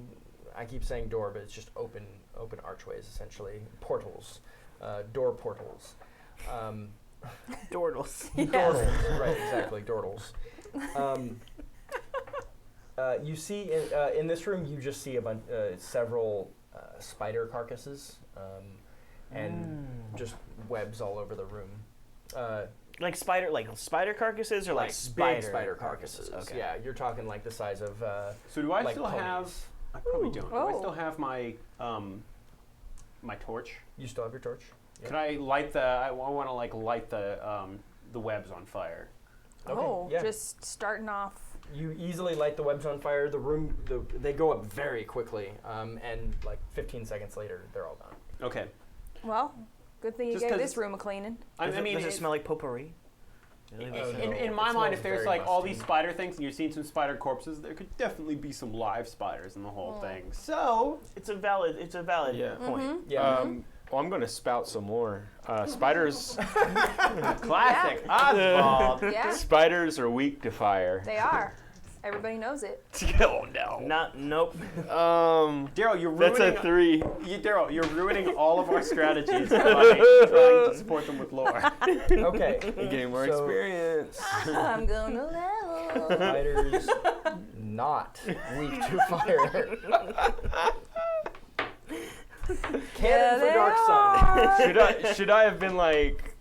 A: I keep saying door, but it's just open archways, essentially portals, door portals.
C: Dordles.
A: Dordles, right? Exactly, dordles. You see in this room, you just see several spider carcasses, and just webs all over the room.
C: Like spider carcasses or like
A: big spider carcasses.
C: Okay.
A: Yeah, you're talking like the size of.
D: So do I
A: Like
D: still have?
A: ponies.
D: I probably don't. Do I
B: Oh.
D: still have my my torch?
A: You still have your torch. Yeah.
D: Could I light the? I want to like light the webs on fire.
A: Okay,
B: Oh,
A: yeah.
B: just starting off.
A: You easily light the webs on fire. The room, they go up very quickly, and like 15 seconds later, they're all done.
D: Okay.
B: Well, good thing you
D: Just
B: gave
D: 'cause
B: this room a cleaning.
D: I mean,
C: does it smell like potpourri?
D: in my
A: It
D: mind,
A: smells
D: if there's
A: very
D: like all
A: musty.
D: these spider things and you're seeing some spider corpses, there could definitely be some live spiders in the whole thing. So
C: It's a valid
F: Yeah.
C: point.
A: Yeah.
F: Well, I'm going to spout some more. Spiders.
D: classic Oswald.
B: Yeah,
F: Spiders are weak to fire.
B: they are. Everybody knows it.
F: Oh no.
C: Nope.
D: Daryl, you're
F: That's
D: ruining.
F: a 3.
D: Daryl, you're ruining all of our strategies by trying to support them with lore.
A: Okay.
F: Gain more
A: So-
F: experience.
B: I'm gonna level.
A: Spiders not weak to fire. Cannon for Dark Sun.
F: Should I have been like,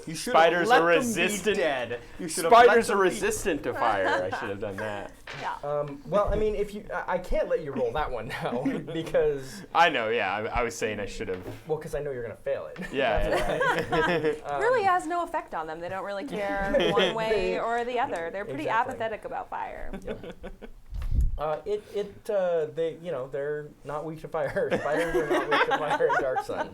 D: You should
F: spiders
D: let
F: are
D: them be
F: resistant.
D: dead. You should have
F: Spiders
D: let
F: are
D: them be-
F: resistant to fire. I should have done that.
B: Yeah.
A: Well, I mean, if you, I can't let you roll that one now because,
F: I know. Yeah, I was saying I should have.
A: well, because I know you're gonna fail it.
F: Yeah.
B: Really has no effect on them. They don't really care one way or the other. They're pretty
A: Exactly.
B: apathetic about fire.
A: They, they're not weak to fire. Spiders are not weak to fire in Dark Sun.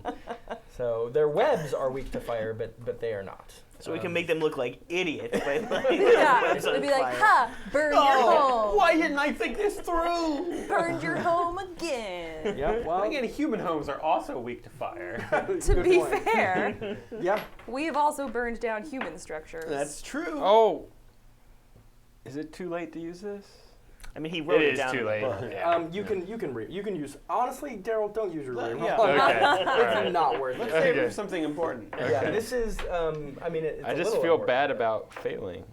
A: So their webs are weak to fire, but they are not.
C: So we can make them look like idiots. By, like,
B: Yeah,
C: webs on
B: they'd be like,
C: fire.
B: ha, burn your home.
D: Why didn't I think this through?
B: Burned your home again.
G: Yeah, well,
D: Again, human homes are also weak to fire.
B: To
G: good
B: be
G: point.
B: fair,
G: Yeah.
B: we have also burned down human structures.
D: That's true.
F: Oh. Is it too late to use this?
C: I mean, he wrote it
F: is
C: down
F: too
C: in the
F: late.
C: book.
F: Yeah.
G: You can use. Honestly, Daryl, don't use your real
D: Yeah.
F: Okay.
G: It's
F: Alright.
G: not worth
D: Let's
G: it.
D: save it
F: Okay.
D: for something important.
A: Yeah, this is. I mean, it's
F: I
A: a
F: just
A: little
F: feel
A: important.
F: bad about failing.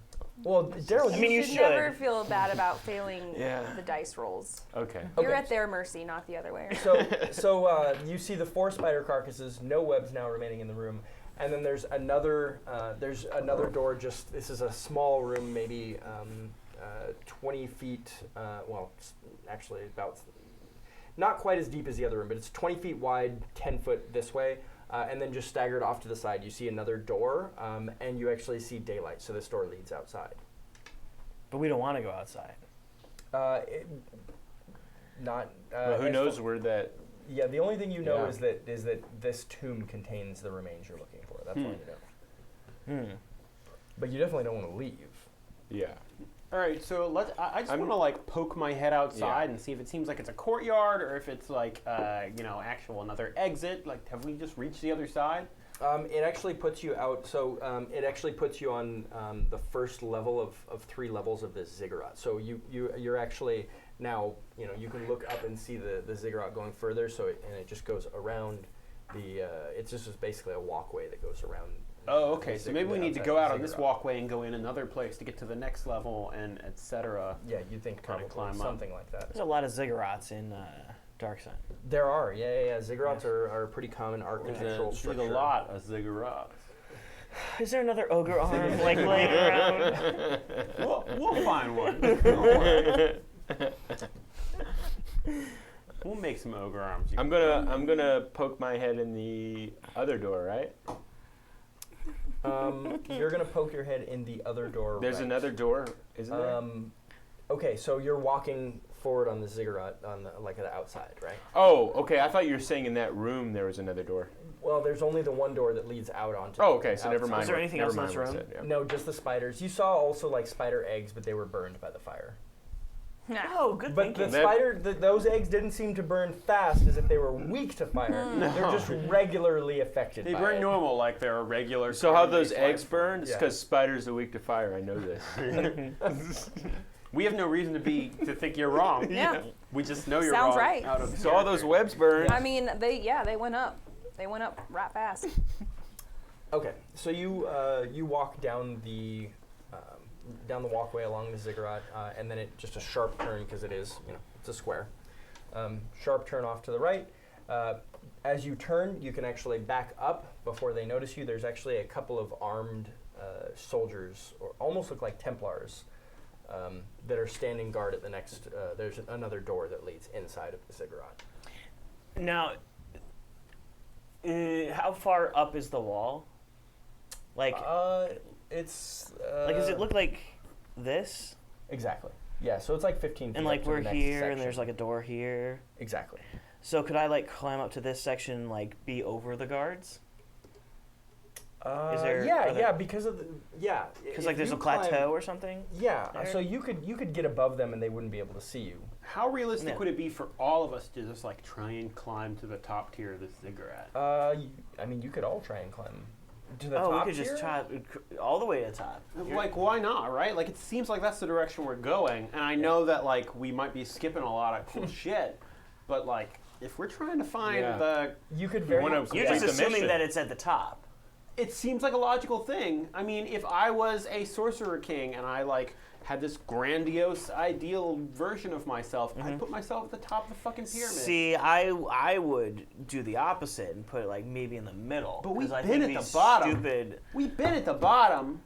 A: Well, Daryl,
C: I mean, you
B: should
C: should.
B: never feel bad about failing
F: Yeah.
B: the dice rolls.
F: Okay.
B: You're
A: Okay.
B: at their mercy, not the other way around.
A: So you see the 4 spider carcasses, no webs now remaining in the room, and then there's another door. Just this is a small room, maybe 20 feet. Actually about not quite as deep as the other room, but it's 20 feet wide, 10 foot this way, and then just staggered off to the side, you see another door, and you actually see daylight. So this door leads outside.
C: But we don't want to go outside.
F: Well, who knows where that?
A: Yeah, the only thing you know
F: Yeah.
A: is that this tomb contains the remains you're looking for. That's all you know. But you definitely don't want to leave.
F: Yeah.
D: All right, so I just want to like poke my head outside and see if it seems like it's a courtyard or if it's like actual another exit. Like, have we just reached the other side?
A: It actually puts you out. So it actually puts you on the first level of 3 levels of this ziggurat. So you're actually now you can look up and see the ziggurat going further. So it just goes around the. It's just basically a walkway that goes around.
D: Oh, okay. So maybe we need to go out on this
A: ziggurat.
D: walkway and go in another place to get to the next level and etc.
A: Yeah, you'd think
D: Kinda
A: probably
D: climb up.
A: something like that.
C: There's a lot of ziggurats in Dark Sun.
A: There are, yeah. Ziggurats are a pretty common architectural
D: There's
A: structure.
D: a lot of ziggurats.
C: Is there another ogre arm like laying around?
D: We'll find one. Don't worry. We'll make some ogre arms.
F: I'm gonna poke my head in the other door, right?
A: You're gonna poke your head in the other door.
F: There's
A: right.
F: another door, isn't there?
A: Okay, so you're walking forward on the ziggurat on the outside, right?
F: Oh, okay. I thought you were saying in that room there was another door.
A: Well, there's only the one door that leads out onto.
F: Oh, okay. So never
A: outside.
F: mind.
C: Is there anything
F: never
C: else in
F: mind
C: this
F: what I
C: room?
F: said, yeah.
A: No, just the spiders. You saw also like spider eggs, but they were burned by the fire.
C: Oh, good
A: But the
C: thinking.
A: those eggs didn't seem to burn fast, as if they were weak to fire. They're just regularly affected.
D: They
A: by
D: burn
A: it.
D: normal, like they're a regular.
F: So how those
D: carbon-based
F: eggs
D: life.
F: burned? It's
A: Yeah.
F: because spiders are weak to fire. I know this.
D: We have no reason to think you're wrong.
B: Yeah.
D: We just know you're
B: Sounds
D: wrong.
B: right.
D: Out of
F: So all those webs burned.
B: I mean, they went up. They went up right fast.
A: Okay, so you walk down the walkway along the ziggurat, and then it just a sharp turn because it is it's a square. Sharp turn off to the right. As you turn, you can actually back up before they notice you. There's actually a couple of armed soldiers, or almost look like Templars, that are standing guard at the next. There's another door that leads inside of the ziggurat.
C: Now, how far up is the wall? Like,
A: It's
C: does it look like this?
A: exactly? Yeah, so it's like 15 feet.
C: And
A: up
C: like
A: to
C: we're
A: the next
C: here,
A: section.
C: and there's like a door here.
A: exactly.
C: So could I like climb up to this section, like be over the guards? Is there
A: yeah,
C: other-
A: yeah, because of
C: Because
A: if
C: like there's
A: you
C: a plateau
A: climb-
C: or something.
A: Yeah,
C: there?
A: so you could get above them and they wouldn't be able to see you.
D: How realistic
C: Yeah.
D: would it be for all of us to just like try and climb to the top tier of this ziggurat?
A: I mean, you could all try and climb to the top.
C: We could just
A: tier?
C: try all the way to the top.
D: Like, why not, right? Like, it seems like that's the direction we're going, and I know that like we might be skipping a lot of cool shit, but like if we're trying to find
F: Yeah.
D: the,
A: You could very.
F: wanna
C: You're
F: complete
C: just
F: the
C: assuming
F: mission.
C: that it's at the top.
D: it seems like a logical thing. I mean, if I was a sorcerer king and I like had this grandiose, ideal version of myself, I'd put myself at the top of the fucking pyramid.
C: See, I would do the opposite and put like maybe in the middle.
D: But we've
C: 'cause I
D: been
C: think
D: at
C: these
D: the bottom.
C: Stupid.
D: We've been at the bottom.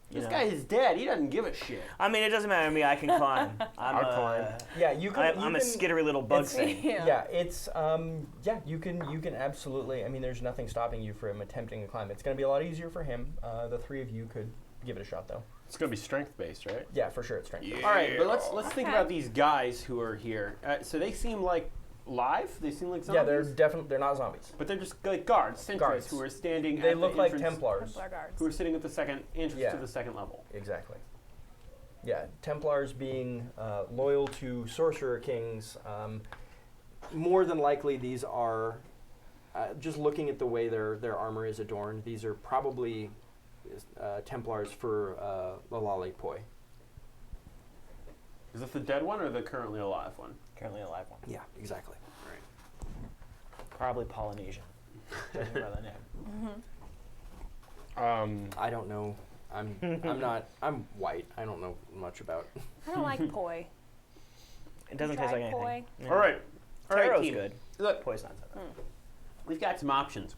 C: You
D: This
C: know.
D: guy is dead. He doesn't give a shit.
C: I mean, it doesn't matter to me. I can climb.
F: I'll climb.
A: Yeah, you can.
C: I'm a skittery little bug
A: it's-
C: thing.
A: Yeah, it's you can absolutely. I mean, there's nothing stopping you from attempting to climb. It's going to be a lot easier for him. The three of you could give it a shot, though.
F: It's gonna be strength based, right?
A: Yeah, for sure, it's strength.
D: All right, but let's think
B: Okay.
D: about these guys who are here. So they seem like live. They seem like zombies.
A: Yeah, they're definitely they're not zombies.
D: But they're just like guards, sentries
A: Guards.
D: who are standing.
A: They
D: at
A: look
D: the
A: like
D: entrance,
A: Templars.
B: Templar guards.
D: who are sitting at the second entrance
A: Yeah.
D: to the second level.
A: Exactly. Yeah, Templars being loyal to Sorcerer Kings.
G: More than likely, these are just looking at the way their armor is adorned. These are probably Templars for Lalali Poi.
D: Is this the dead one or the currently alive one?
C: Currently alive one.
G: Yeah, exactly.
C: Probably Polynesian. Judging by the name.
G: I don't know. I'm white. I don't know much about.
B: I don't like poi.
C: It doesn't taste like anything.
B: Poi.
C: Yeah.
D: All right,
C: Taro's
D: team.
C: good.
D: Look,
C: Poi's not so good.
D: we've got some options.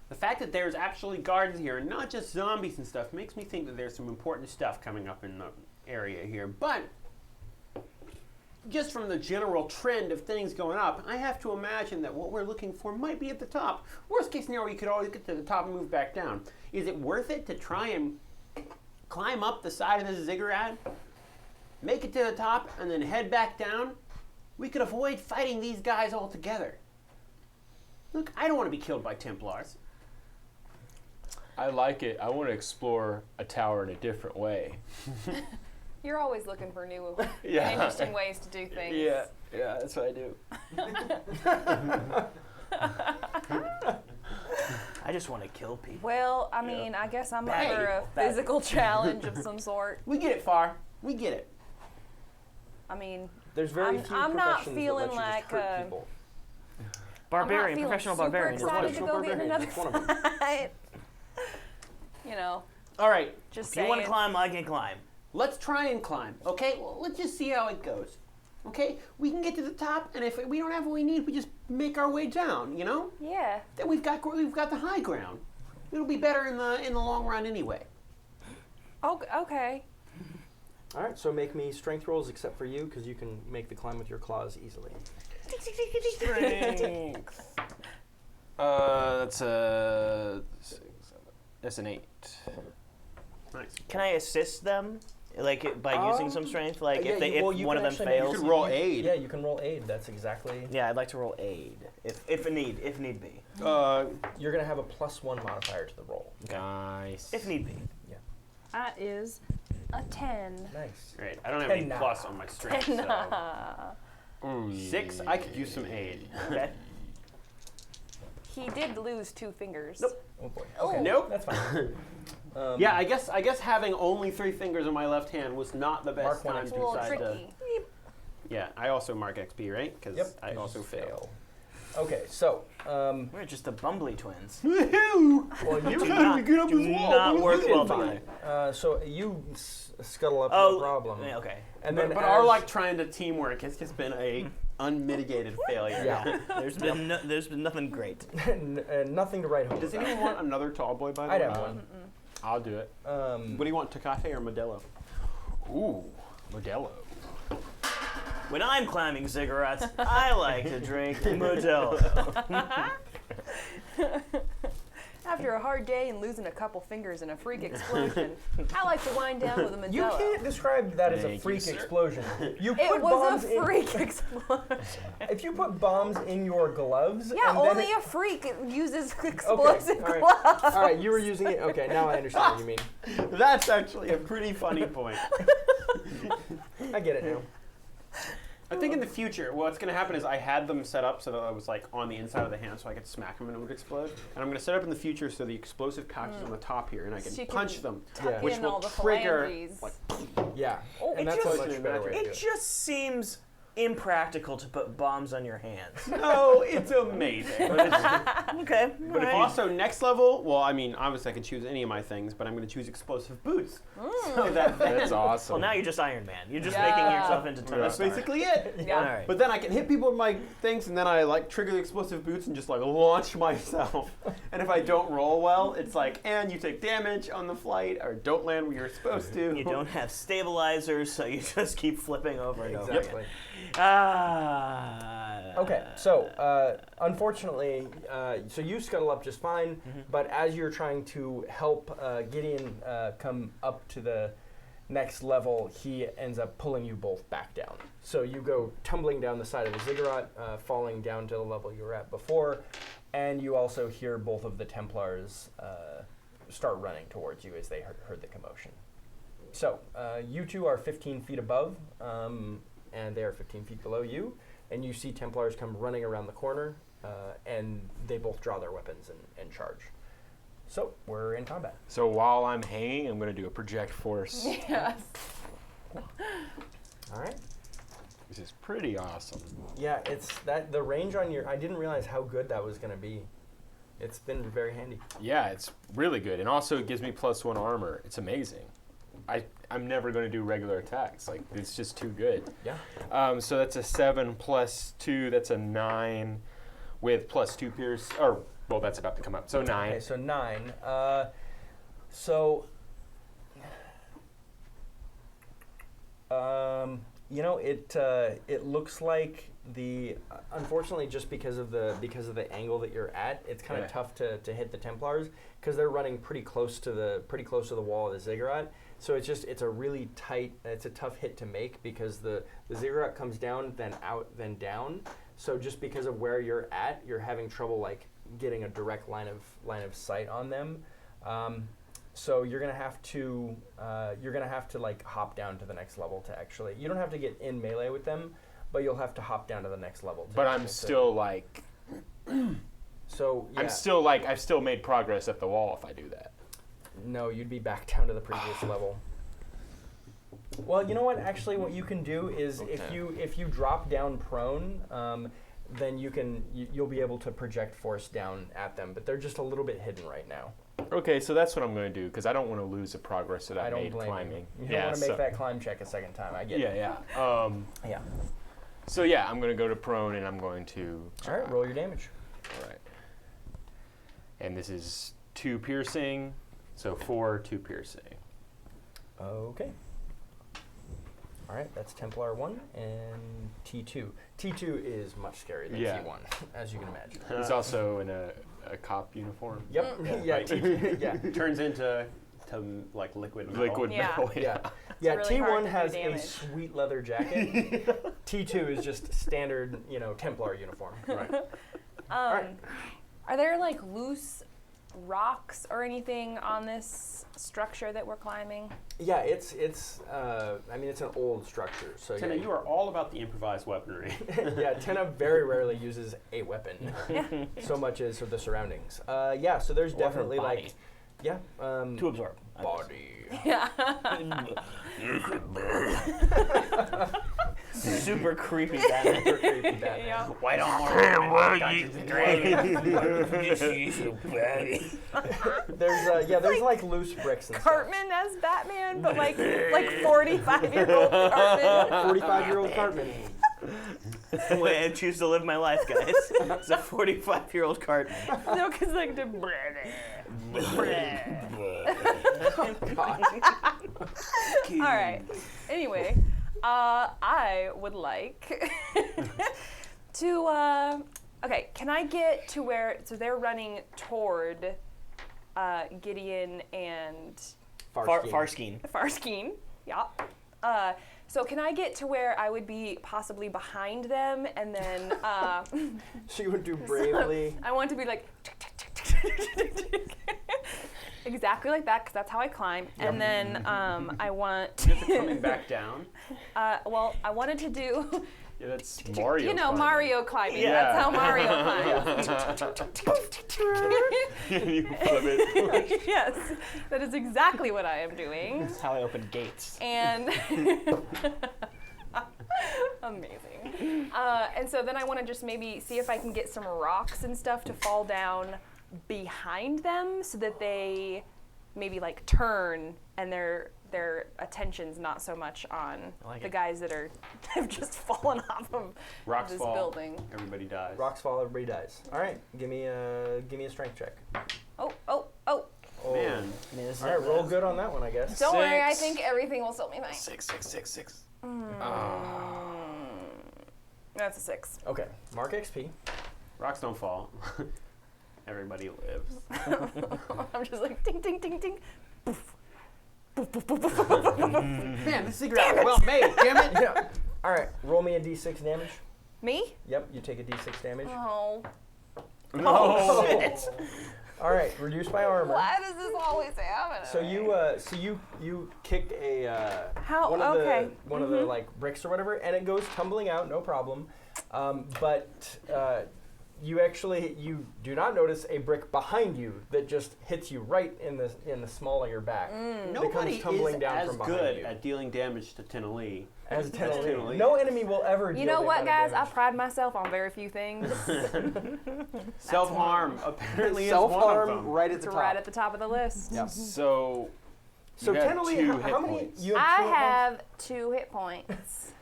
D: The fact that there's actually guards here, and not just zombies and stuff, makes me think that there's some important stuff coming up in the area here. But just from the general trend of things going up, I have to imagine that what we're looking for might be at the top. Worst case scenario, you could always get to the top and move back down. Is it worth it to try and climb up the side of this ziggurat, make it to the top, and then head back down? We could avoid fighting these guys altogether. Look, I don't want to be killed by Templars.
F: I like it. I want to explore a tower in a different way.
B: You're always looking for new,
F: Yeah.
B: interesting ways to do things.
F: Yeah, that's what I do.
C: I just want to kill people.
B: Well, I mean, I guess I'm
D: Hey,
B: under a
C: bad.
B: physical challenge of some sort.
D: We get it, Far. We get it.
B: I mean,
A: There's very
B: I'm-
A: few
B: I'm not
A: professions
B: feeling
A: that let you just
B: like,
A: hurt people.
C: Barbarian,
B: I'm not feeling
C: professional
B: super
C: barbarian. is one of
B: excited
C: them.
B: to go get
G: Barbarian,
B: another
G: that's one of them.
B: fight. You know,
D: All right,
B: just
C: If you
B: saying.
C: want to climb, I can climb.
D: let's try and climb, okay? Well, let's just see how it goes. Okay? We can get to the top, and if we don't have what we need, we just make our way down, you know?
B: Yeah.
D: Then we've got the high ground. It'll be better in the long run anyway.
B: Okay.
G: All right, so make me strength rolls except for you, because you can make the climb with your claws easily.
F: Strength. That's an 8.
D: Nice.
C: Can I assist them, like by using some strength? Like
A: Yeah,
C: if
A: well, you
C: one
A: can
C: of them
A: actually make-
D: You
C: fails.
D: could roll aid.
A: Yeah, you can roll aid. That's exactly.
C: Yeah, I'd like to roll aid if need be.
A: You're gonna have a +1 modifier to the roll.
F: Nice.
C: If need be.
B: That is a 10.
A: Nice.
D: Right. I don't have any
A: Ten.
D: plus on my strength, so
F: Ooh,
D: 6. I could use some aid.
C: Okay.
B: He did lose 2 fingers.
D: Nope.
A: Oh boy.
B: Oh.
A: Okay.
D: Nope.
A: That's fine.
D: Yeah, I guess having only 3 fingers on my left hand was not the best
A: Mark one
D: time
B: It's a
D: to
B: little
D: decide to.
B: tricky.
D: Yeah, I also mark XP, right? Because
A: Yep.
D: I also fail.
A: Okay, so
C: We're just the Bumbly twins.
D: Woohoo!
A: well, you
C: Do not, do not work well together.
A: so you scuttle up
C: Oh,
A: the problem,
C: yeah, okay.
A: and
D: But
A: then
D: our
A: as-
D: like trying to teamwork has just been a unmitigated failure.
A: yeah,
C: There's been nothing great.
A: nothing to write home
D: Does
A: about.
D: anyone want another tall boy by the
A: I'd
D: way?
A: have one.
F: I'll do it.
D: What do you want, Tecate or Modelo?
F: Ooh, Modelo.
C: When I'm climbing ziggurats, I like to drink Modelo.
B: After a hard day and losing a couple fingers in a freak explosion, I like to wind down with a Modelo.
A: You can't describe that as a
F: Thank you,
A: freak
F: sir.
A: explosion. You
B: It
A: put
B: was
A: bombs
B: a freak explosion.
A: if you put bombs in your gloves,
B: Yeah,
A: and then
B: only
A: it-
B: a freak uses
A: okay,
B: explosive
A: all right.
B: gloves.
A: All right, you were using it. Okay, now I understand what you mean.
D: That's actually a pretty funny point.
A: I get it now.
D: I think in the future, what's going to happen is I had them set up so that I was like on the inside of the hand so I could smack them and it would explode. And I'm going to set up in the future so the explosive pouch is on the top here and I can
B: So you can
D: punch them.
B: Tuck
A: Yeah.
D: Which
B: in
D: will
B: all the
D: trigger,
B: phalanges.
D: like,
A: Yeah,
B: Oh,
A: and
B: it
A: that's
B: just-
A: a much better way to do
C: It
A: it.
C: just seems impractical to put bombs on your hands.
D: No, it's amazing.
C: Okay.
D: But if also next level, well, I mean, obviously I can choose any of my things, but I'm going to choose explosive boots. So
F: That's awesome.
C: Well, now you're just Iron Man. You're just
B: Yeah.
C: making yourself into Tony
D: That's
C: Stark.
D: basically it.
B: Yeah.
C: All right.
D: But then I can hit people with my things, and then I like trigger the explosive boots and just like launch myself. And if I don't roll well, it's like, and you take damage on the flight, or don't land where you're supposed to.
C: You don't have stabilizers, so you just keep flipping over and over
A: Exactly.
C: again. Ah.
A: Okay, so unfortunately, so you scuttle up just fine, but as you're trying to help Gideon come up to the next level, he ends up pulling you both back down. So you go tumbling down the side of the ziggurat, falling down to the level you were at before, and you also hear both of the Templars start running towards you as they heard the commotion. So you two are 15 feet above, and they are 15 feet below you, and you see Templars come running around the corner, and they both draw their weapons and charge. So we're in combat.
F: So while I'm hanging, I'm going to do a project force.
B: Yes.
A: All right.
F: This is pretty awesome.
A: Yeah, it's that the range on your. I didn't realize how good that was going to be. It's been very handy.
F: Yeah, it's really good. And also it gives me +1 armor. It's amazing. I'm never going to do regular attacks. Like, it's just too good.
A: Yeah.
F: So that's a 7 + 2. That's a 9 with +2 pierce. Or, well, that's about to come up. So 9.
A: Okay, so 9. So. You know, it looks like unfortunately, just because of the angle that you're at, it's kind of tough to hit the Templars because they're running pretty close to the wall of the ziggurat. So it's a really tight. It's a tough hit to make because the ziggurat comes down, then out, then down. So just because of where you're at, you're having trouble like getting a direct line of sight on them. So you're gonna have to like hop down to the next level to actually. You don't have to get in melee with them, but you'll have to hop down to the next level.
F: But I'm still like.
A: So yeah.
F: I've still made progress at the wall if I do that.
A: No, you'd be back down to the previous level. Well, you know what? Actually, what you can do is if you drop down prone, then you'll be able to project force down at them. But they're just a little bit hidden right now.
F: Okay, so that's what I'm going to do because I don't want to lose the progress that I
A: don't
F: made
A: blame
F: climbing.
A: you. You don't want to make that climb check a second time. I get it.
F: Yeah.
A: Yeah.
F: So yeah, I'm going to go to prone and I'm going to.
A: All right, roll your damage.
F: All right. And this is 2 piercing, so 4, 2 piercing.
A: Okay. All right, that's Templar 1 and T2. T2 is much scarier than
F: Yeah.
A: T1, as you can imagine.
F: He's also in a cop uniform.
A: Yep. Yeah. T2. Yeah.
D: Turns into like liquid metal.
F: Liquid
B: Yeah.
F: metal.
A: Yeah. Yeah.
B: really hard
A: T1
B: to do
A: has a
B: damage.
A: sweet leather jacket. T2 is just standard, Templar uniform.
F: Right.
A: right.
B: Are there like loose rocks or anything on this structure that we're climbing?
A: Yeah, it's an old structure. So
D: Tenna, you are all about the improvised weaponry.
A: yeah, Tenna very rarely uses a weapon, so much as the surroundings. Yeah, so there's
C: Or her
A: definitely
C: body.
A: to
C: absorb.
A: body.
B: Yeah.
C: Super creepy Batman.
A: Super creepy Batman.
B: Yeah.
C: Why don't
A: There's like loose bricks and
B: Cartman as Batman, but like 45-year-old Cartman.
A: 45-year-old Cartman.
C: the way I choose to live my life, guys. It's a 45-year-old Cartman.
B: No, because like the All right. Anyway, I would like to. Okay, can I get to where? So they're running toward Gideon and
C: Farskeen.
B: Farskeen. Yeah. So can I get to where I would be possibly behind them, and then
A: So you would do bravely.
B: I want to be like exactly like that, because that's how I climb. And then I want
D: Coming back down.
B: well, I wanted to do
F: Yeah, that's Mario.
B: climbing. Mario climbing.
F: Yeah.
B: That's how Mario climbs.
F: You flip it.
B: Yes, that is exactly what I am doing.
C: That's how I open gates.
B: And amazing. so then I want to just maybe see if I can get some rocks and stuff to fall down behind them so that they maybe like turn and their attention's not so much on the guys that have just fallen off of
D: Rocks
B: this
D: fall.
B: building.
D: Everybody dies.
A: Rocks fall, everybody dies. All right, give me a strength check.
B: Oh.
D: Man.
A: All right, roll good on that one, I guess.
B: Don't worry, I
F: 6.
B: think everything will still be fine.
F: 6.
B: That's a 6.
A: Okay, mark XP.
D: Rocks don't fall. Everybody lives.
B: I'm just like ding, ding, ding, ding.
D: Man, this cigarette was well made, damn it!
A: Yeah. All right, roll me a d6 damage.
B: Me?
A: Yep, you take a d6 damage.
B: Oh.
C: Oh, shit.
A: All right, reduce by armor.
B: Why does this always happen?
A: So you kick a
B: How?
A: one of
B: Okay.
A: the like bricks or whatever, and it goes tumbling out, no problem. But you do not notice a brick behind you that just hits you right in the small of your back.
D: Nobody
A: tumbling
D: is
A: down
D: as
A: from behind
D: good
A: you.
D: at dealing damage to Tenali.
A: As
D: Tenali.
A: Tenali. No enemy will ever.
B: You
A: deal
B: know
A: that
B: what,
A: kind of
B: guys? I
A: damage.
B: pride myself on very few things.
D: Self-harm apparently is one of
G: Self-harm
D: them.
G: right at
B: It's
G: the top.
B: right at the top of the list.
G: Yep.
F: So
A: So
F: you have
A: Tenali,
F: 2
A: how
F: hit
A: many?
F: points.
A: You
B: I
A: have 2 hit
B: have 2 hit points.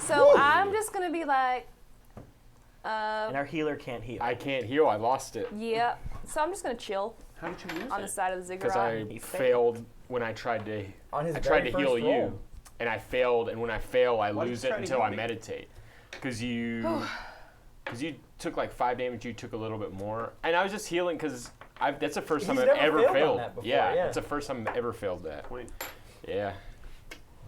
B: So I'm just gonna be like,
C: And our healer can't heal.
F: I can't heal. I lost it
B: yep. So I'm just gonna chill
D: How did you lose
B: on the
D: it?
B: side of the
F: because
B: ziggurat.
F: I failed when I tried to.
A: on his
F: I tried
A: very
F: to heal
A: first
F: you,
A: roll.
F: and I failed. And when I fail, I
D: Why did
F: lose
D: you
F: it
D: try to
F: until
D: heal
F: I
D: me?
F: meditate. Because you took like 5 damage. You took a little bit more, and I was just healing because that's the first time
A: He's
F: I've
A: never
F: ever
A: failed on
F: failed.
A: that before,
F: yeah,
A: yeah.
F: it's the first time I've ever failed that.
D: Point.
F: Yeah.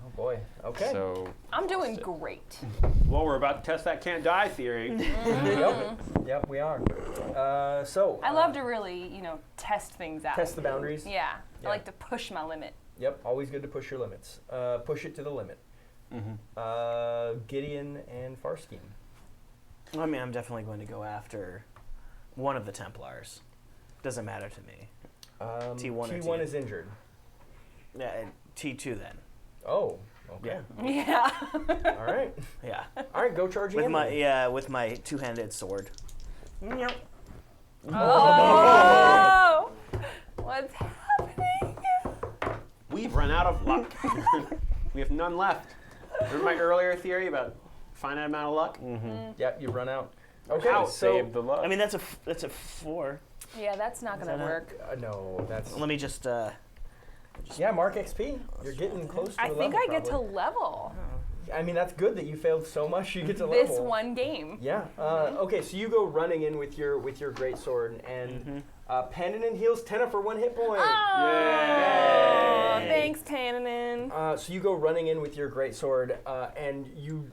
A: Oh boy. Okay.
F: So
B: I'm doing great.
D: Well, we're about to test that can't die theory.
A: Yep, we are. So
B: I love to really, test things out.
A: test the boundaries.
B: Yeah.
A: Yeah.
B: I like to push my limit.
A: Yep, always good to push your limits. Push it to the limit. Gideon and Farskin.
C: I mean, I'm definitely going to go after one of the Templars. Doesn't matter to me. T1 or
A: T1
C: T2?
A: is injured.
C: Yeah, T2 then.
A: Oh, okay.
B: Yeah.
A: All right.
C: Yeah.
A: All right, go charging
C: With
A: in.
C: with my two-handed sword. Yep.
B: Oh! What's happening?
D: We've run out of luck. We have none left. Remember my earlier theory about finite amount of luck?
A: Yep, you run out. Okay,
F: I'll
A: so
F: save the luck.
C: I mean, that's a 4.
B: Yeah, that's not gonna
C: that
B: work.
A: no, that's
C: Let me just.
A: yeah. Mark XP. You're getting close to
B: I
A: the
B: think
A: level,
B: I get to
A: probably.
B: level
A: I mean, that's good that you failed so much. You get to
B: this
A: level.
B: one game.
A: Yeah. Okay, so you go running in with your great sword, and Pandanon heals Tenna for 1 hit point.
B: Oh,
A: Yay.
B: thanks, Pananin.
A: So you go running in with your great sword, and you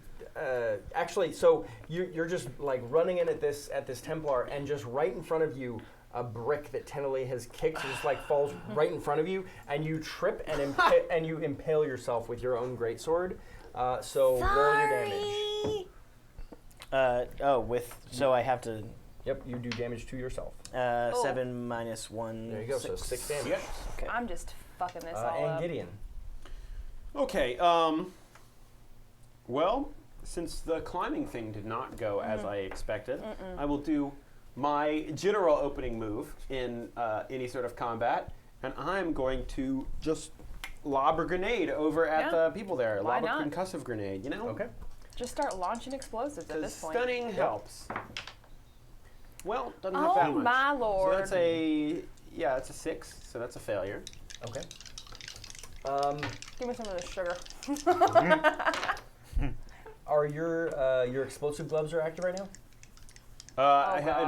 A: actually, so you're just like running in at this Templar, and just right in front of you, a brick that Tenali has kicked just like falls right in front of you, and you trip and and you impale yourself with your own great sword. So roll your damage.
C: So I have to.
A: Yep, you do damage to yourself.
C: 7 minus 1.
A: There you go. So 6 damage.
D: Yep.
C: Okay.
B: I'm just fucking this all
A: And
B: up.
A: Gideon.
D: Okay, well, since the climbing thing did not go as I expected, I will do my general opening move in any sort of combat, and I'm going to just lob a grenade over at the people there.
B: Why
D: lob
B: not?
D: a concussive grenade, you know?
A: Okay.
B: Just start launching explosives at
D: Because
B: this point.
D: stunning helps. Well, doesn't help that
B: Oh
D: much.
B: my lord.
D: So that's that's a 6, so that's a failure.
A: Okay.
B: Give me some of this sugar.
A: Are your explosive gloves are active right now?
D: I
B: God.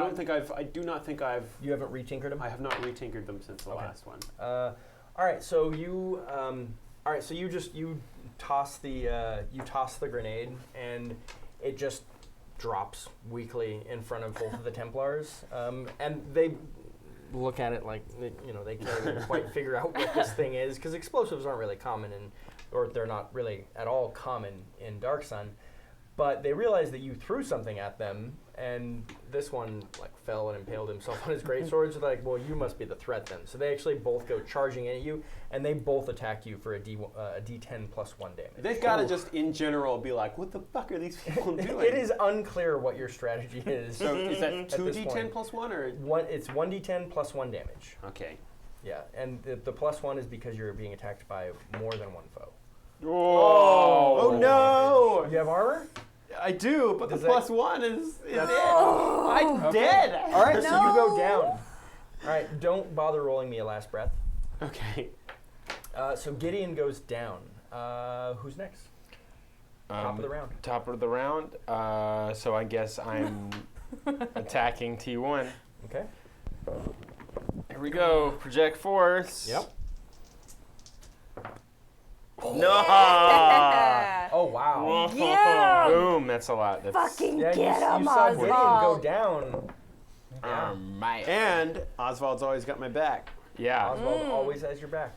D: do not think I've.
A: You haven't retinkered them.
D: I have not retinkered them since the last one.
A: All right. So you toss the grenade, and it just drops weakly in front of both of the Templars, and they look at it like they can't even quite figure out what this thing is, because explosives aren't really common or they're not really at all common in Dark Sun. but they realize that you threw something at them, and this one like fell and impaled himself on his greatsword. So they're like, well, you must be the threat then. So they actually both go charging at you, and they both attack you for a D10 plus 1 damage.
D: They've got to just, in general, be like, what the fuck are these people doing?
A: It is unclear what your strategy is.
D: So is that
A: at
D: 2
A: this
D: D10
A: point.
D: plus 1 or?
A: It's 1d10 plus 1 damage.
D: Okay.
A: Yeah, and the plus 1 is because you're being attacked by more than one foe.
D: Oh no!
A: You have armor?
D: I do, but
A: Does
D: the
A: that-
D: plus 1 is it.
B: Oh.
D: I'm
A: Okay.
D: dead.
A: All right, so you go
B: No.
A: down. All right, don't bother rolling me a last breath.
D: Okay.
A: So Gideon goes down. Who's next? Top of the round.
F: Top of the round. So I guess I'm attacking T1.
A: Okay.
F: Here we go. Project force.
A: Yep.
C: No.
B: Yeah.
A: Oh wow.
B: Yeah.
F: Boom. That's a lot. That's
B: Fucking
A: Yeah,
B: get
A: you
B: him,
A: saw Gideon go
B: Oswald.
A: down. Yeah.
F: man.
D: And Oswald's always got my back.
F: Yeah.
A: Oswald always has your back.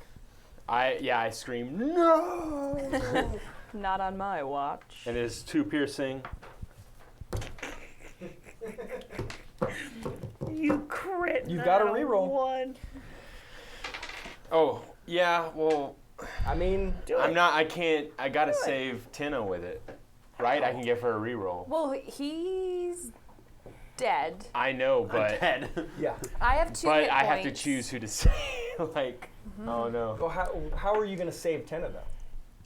F: I scream no.
B: Not on my watch.
D: And it is 2 piercing.
C: You crit.
A: You've got to
C: that
A: reroll.
C: one.
F: Oh yeah. Well,
A: I mean,
F: I'm not. I can't. I gotta save Tina with it. Right. I can give her a reroll.
B: Well, he's dead.
F: I know, but
D: Dead.
A: yeah.
B: I have 2
F: but
B: hit
F: I have to
B: points.
F: choose who to save. Like, oh no.
A: Well, how are you going to save Tenna though?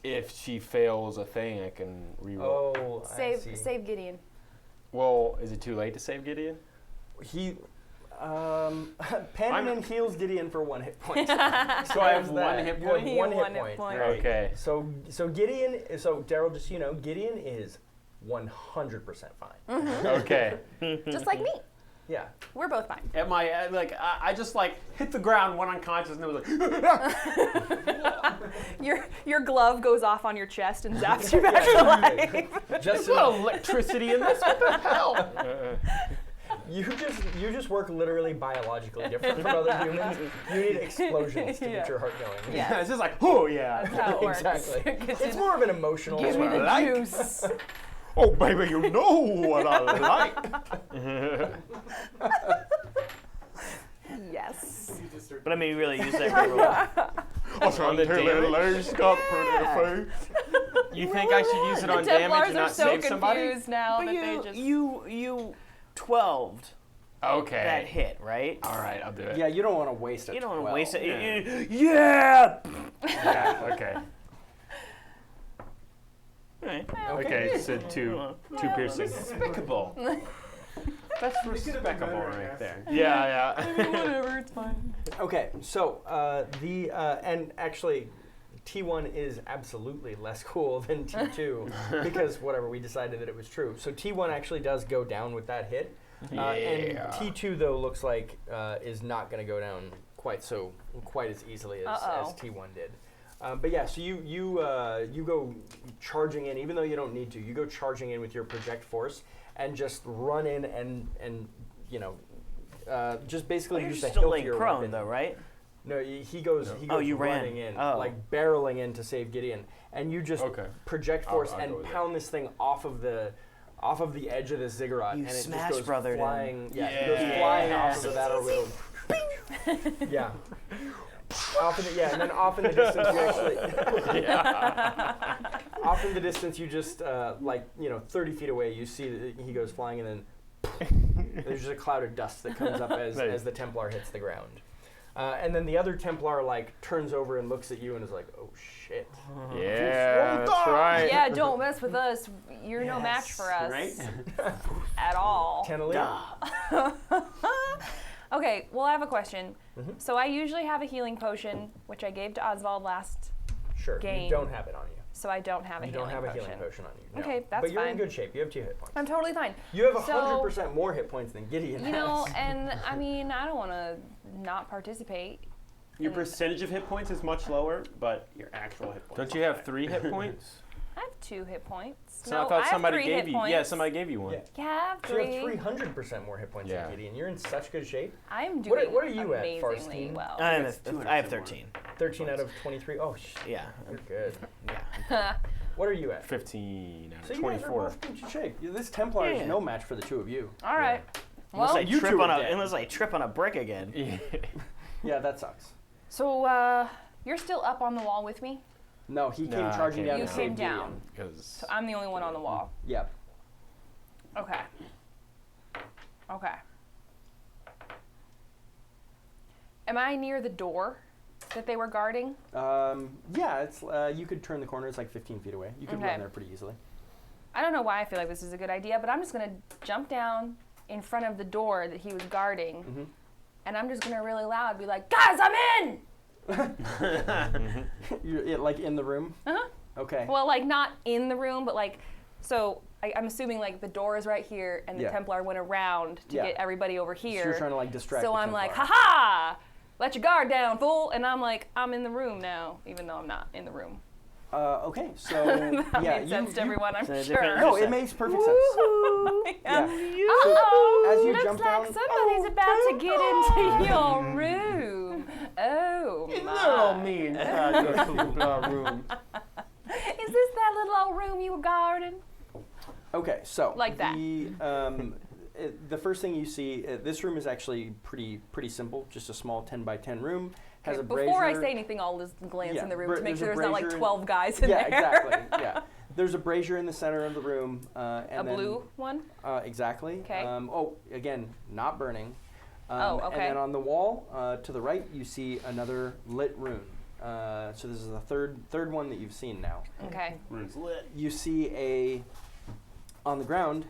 F: If she fails a thing, I can reroll.
A: Oh, I see.
B: Save Gideon.
F: Well, is it too late to save Gideon?
A: He, Pandaman heals Gideon for 1 hit point.
D: So I have 1 hit
A: You have
D: point?
A: 1
B: Yeah,
A: hit
B: 1 hit
A: point.
B: point.
A: Right.
F: Okay.
A: So Daryl, just so you know, Gideon is 100% fine.
F: Okay.
B: Just like me.
A: Yeah.
B: We're both fine.
D: At my I just like hit the ground, went unconscious, and it was like
B: Your glove goes off on your chest and zaps you back to life.
A: Just
D: there's no
A: enough.
D: electricity in this. What the hell?
A: You just work literally biologically different from other humans. You need explosions to
B: Yeah.
A: get your heart going.
B: Yeah.
D: It's just like, oh yeah.
B: That's how it works.
A: Exactly.
B: 'Cause
A: It's more of an emotional.
B: Give me the
D: Like-
B: juice.
D: Oh baby, you know what I like.
B: Yes.
C: But I mean, really use that reroll.
F: On the damage? You think I should use it on
B: The
F: damage
B: Templars
F: and
B: are
F: not
B: so
F: save somebody?
B: confused now
C: But
B: that they just.
C: you 12'd
F: Okay.
C: that hit, right?
F: All right, I'll do it.
G: Yeah, you don't want to waste it.
C: You don't want to waste it.
F: Yeah.
C: Yeah.
F: Yeah, okay.
C: Right.
F: Okay, so two piercing.
D: Despicable. That's respectable right there.
F: Yeah, yeah.
B: Whatever, it's fine.
A: Okay, so and actually, T1 is absolutely less cool than T2 because whatever we decided that it was true. So T1 actually does go down with that hit, and T2 though looks like is not going to go down quite as easily as T1 did. But yeah, so you go charging in, even though you don't need to. You go charging in with your project force and just run in and just basically
C: You're
A: use the
C: still
A: hilt of
C: laying
A: your
C: prone
A: weapon.
C: though, right?
A: No, he goes
C: Oh, you ran.
A: running in,
C: Oh.
A: like barreling in to save Gideon, and you just
F: Okay.
A: project
F: I'll
A: force
F: go
A: and
F: with that.
A: pound this thing off of the edge of the ziggurat,
C: You
A: and it
C: Smash
A: just goes
C: Brothered him.
A: flying. Yeah, it
F: Yeah.
A: goes flying off of the battlefield. Yeah. And then off in the distance you actually. Off in the distance you just 30 feet away you see that he goes flying and then there's just a cloud of dust that comes up as the Templar hits the ground. And then the other Templar turns over and looks at you and is like, "Oh shit!"
F: Yeah, that's right.
B: Yeah, don't mess with us. You're no match for us
D: Right?
B: at all.
A: Tenali?
B: Okay, well, I have a question.
A: Mhm.
B: So I usually have a healing potion, which I gave to Oswald last,
A: Sure.
B: Game.
A: You don't have it on you.
B: so I don't have a
A: You
B: healing
A: don't have
B: potion.
A: a healing potion on you. No.
B: Okay, that's
A: But you're in
B: fine.
A: good shape. You have 2 hit points.
B: I'm totally fine.
A: You have
B: So-
A: 100% more hit points than Gideon
B: You know,
A: has.
B: and I mean, I don't want to not participate.
D: Your percentage of hit points is much lower, but your actual hit points.
F: Don't you have 3 hit points?
B: I have 2 hit points.
F: So
B: no,
F: I thought
B: have
F: somebody
B: 3
F: gave
B: hit
F: you.
B: points.
F: Yeah, somebody gave you one.
A: Yeah.
B: Yeah, I have
A: So you
B: 3.
A: have 300% more hit points
F: Yeah.
A: than Gideon. You're in such good shape.
B: I'm doing
A: What are you at,
B: amazingly
A: Farstein?
B: well.
C: I have
D: 200%
C: 13.
A: 13 out of 23. Oh,
C: Yeah.
A: you're good.
C: Yeah.
A: What are you at?
F: 15 out
G: So
F: of
G: you guys are
F: 24.
G: both in good shape. This Templar is
C: Yeah.
G: no match for the two of you.
B: All right.
C: Unless
B: Well,
C: I
G: you
C: trip
G: two
C: on
G: are
C: a
G: dead.
C: unless I trip on a brick again.
G: Yeah, that sucks.
B: so you're still up on the wall with me?
G: No, he came
F: Nah, I
G: charging
F: came
G: down
B: You
G: to
B: came
G: save
B: down.
G: Gideon.
F: Because
B: So I'm the only one on the wall.
G: Yeah.
B: Okay. Okay. Am I near the door that they were guarding?
G: Yeah, it's you could turn the corner. It's like 15 feet away. You could
B: Okay.
G: run there pretty easily.
B: I don't know why I feel like this is a good idea, but I'm just gonna jump down in front of the door that he was guarding,
G: Mm-hmm.
B: and I'm just gonna really loud be like, "Guys, I'm in!"
G: You're like in the room.
B: Uh-huh.
G: Okay.
B: Well, like not in the room, but like, so I'm assuming like the door is right here, and the
G: Yeah.
B: Templar went around to
G: Yeah.
B: get everybody over
G: So
B: here.
G: you're trying to like distract.
B: So
G: the
B: I'm like,
G: Templar.
B: "Ha ha! Let your guard down, fool!" And I'm like, I'm in the room now, even though I'm not in the room.
G: Okay, so
B: That
G: yeah,
B: made sense to everyone, I'm
C: So
B: sure.
C: different-
G: No, it makes perfect sense.
B: Woohoo!
G: Yeah.
B: Oh,
G: as you
B: looks
G: jump
B: like
G: down-
B: somebody's about to get into your room. Oh my!
D: mean room.
B: Is this that little old room you were guarding?
G: Okay, so
B: Like that.
G: The first thing you see, this room is actually pretty simple. Just a small 10 by 10 room. Has a brazier.
B: Before I say anything, I'll just glance
G: Yeah,
B: in the room to make
G: there's
B: sure
G: a
B: there's not like
G: brazier
B: 12 guys in
G: Yeah,
B: there.
G: exactly. Yeah, there's a brazier in the center of the room. And
B: A
G: then,
B: blue one?
G: Exactly.
B: 'Kay.
G: Again, not burning.
B: Oh, okay.
G: And then on the wall to the right, you see another lit rune. So this is the third one that you've seen now.
B: Okay.
D: Room's lit.
G: You see on the ground,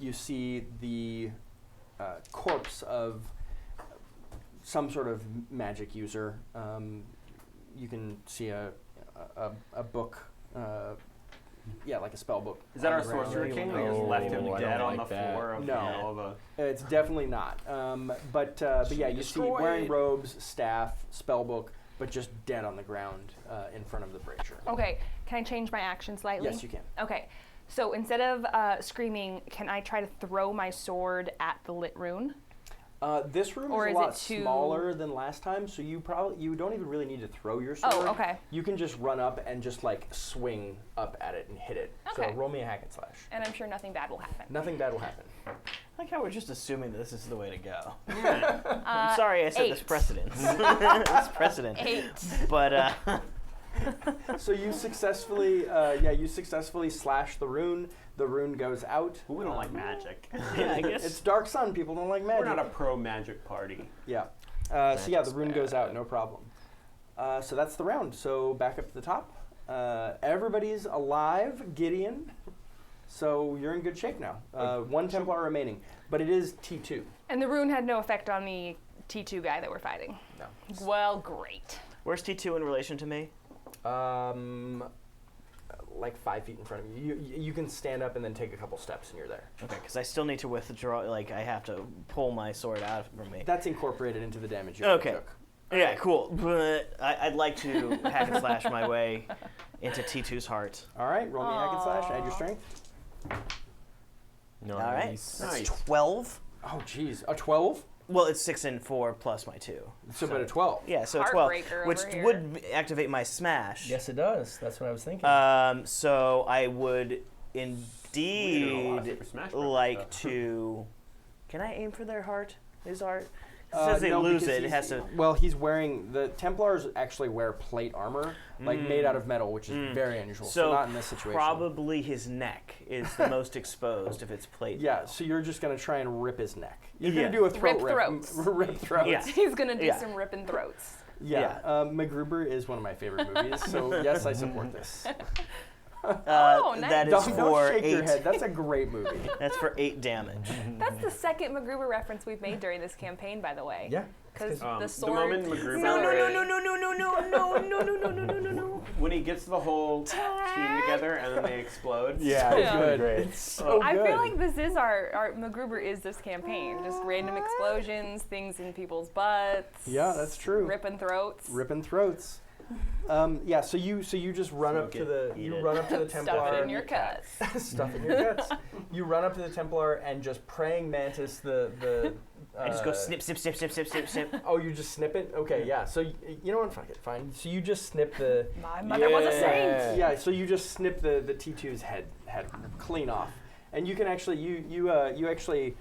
G: you see the corpse of some sort of magic user. You can see a book, like a spell book.
D: Is that
G: on
D: our
G: the ground.
D: sorcerer king? We
F: Oh,
D: just left him
F: I
D: dead
F: don't
D: on
F: like
D: the
F: that.
D: floor of
G: No.
D: the middle of a.
G: It's definitely not. But yeah, you see
D: Destroy
G: wearing
D: it.
G: robes, staff, spell book, but just dead on the ground in front of the brazier.
B: Okay. Can I change my action slightly?
G: Yes, you can.
B: Okay. So instead of screaming, can I try to throw my sword at the lit rune?
G: This room
B: Or
G: is
B: is
G: a lot
B: it too-
G: smaller than last time, so you don't even really need to throw your sword.
B: Oh, okay.
G: You can just run up and just like swing up at it and hit it.
B: Okay.
A: So roll me a hack and slash.
B: And I'm sure nothing bad will happen.
G: Nothing bad will happen.
C: I like how we're just assuming this is the way to go.
B: Uh,
C: I'm sorry I said this
B: 8.
C: precedence. This precedent.
B: 8.
C: But
G: So you successfully, slash the rune. The rune goes out.
D: Well, we don't like magic.
C: yeah, I guess
G: It's Dark Sun. People don't like magic.
D: We're not a pro magic party.
G: Yeah. So yeah, the
C: Magic's
G: rune goes out, no problem. So that's the round. So back up to the top. Everybody's alive, Gideon. So you're in good shape now. One Templar remaining, but it is T2.
B: And the rune had no effect on the T2 guy that we're fighting.
G: No.
B: Well, great.
C: Where's T2 in relation to me?
A: Like 5 feet in front of you. You can stand up and then take a couple steps and you're there.
C: Okay, because I still need to withdraw. Like I have to pull my sword out from me.
G: That's incorporated into the damage you
C: Okay.
G: took.
C: Yeah, cool. But I'd like to hack and slash my way into T2's heart.
G: All right, roll me a hack and slash. Add your strength.
F: No,
C: All right,
F: nice.
C: that's
D: Nice.
C: 12.
G: Oh, jeez, a 12.
C: Well, it's 6 and 4 plus my 2.
G: So, but a 12.
C: Yeah, so 12,
B: Heartbreaker
C: which
B: over here.
C: would activate my smash.
A: Yes, it does. That's what I was thinking.
C: So I would
D: We don't know a lot of
C: indeed
D: Super Smash Brothers
C: like
D: stuff.
C: to. Can I aim for their heart? His heart? It
G: Uh,
C: says they
G: no,
C: lose
G: because
C: it. It has to.
G: Well, he's wearing the Templars actually wear plate armor, like made out of metal, which is very unusual. So, not in this situation.
C: Probably his neck is the most exposed if it's plate.
G: Yeah. So you're just gonna try and rip his neck. You're
C: Yeah.
G: gonna do a throat
B: Rip
G: rip.
B: throats.
G: Rip throats.
C: Yeah.
B: He's gonna do
C: Yeah.
B: some ripping throats.
G: Yeah. MacGruber is one of my favorite movies, so yes, I support this.
B: Oh, nice.
C: That is
G: Don't
C: for
G: shake your
C: 8.
G: head. That's a great movie.
C: That's for 8 damage.
B: That's the second MacGruber reference we've made during this campaign, by the way.
A: yeah.
B: Because
D: The
B: the sword.
D: moment MacGruber.
C: No.
D: When he gets the whole team together and then they explode.
F: Yeah,
G: So
F: it's really
G: good.
F: great.
G: It's so
B: I
G: good.
B: feel like this is our MacGruber is this campaign. Just random explosions, things in people's butts.
G: Yeah, that's true.
B: Ripping throats.
G: Ripping throats. Yeah. So you just run up to the
C: Eat
G: you
C: it.
G: run up to the Templar.
B: Stuff it in your cuts.
G: Stuff in your guts. You run up to the Templar and just praying mantis the
C: I just go snip, snip, snip, snip, snip, snip, snip.
A: Oh, you just snip it? Okay, yeah. So you know what? Fuck it, fine. So you just snip the.
B: My mother was a saint.
A: Yeah. So you just snip the T2's head clean off, and you can actually you actually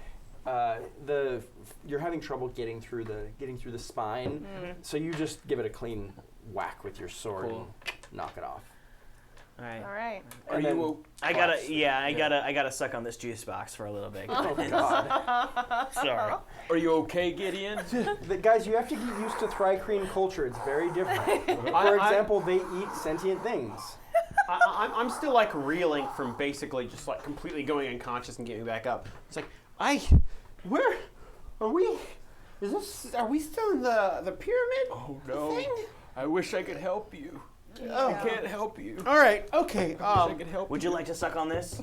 A: you're having trouble getting through the spine. So you just give it a clean whack with your sword and knock it off.
C: All right.
B: All right.
A: And then
C: I gotta suck on this juice box for a little bit.
A: oh God.
C: Sorry.
F: Are you okay, Gideon?
A: Guys, you have to get used to Thri-Kreen culture. It's very different. For example, they eat sentient things.
D: I'm still like reeling from basically just like completely going unconscious and getting back up. It's like, where are we? Are we still in the pyramid?
F: Oh no!
D: Thing?
F: I wish I could help you.
D: Oh.
F: I can't help you.
D: All right, okay.
F: I wish I could help
C: Would you like to suck on this?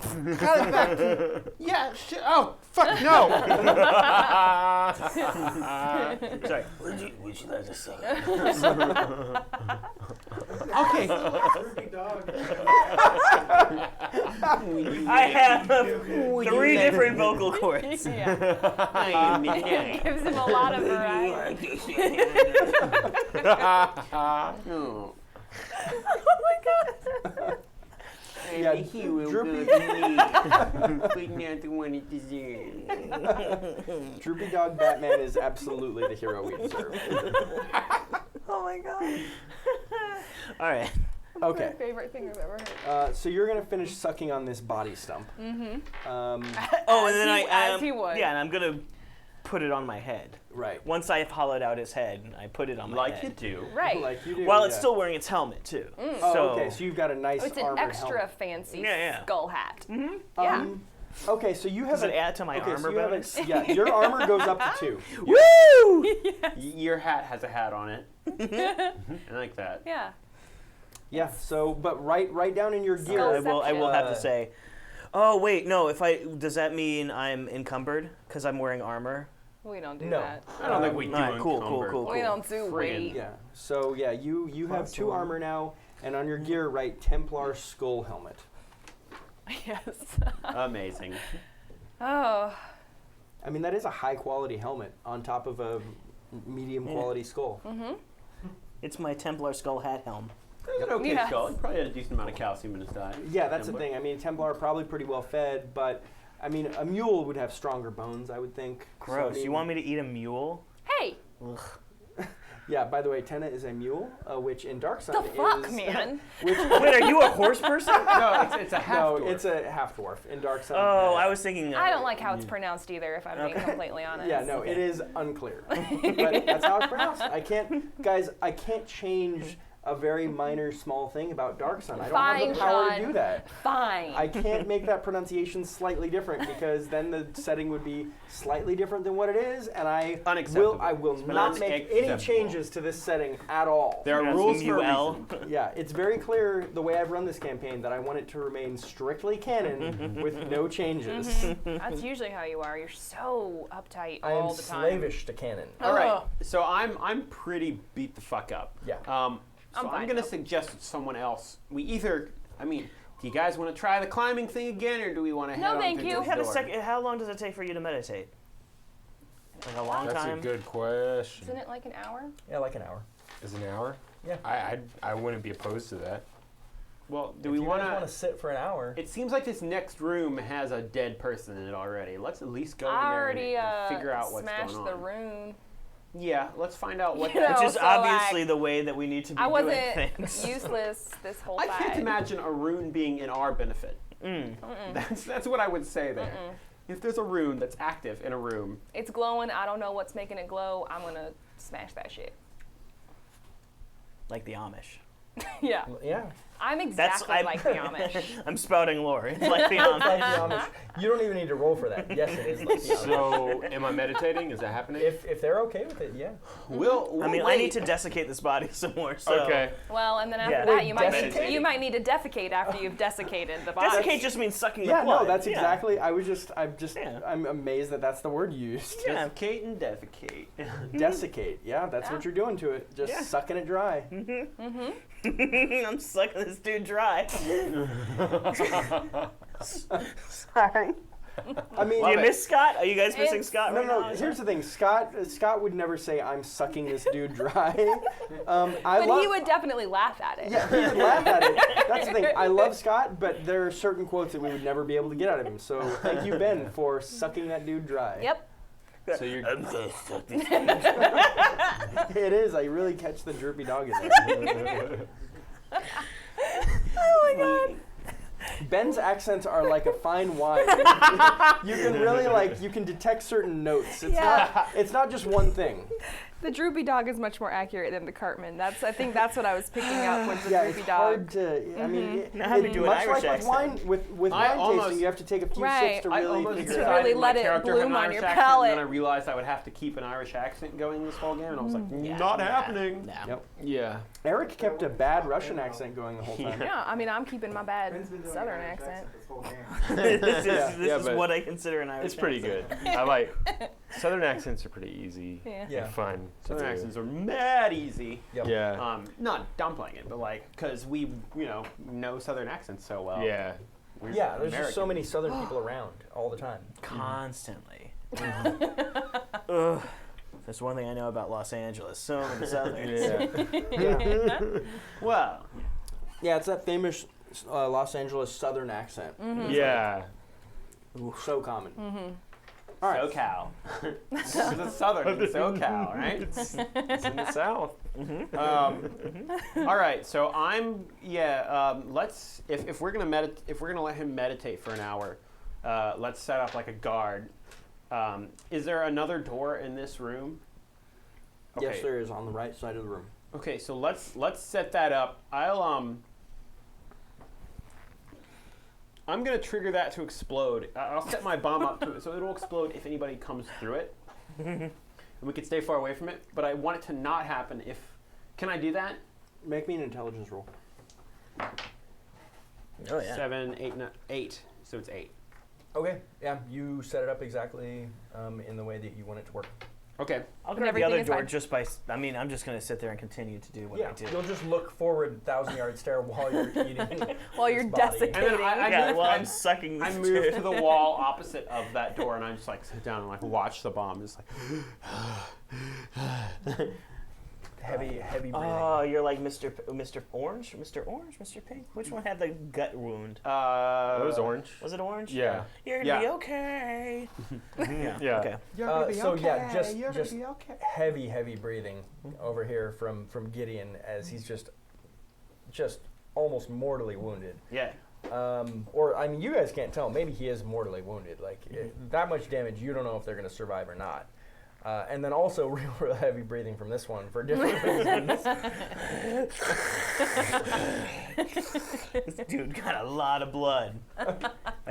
D: Yeah. Oh, fuck no.
C: Sorry.
H: Would you like to suck?
D: Okay.
E: Droopy dog.
C: I have 3 different vocal cords.
B: Yeah. Gives him a lot of variety.
D: Oh.
B: Oh my God.
A: Yeah,
D: He will
A: Droopy-
D: good me, but not the one it deserves.
A: Droopy Dog Batman is absolutely the hero we deserve.
B: Oh my God.
C: All right.
A: Okay.
B: My favorite thing I've ever heard.
A: So you're gonna finish sucking on this body stump.
B: Mm-hmm.
C: Oh, and then
B: as he would.
C: Yeah, and I'm gonna put it on my head.
A: Right.
C: Once I've hollowed out his head, I put it on my
D: Like you
C: head.
D: do.
B: Right.
A: Like you do.
C: While it's
A: yeah.
C: still wearing its helmet too.
A: Oh,
C: So
A: okay. So you've got a nice
B: Oh, it's an
A: armored
B: extra
A: helmet.
B: fancy
C: Yeah.
B: skull hat.
C: Mm-hmm.
B: Yeah.
A: Okay, so you have
C: Does it add to my
A: okay,
C: armor
A: so you have
C: bonus?
A: yeah, your armor goes up to 2.
C: Woo!
D: Your hat has a hat on it. I like that.
B: Yeah.
A: Yeah. So, but right down in your gear.
C: I will have
A: Uh,
C: to say. Oh wait, no. Does that mean I'm encumbered because I'm wearing armor?
B: We don't do
A: No.
B: that.
D: I don't think we do.
C: All right, cool.
B: We don't do weight.
A: Yeah. So yeah, you have 2 armor now, and on your gear, right, Templar skull helmet.
B: Yes.
D: Amazing.
B: Oh.
A: I mean, that is a high quality helmet on top of a medium quality skull.
B: Mm-hmm.
C: It's my Templar skull hat helm.
D: It's an okay
B: Yes.
D: skull. He probably had a decent amount of calcium in his diet.
A: Yeah, that's the
D: Templar.
A: thing. I mean, Templar are probably pretty well fed, but I mean, a mule would have stronger bones, I would think. So, I
C: Gross.
A: mean-
C: You want me to eat a mule?
B: Hey.
A: Yeah. By the way, Tenna is a mule, which in Dark Sun
B: The fuck,
A: is
B: man.
A: which
C: Wait, are you a horse person?
D: No, it's a half.
A: no, it's a half dwarf in Dark Sun.
C: Oh, I was thinking.
B: I don't like how it's pronounced either, if I'm being
A: Okay.
B: completely honest.
A: Yeah, no, it is unclear, but that's how it's pronounced. I can't change a very minor, small thing about Dark Sun. I don't have
B: Fine,
A: the power
B: Sean.
A: to do that.
B: Fine.
A: I can't make that pronunciation slightly different because then the setting would be slightly different than what it is, and I
D: Unacceptable.
A: will not make any
D: Unacceptable.
A: changes to this setting at all.
D: There are
C: That's
D: rules for a
C: MUL.
D: reason.
A: Yeah, it's very clear the way I've run this campaign that I want it to remain strictly canon with no changes.
B: That's usually how you are. You're so uptight
A: I am
B: all the time.
A: slavish to canon.
D: All right,
B: Ugh.
D: so I'm pretty beat the fuck up.
A: Yeah.
D: So
B: I'm
D: I'm
B: fine,
D: gonna
B: though.
D: suggest that someone else. Do you guys want to try the climbing thing again, or do we want to
B: No,
D: head
B: thank
D: on
B: you.
D: through
C: We
D: this
C: had a
D: door?
C: second. How long does it take for you to meditate? Like a long
F: That's
C: time.
F: a good question.
B: Isn't it like an hour?
A: Yeah, like an hour.
F: Is it an hour?
A: Yeah.
F: I wouldn't be opposed to that.
D: Well, do
A: If
D: we
A: you
D: want
A: guys want
D: to?
A: to sit for an hour?
D: It seems like this next room has a dead person in it already. Let's at least go in
B: I
D: there
B: already
D: and figure out what's
B: smashed
D: going
B: the
D: on.
B: rune.
D: Yeah, let's find out what.
B: You know,
C: Which is
B: so,
C: obviously
B: like,
C: the way that we need to be
B: I
C: doing
B: wasn't
C: things.
B: useless this whole
D: I
B: fight.
D: can't imagine a rune being in our benefit.
C: Mm.
D: That's what I would say there. If there's a rune that's active in a room,
B: It's glowing. I don't know what's making it glow. I'm gonna smash that shit.
C: Like the Amish.
B: Yeah.
A: Yeah.
B: I'm exactly like the Amish.
C: I'm spouting lore. It's like the
A: Like the
C: Amish.
A: Amish. You don't even need to roll for that. Yes, it is like the Amish.
F: So, am I meditating? Is that happening?
A: If they're okay with it, yeah.
D: we'll
C: I mean,
D: wait.
C: I need to desiccate this body some more. So.
F: Okay.
B: Well, and then after
C: Yeah.
B: that,
A: Wait,
F: desiccating?
B: you might need to defecate after you've desiccated the body.
C: Desiccate just means sucking
A: Yeah,
C: the blood.
A: no, that's
C: Yeah.
A: exactly.
C: Yeah.
A: I'm amazed that that's the word used.
C: Yeah.
D: Desiccate and defecate.
A: Desiccate. Yeah, that's what you're doing to it. Just
C: Yeah.
A: sucking it dry.
C: I'm sucking this dude dry. Sorry.
G: I mean,
C: Do you miss Scott? Are you guys missing Scott
G: No,
C: right
G: no.
C: now?
G: Here's the thing. Scott would never say, "I'm sucking this dude dry."
B: But he would definitely laugh at it.
G: Yeah, he would laugh at it. That's the thing. I love Scott, but there are certain quotes that we would never be able to get out of him. So thank you, Ben, for sucking that dude dry.
B: Yep.
D: So you're
G: It is. I really catch the droopy dog in there.
B: Oh my god.
G: Ben's accents are like a fine wine. You can really you can detect certain notes. It's not just one thing.
B: The droopy dog is much more accurate than the Cartman. I think that's what I was picking up with the
G: Yeah,
B: droopy
G: it's
B: dog.
G: hard to. I mean,
C: How to do an
G: much
C: Irish
G: like
C: accent.
G: with wine tasting, you have to take a few sips to
D: I
G: really
D: almost
G: figure
B: To
G: it
D: decided
G: out.
B: really
D: my
B: let it
D: character
B: bloom
D: had an
B: on
D: Irish
B: your
D: accent,
B: palate.
D: And then I realized I would have to keep an Irish accent going this whole game, and I was like, not happening.
G: Yep.
F: Yeah.
G: Eric kept a bad Russian accent going the whole time.
B: Yeah, I mean, I'm keeping my bad
E: Ben's been doing
B: Southern
E: an Irish
B: accent.
E: this whole game.
C: This
F: Yeah,
C: is
F: but
C: what I consider an Irish
F: It's pretty
C: accent.
F: good. I like Southern accents are pretty easy
B: Yeah.
F: and fun. to
D: Southern
F: do.
D: accents are mad easy.
A: Yep.
F: Yeah.
D: Not dumping it, but because we, know Southern accents so well.
F: Yeah.
D: We're
A: Yeah, there's just so
D: American.
A: many Southern people around all the time.
C: Constantly. Ugh. That's one thing I know about Los Angeles. So many Southerns.
F: Yeah.
D: Well,
G: Yeah, it's that famous Los Angeles Southern accent.
F: Yeah.
G: So common.
D: all right. SoCal. It's Southern in SoCal, right?
F: It's in the South.
D: All right, so let's if we're gonna let him meditate for an hour, let's set up like a guard. Is there another door in this room?
G: Yes, there is on the right side of the room.
D: Okay, so let's set that up. I'm gonna trigger that to explode. I'll set my bomb up to it, so it'll explode if anybody comes through it. And we can stay far away from it, but I want it to not happen if... Can I do that?
G: Make me an intelligence roll.
C: Oh, yeah.
D: 7, 8, 9, 8. So it's 8.
A: Okay, yeah, you set it up exactly in the way that you want it to work.
D: Okay.
C: I'll
B: And
C: grab the
B: everything
C: other
B: is
C: door
B: fine.
C: just by... I'm just going to sit there and continue to do what I do.
A: You'll just look forward 1,000-yard stare while you're eating.
B: While you're
A: this body.
B: desiccating.
D: And then I
C: Yeah,
D: move-
C: well,
D: I-
C: I'm sucking
D: I
C: this
D: move
C: dude.
D: to the wall opposite of that door, and I just sit down and watch the bomb. Just
A: Heavy breathing.
C: Oh, you're like Mr. Orange? Mr. Orange? Mr. Pink? Which one had the gut wound?
F: It was orange.
C: Was it Orange?
F: Yeah.
C: You're going to be okay.
F: Yeah.
C: Okay.
A: Just heavy breathing over here from Gideon as he's just almost mortally wounded.
C: Yeah.
A: You guys can't tell. Maybe he is mortally wounded. That much damage, you don't know if they're going to survive or not. And then also real heavy breathing from this one for different reasons.
C: This dude got a lot of blood.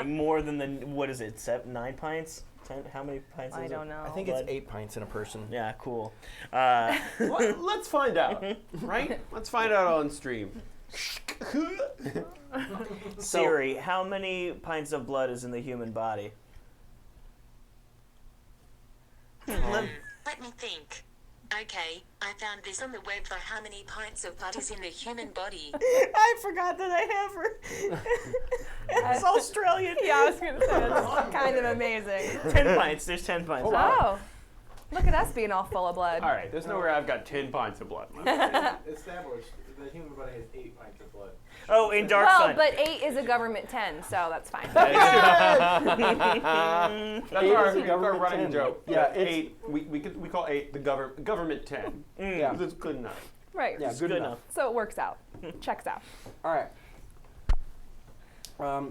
C: More than what is it, 9 pints? 10, how many pints is it?
B: I don't know.
G: I think it's 8 pints in a person.
C: Yeah, cool.
D: let's find out, right? Let's find out on stream.
C: Siri, how many pints of blood is in the human body?
H: Let me think. Okay, I found this on the web for how many pints of blood is in the human body.
C: I forgot that I have her. It's Australian.
B: Yeah, I was going to say, that's kind of amazing.
C: 10 pints. There's 10 pints.
B: Oh, look at us being all full of blood.
D: All right, there's nowhere I've got 10 pints of blood left.
E: Established, the human body has 8 pints of blood.
C: Oh, in Dark
B: Well,
C: Sun.
B: but 8 is a government 10, so that's fine.
D: That's
G: Eight
D: our
G: is a government
D: running
G: 10.
D: joke.
G: Yeah, it's-
D: 8. We call 8 the government 10.
G: Yeah.
D: That's good enough.
B: Right.
G: Yeah, good enough.
B: So it works out. Checks out.
G: All right.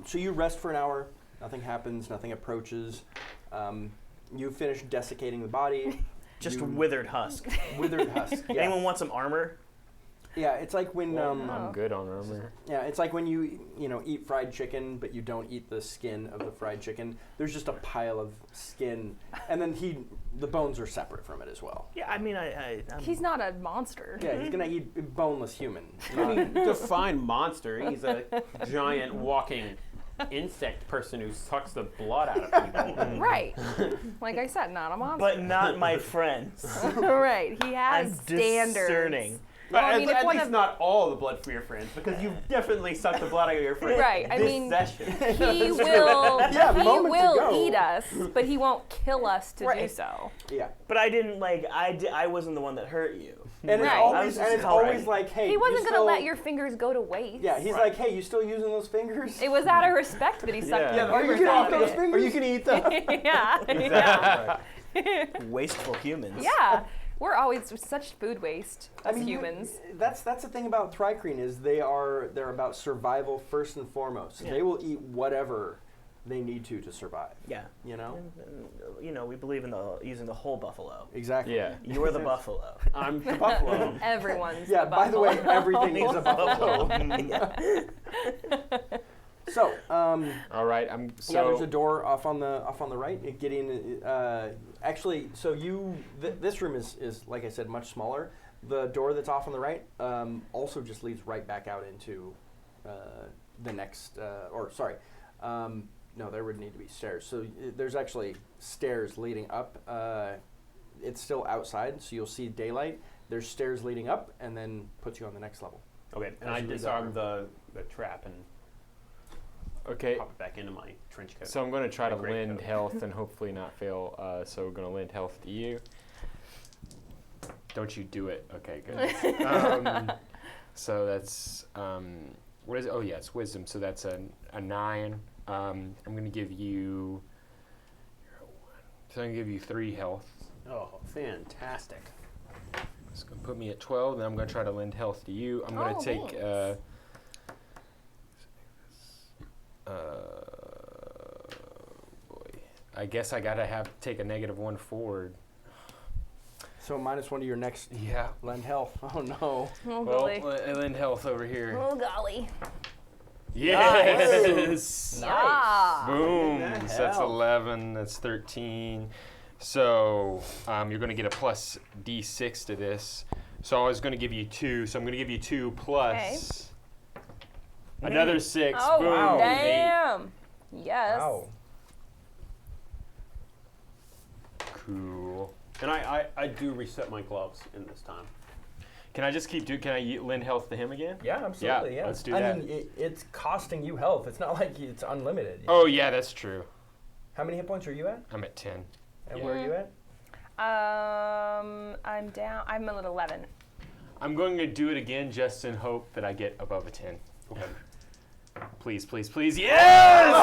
G: So you rest for an hour. Nothing happens. Nothing approaches. You finish desiccating the body.
C: Just
G: You-
C: withered husk.
G: Withered husk. Yeah.
C: Anyone want some armor?
G: Yeah, it's like when
F: I'm good on armor.
G: yeah, it's like when you eat fried chicken, but you don't eat the skin of the fried chicken. There's just a pile of skin, and then the bones are separate from it as well.
C: Yeah, I mean, I'm
B: He's not a monster.
G: Yeah, he's gonna eat a boneless human.
D: Define monster. He's a giant walking insect person who sucks the blood out of people.
B: Right. Like I said, not a monster.
C: but not my friends.
B: Right. He has
C: I'm
B: standards.
C: discerning.
B: Well, I mean, if
D: at
B: one
D: least
B: of-
D: not all the blood from your friends, because you've definitely sucked the blood out of your friends.
B: Right, I
D: this
B: mean,
D: session.
B: he will
G: moments ago.
B: eat us, but he won't kill us to do
C: Right.
B: so.
G: Yeah.
C: But I didn't I wasn't the one that hurt you.
G: And
B: Right.
G: it's always like, hey,
B: He wasn't
G: you
B: gonna
G: still,
B: let your fingers go to waste.
G: Yeah, he's like, hey, you still using those fingers?
B: It was out of respect that he sucked
D: Yeah.
B: your
G: Are you
B: fingers
G: gonna
B: out.
G: eat those fingers?
D: Are you gonna eat them?
B: Yeah.
C: Wasteful humans.
B: Yeah. We're always such food waste
G: I
B: as
G: mean,
B: humans.
G: That's the thing about Thri-Kreen is they're about survival first and foremost.
C: Yeah.
G: They will eat whatever they need to survive.
C: Yeah.
G: You know?
C: You know, we believe in using the whole buffalo.
G: Exactly.
F: Yeah.
C: You are the buffalo.
D: I'm the buffalo.
B: Everyone's
G: Yeah.
B: a
G: By the way,
B: buffalo.
G: everything is a buffalo. So,
F: All right. I'm
G: yeah, there's a
F: so.
G: door off on the right. Getting actually, so this room is like I said, much smaller. The door that's off on the right also just leads right back out into the next. No, there would need to be stairs. So there's actually stairs leading up. It's still outside, so you'll see daylight. There's stairs leading up, and then puts you on the next level.
D: Okay, and
G: As
D: I
G: you leave
D: disarm
G: that
D: the trap and
F: Okay.
D: pop it back into my trench coat.
F: So I'm going to try to
D: My great
F: lend
D: coat.
F: health and hopefully not fail. So we're going to lend health to you. Don't you do it. Okay, good. So that's, what is it? Oh, yeah, it's wisdom. So that's a 9. I'm going to give you, so I'm going to give you 3 health.
D: Oh, fantastic.
F: It's going to put me at 12, and I'm going to try to lend health to you. I'm going
B: Oh,
F: to take,
B: thanks.
F: boy, I guess I got to take a -1 forward.
G: So -1 to your next
F: Yeah.
G: lend health. Oh no.
B: Oh,
F: Well,
B: golly.
F: I lend health over here.
B: Oh, golly.
F: Yes!
B: Yeah.
F: Boom!
G: That
F: So that's
G: helps.
F: 11, that's 13. So you're going to get a plus d6 to this. So I was going to give you 2, so I'm going to give you 2 plus another 6.
B: Oh,
F: Boom!
G: wow.
F: 8.
B: damn. Yes.
A: Wow.
F: Cool.
D: And I do reset my gloves in this time.
F: Can I just keep can I lend health to him again?
A: Yeah, absolutely.
F: Yeah,
A: Yeah,
F: let's do
A: I
F: that.
A: mean, it's costing you health. It's not like it's unlimited.
F: Oh, yeah, that's true.
A: How many hit points are you at?
F: I'm at 10.
A: And
F: Yeah.
A: where are you at?
B: I'm down. I'm at 11.
F: I'm going to do it again just in hope that I get above a 10.
D: Okay.
F: Please, please, please. Yes!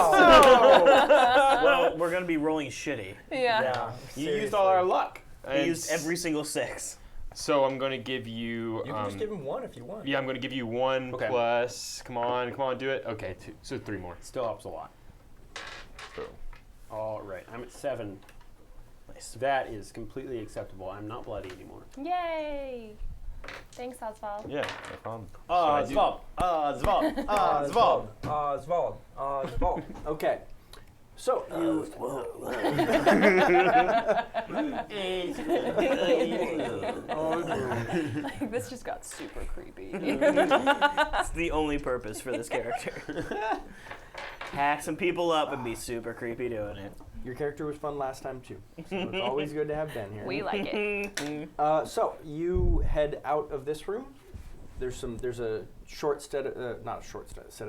C: Well, we're gonna be rolling shitty.
B: Yeah.
D: You used all our luck.
C: I used every single 6.
F: So I'm going to give you.
A: You can just give him one if you want.
F: Yeah, I'm going to give you 1
D: Okay.
F: plus. Come on, do it. Okay, 2. So 3 more.
D: Still helps a lot.
F: Boom.
D: All right, I'm at 7.
C: Nice.
D: That is completely acceptable. I'm not bloody anymore.
B: Yay. Thanks, Oswald.
F: Yeah, no problem.
D: Zvald. Zvald. Zvald.
A: Oswald. Oswald.
G: Okay. So you
B: This just got super creepy.
C: It's the only purpose for this character. Hack some people up and be super creepy doing it.
G: your character was fun last time too. So it's always good to have Ben here.
B: We like it.
G: So you head out of this room. There's a short set of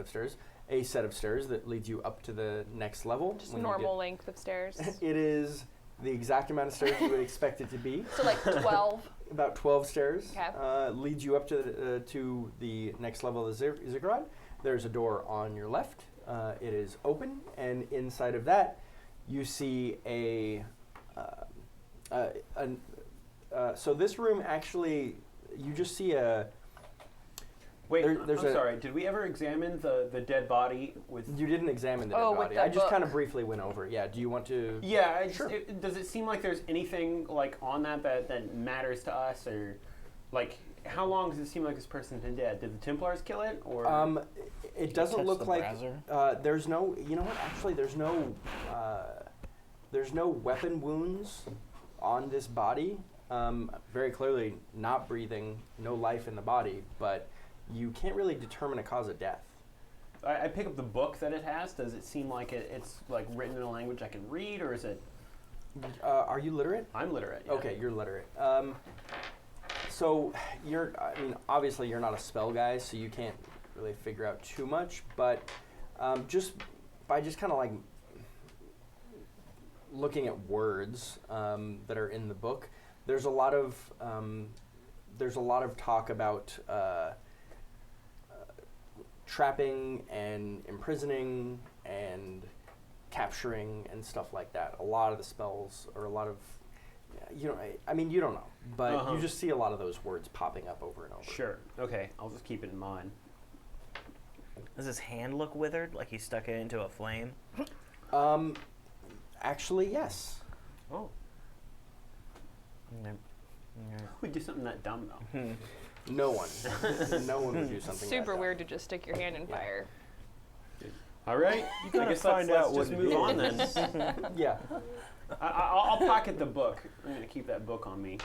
G: stairs, a set of stairs that leads you up to the next level.
B: Just
G: When you
B: normal length of stairs.
G: get- It is the exact amount of stairs you would expect it to be.
B: So like 12.
G: About 12 stairs.
B: Okay.
G: Leads you up to the next level of the ziggurat. There's a door on your left. It is open, and inside of that, you see so this room actually, you just see a.
D: Wait,
G: There's
D: I'm sorry. Did we ever examine the dead body with?
G: You didn't examine the
B: Oh,
G: dead
B: with
G: body.
B: the
G: I just kind of
B: book.
G: briefly went over. Yeah. Do you want to?
D: Yeah.
G: Sure.
D: Does it seem like there's anything like on that matters to us, or like how long does it seem like this person's been dead? Did the Templars kill it, or?
G: It doesn't
C: touch
G: look
C: the
G: like.
C: brazier?
G: There's no. You know what? Actually, there's no. There's no weapon wounds on this body. Very clearly, not breathing, no life in the body, but you can't really determine a cause of death.
D: I pick up the book that it has. Does it seem like it's like written in a language I can read, or is it?
G: Are you literate?
D: I'm literate. Yeah.
G: Okay, you're literate. So obviously you're not a spell guy, so you can't really figure out too much, but just kind of like looking at words that are in the book, there's a lot of talk about trapping and imprisoning and capturing and stuff like that. A lot of the spells, or a lot of, you don't know, but you just see a lot of those words popping up over and over.
D: Sure. Okay. I'll just keep it in mind.
C: Does his hand look withered, like he stuck it into a flame?
G: Actually, yes.
D: Oh. Who would do something that dumb though?
G: No one. No one would do something
B: Super
G: like
B: weird to just stick your hand in fire.
D: All right.
C: You gotta find out what
D: just move on then.
G: that. Yeah.
D: I'll pocket the book. I'm gonna keep that book on me.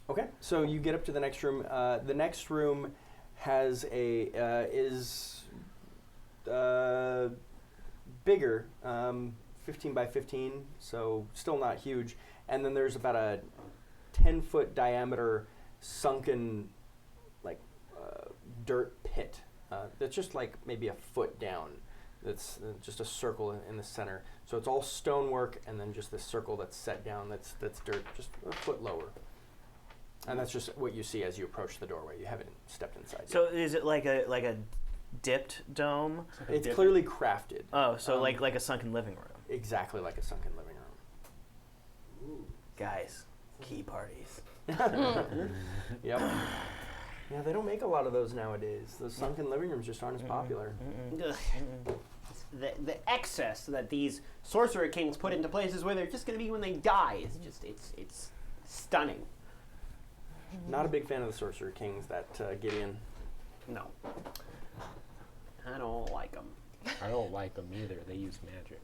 G: Okay, so you get up to the next room. The next room has is bigger, 15 by 15, so still not huge. And then there's about a 10-foot diameter sunken, like, dirt pit that's just like maybe a foot down. That's just a circle in the center. So it's all stonework, and then just this circle that's set down. That's dirt, just a foot lower. And that's just what you see as you approach the doorway. You haven't stepped inside yet.
C: So is it like a dipped dome?
G: It's clearly crafted.
C: Oh, so like a sunken living room.
G: Exactly like a sunken living room.
C: Guys, key parties.
G: Yep. Yeah, they don't make a lot of those nowadays. Those sunken living rooms just aren't as popular.
D: Ugh. The excess that these sorcerer kings put into places where they're just going to be when they die is just it's stunning.
G: Not a big fan of the sorcerer kings, that Gideon.
D: No, I don't like them.
F: I don't like them either. They use magic.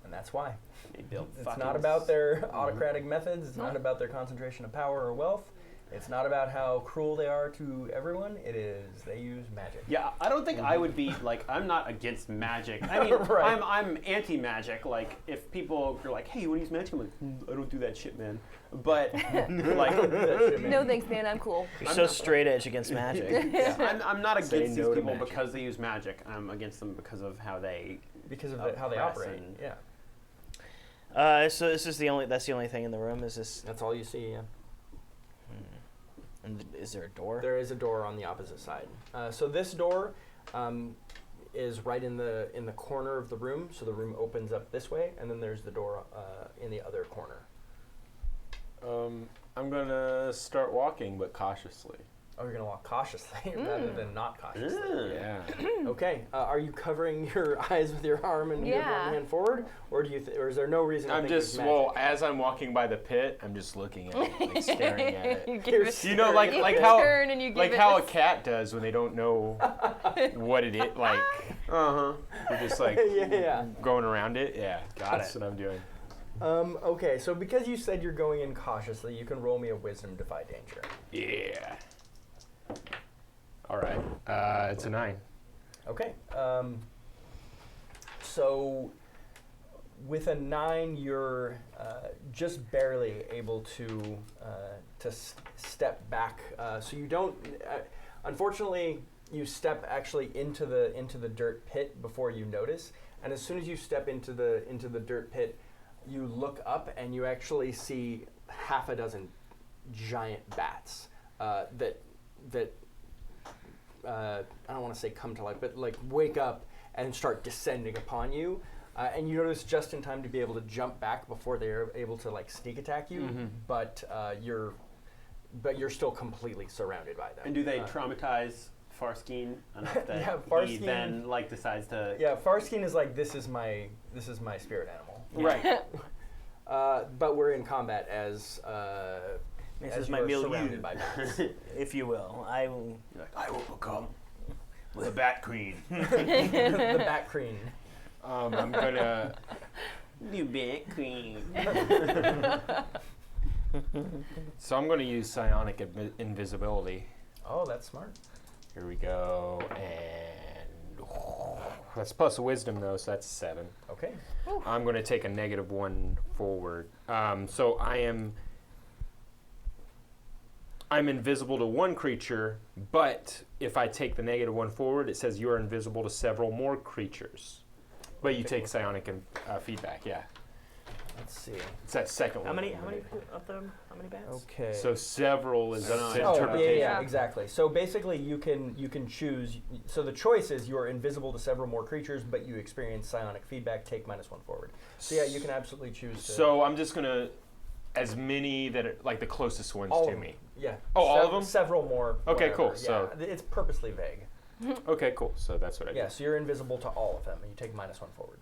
A: And that's why.
D: They build.
A: It's not about their autocratic methods. It's not about their concentration of power or wealth. It's not about how cruel they are to everyone. It is they use magic.
D: Yeah, I don't think I would be like, I'm not against magic. I mean,
A: Right.
D: I'm anti-magic. Like, if people are like, hey, you want to use magic? I'm like, I don't do that shit, man. But like,
B: No thanks, man. I'm cool.
C: You're so straight edge against magic.
D: I'm not
F: Say
D: against these
F: no to
D: people
F: magic.
D: because they use magic. I'm against them because of how they.
A: Because of how they
D: Oppress
A: operate.
D: and-
A: Yeah.
C: So this is that's the only thing in the room. Is this?
G: That's all you see, yeah.
C: And is there a door?
G: There is a door on the opposite side. So this door is right in the corner of the room. So the room opens up this way, and then there's the door in the other corner.
F: I'm gonna start walking, but cautiously.
A: Oh, you're gonna walk cautiously rather than not cautiously.
F: Yeah.
G: Okay. Are you covering your eyes with your arm and your
B: Yeah.
G: one hand forward, or do you? Or is there no reason? To
F: I'm
G: think
F: just
G: there's magic?
F: as I'm walking by the pit, I'm just looking at it, like staring at it.
B: You give it-
F: You know, like
B: you
F: how
B: turn and you give
F: like
B: it
F: how a
B: this-
F: cat does when they don't know what it is. Like you're just like
G: Yeah.
F: going around it. Yeah,
D: Got
F: that's
D: it.
F: what I'm doing.
A: Okay, so because you said you're going in cautiously, you can roll me a wisdom defy danger.
F: Yeah. All right. It's a 9.
A: Okay. So with a 9, you're just barely able to step back. So you don't. Unfortunately, you step actually into the dirt pit before you notice, and as soon as you step into the dirt pit, you look up and you actually see half a dozen giant bats that. I don't want to say come to life, but like wake up and start descending upon you. And you notice just in time to be able to jump back before they're able to like sneak attack you, but you're still completely surrounded by them.
D: And do they traumatize Farskin enough that
A: Yeah,
D: he
A: Farskin-
D: then like decides to?
A: Yeah, Farskin is like this is my spirit animal.
D: Right.
A: But we're in combat as
C: This
A: as
C: is
A: you
C: my
A: are
C: milieu,
A: surrounded by bats.
C: if you will. I will.
D: You're like, I will become the Bat Queen.
A: The Bat Queen.
F: I'm gonna.
D: You Bat Queen.
F: So I'm gonna use psionic invisibility.
A: Oh, that's smart.
F: Here we go, and that's plus wisdom though, so that's 7.
A: Okay.
F: I'm going to take a -1 forward. So I am I'm invisible to one creature, but if I take the -1 forward, it says you are invisible to several more creatures. But you take psionic and feedback, yeah.
A: Let's see.
F: It's that second one.
C: How many of them? How many bats?
A: Okay.
F: So several is an
A: yeah,
F: interpretation.
A: exactly. So basically, you can choose. So the choice is you are invisible to several more creatures, but you experience psionic feedback. Take -1 forward. So yeah, you can absolutely choose.
F: So I'm just gonna, as many that are like the closest ones
A: all
F: to
A: of
F: me.
A: them. Yeah.
F: Oh, all of them?
A: Several more.
F: Okay,
A: whatever.
F: cool.
A: Yeah,
F: So
A: it's purposely vague.
F: Okay, cool. So that's what I
A: Yeah.
F: did.
A: So you're invisible to all of them, and you take -1 forward.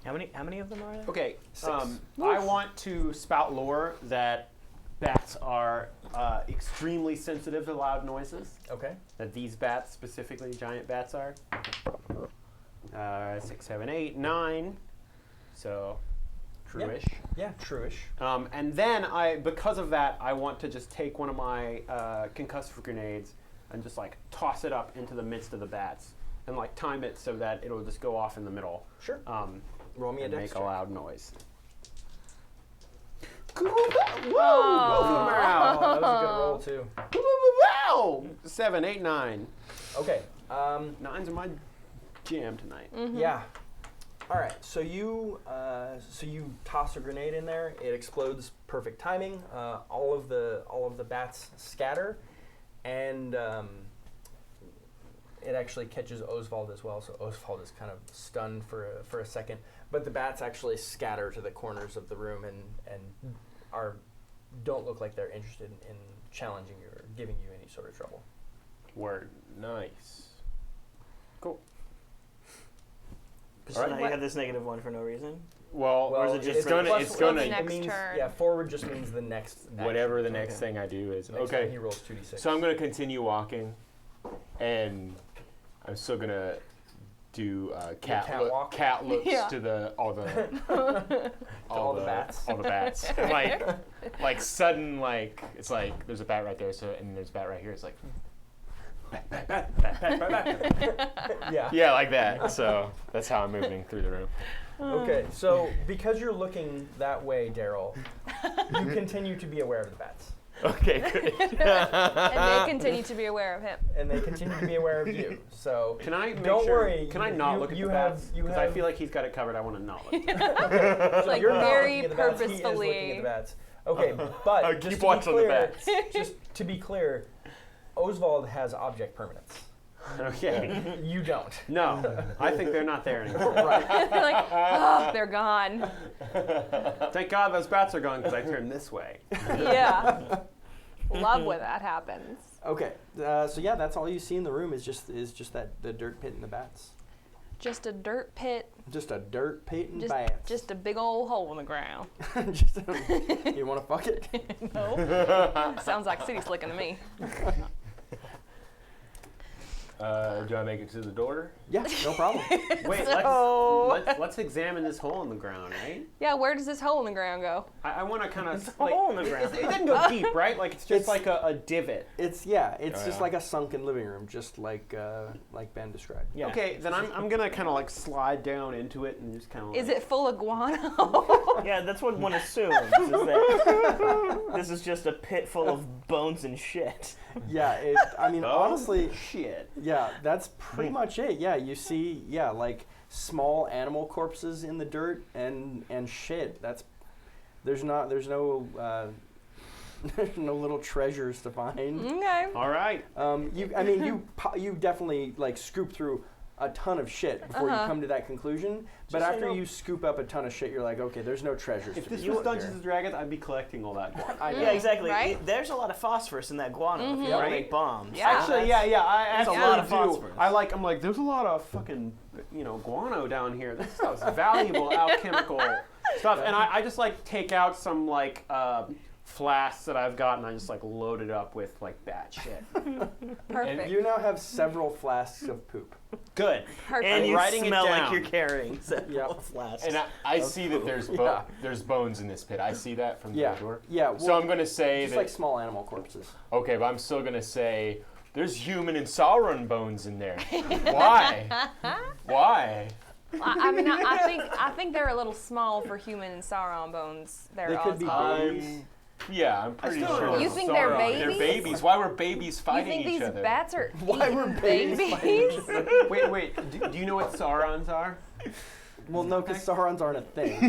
C: How many of them are there?
D: Okay,
A: 6.
D: I want to spout lore that bats are extremely sensitive to loud noises.
A: Okay.
D: That these bats, specifically giant bats, are. 6, 7, 8, 9. So, true-ish.
A: Yeah, true-ish.
D: And then because of that, I want to just take one of my concussive grenades and just like toss it up into the midst of the bats and like time it so that it'll just go off in the middle.
A: Sure. Roll me a
D: And
A: dex
D: make a
A: check.
D: loud noise. Whoa! Both of them are out.
A: Oh, that was a good roll too.
D: Wow! 7, 8, 9.
A: Okay.
D: 9s are my jam tonight.
A: Yeah. All right. So you toss a grenade in there. It explodes. Perfect timing. All of the bats scatter, and it actually catches Oswald as well. So Oswald is kind of stunned for a second, but the bats actually scatter to the corners of the room and don't look like they're interested in challenging you or giving you any sort of trouble.
F: Word. Nice. Cool.
C: So now you have this -1 for no reason.
F: Well,
C: or is it just
F: it's gonna
B: Next
A: it means,
B: turn.
A: yeah, forward just means the next
F: whatever
A: action.
F: the next thing I do is.
A: Next
F: Okay.
A: time he rolls 2d6.
F: So I'm gonna continue walking, and I'm still gonna do
A: catwalk?
F: cat looks
B: Yeah.
F: to all the
A: bats.
F: all the bats, and like sudden it's like there's a bat right there, so and there's a bat right here. It's like bat.
A: Yeah.
F: Yeah, like that. So that's how I'm moving through the room.
A: Okay, so because you're looking that way, Daryl, you continue to be aware of the bats.
F: Okay, good.
B: And they continue to be aware of him.
A: And they continue to be aware of you. So
D: Can I make
A: don't
D: sure?
A: worry.
D: Can I not
A: you,
D: look at
A: you
D: the
A: have,
D: bats?
A: You
D: Because I
A: have,
D: feel like he's got it covered. I want to not look. At
B: It's like
A: you're not
B: very
A: looking at the bats, he is looking at
B: purposefully.
A: the bats. Okay, but
F: I'll
A: just
F: keep
A: to be
F: watching the
A: clear,
F: bats.
A: just to be clear, Oswald has object permanence.
D: Okay.
A: You don't.
D: No, I think they're not there anymore.
B: They're like, oh, they're gone.
D: Thank God those bats are gone because I turned this way.
B: Yeah. Love when that happens.
G: Okay, so yeah, that's all you see in the room is just that the dirt pit and the bats.
B: Just a dirt pit.
G: Just a dirt pit and
B: Just,
G: bats.
B: just a big old hole in the ground.
G: You want to fuck it?
B: No. Sounds like city slicking to me.
F: Do I make it to the door?
G: Yeah, no problem.
D: Wait,
B: So-
D: let's examine this hole in the ground, right?
B: Yeah, where does this hole in the ground go?
D: I want to kind of
C: hole in the ground.
D: It didn't go deep, right? Like it's just
G: It's-
D: like a divot.
G: It's
F: Oh,
G: just
F: yeah.
G: like a sunken living room, just like Ben described.
C: Yeah.
D: Okay, then I'm gonna kind of like slide down into it and just kind of.
B: Is it full of guano?
C: Yeah, that's what one assumes. Is that this is just a pit full of bones and shit.
G: Yeah, I mean, honestly,
D: shit.
G: yeah, that's pretty much it. Yeah, you see, like small animal corpses in the dirt and shit. There's no there's no little treasures to find.
B: Okay.
D: All right.
G: You definitely like scoop through a ton of shit before you come to that conclusion. But
D: Just so
G: after
D: you know-
G: you scoop up a ton of shit, you're like, okay, there's no treasures.
D: If
G: to
D: this
G: be
D: was
G: found
D: Dungeons
G: here.
D: and Dragons, I'd be collecting all that guano.
G: I know.
C: Yeah, exactly.
B: Right?
C: There's a lot of phosphorus in that guano if you want
D: Right?
C: to make bombs.
B: Yeah.
D: Actually, yeah. I
C: That's a
D: absolutely
C: lot of
D: do.
C: phosphorus.
D: I'm like, there's a lot of fucking, guano down here. This stuff's valuable alchemical stuff. And I just like take out some like flasks that I've got and I just like load it up with like bat shit.
B: Perfect.
G: You now have several flasks of poop.
D: Good.
B: Perfect.
C: And you
D: writing it
C: smell like
D: down.
C: you're carrying several
G: Yep.
C: flasks.
F: And I see that there's
G: Yeah.
F: there's bones in this pit. I see that from the
G: Yeah,
F: door.
G: yeah.
F: So I'm gonna say
G: just
F: that.
G: like small animal corpses.
F: Okay, but I'm still gonna say there's human and Sauron bones in there. Why? Why?
B: I mean, I think they're a little small for human and Sauron bones. There
G: They could be
B: also.
G: babies.
F: Yeah, I'm pretty
D: still
F: sure.
D: don't know.
B: You think they're
F: Sauron.
B: babies?
F: They're babies. Why were babies
B: You
F: fighting
B: think
F: each
B: these
F: other?
B: bats are
G: Why were
B: eating
G: babies
D: Wait. Do you know what Saurons are?
G: Well, no, because Saurons aren't a thing.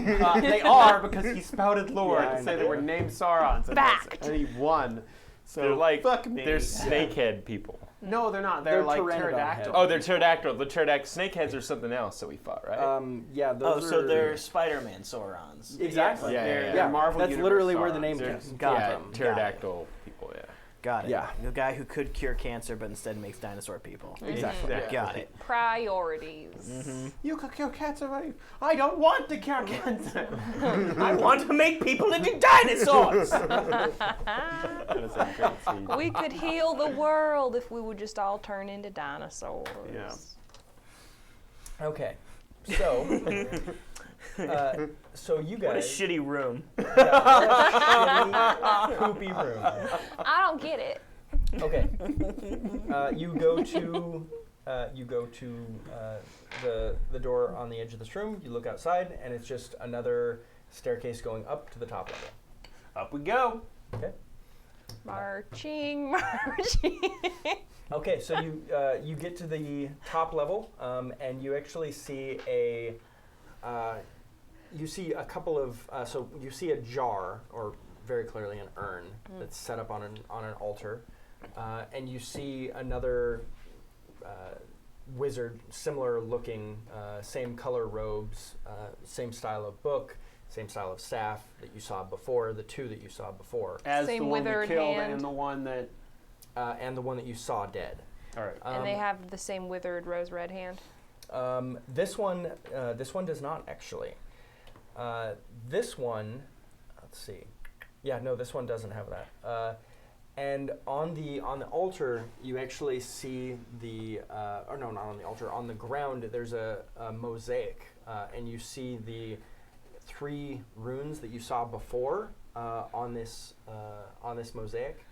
D: They are because he spouted lore
G: Yeah, I
D: to say
G: know.
D: they were named Saurons.
B: Fact.
D: And he won. So
F: They're like
D: fuck me.
F: they're snakehead people.
D: No, they're not. They're,
G: They're
D: like
G: pteranodon
D: pterodactyl.
F: Oh, they're pterodactyl. The pterodactyl snakeheads are something else that we fought, right?
G: Yeah, those
C: so
G: are...
C: they're Spider-Man Saurons.
G: Exactly.
F: Yeah, yeah,
D: They're Marvel
G: That's
D: Universe
G: literally where the
D: Saurons.
G: name
F: They're-
G: comes
C: Got
G: from.
C: it.
F: Pterodactyl people, yeah.
C: Got it.
G: Yeah.
C: The guy who could cure cancer but instead makes dinosaur people.
G: Exactly.
C: Got it.
B: priorities.
D: You could cure cancer, right? I don't want to cure cancer.
C: I want to make people into dinosaurs.
F: That is a great scene.
B: We could heal the world if we would just all turn into dinosaurs.
D: Yeah.
A: Okay, so so you
C: What a
A: guys,
C: shitty room.
A: shitty, poopy room.
B: I don't get it.
A: Okay, you go to the door on the edge of this room. You look outside, and it's just another staircase going up to the top level.
D: Up we go.
A: Okay.
B: Marching.
A: Okay, so you get to the top level, and you actually see a couple of so you see a jar, or very clearly an urn that's set up on an altar, and you see another wizard, similar looking, same color robes, same style of book, same style of staff that you saw before, the two that you saw before,
D: As
B: Same
D: the one we
B: withered
D: killed
B: hand.
D: and the one that.
A: and the one that you saw dead.
D: All right.
B: And they have the same withered rose red hand.
A: This one does not actually. This one, let's see. Yeah, no, this one doesn't have that. And on the altar, you actually see or no, not on the altar. On the ground, there's a mosaic, and you see the 3 runes that you saw before on this mosaic.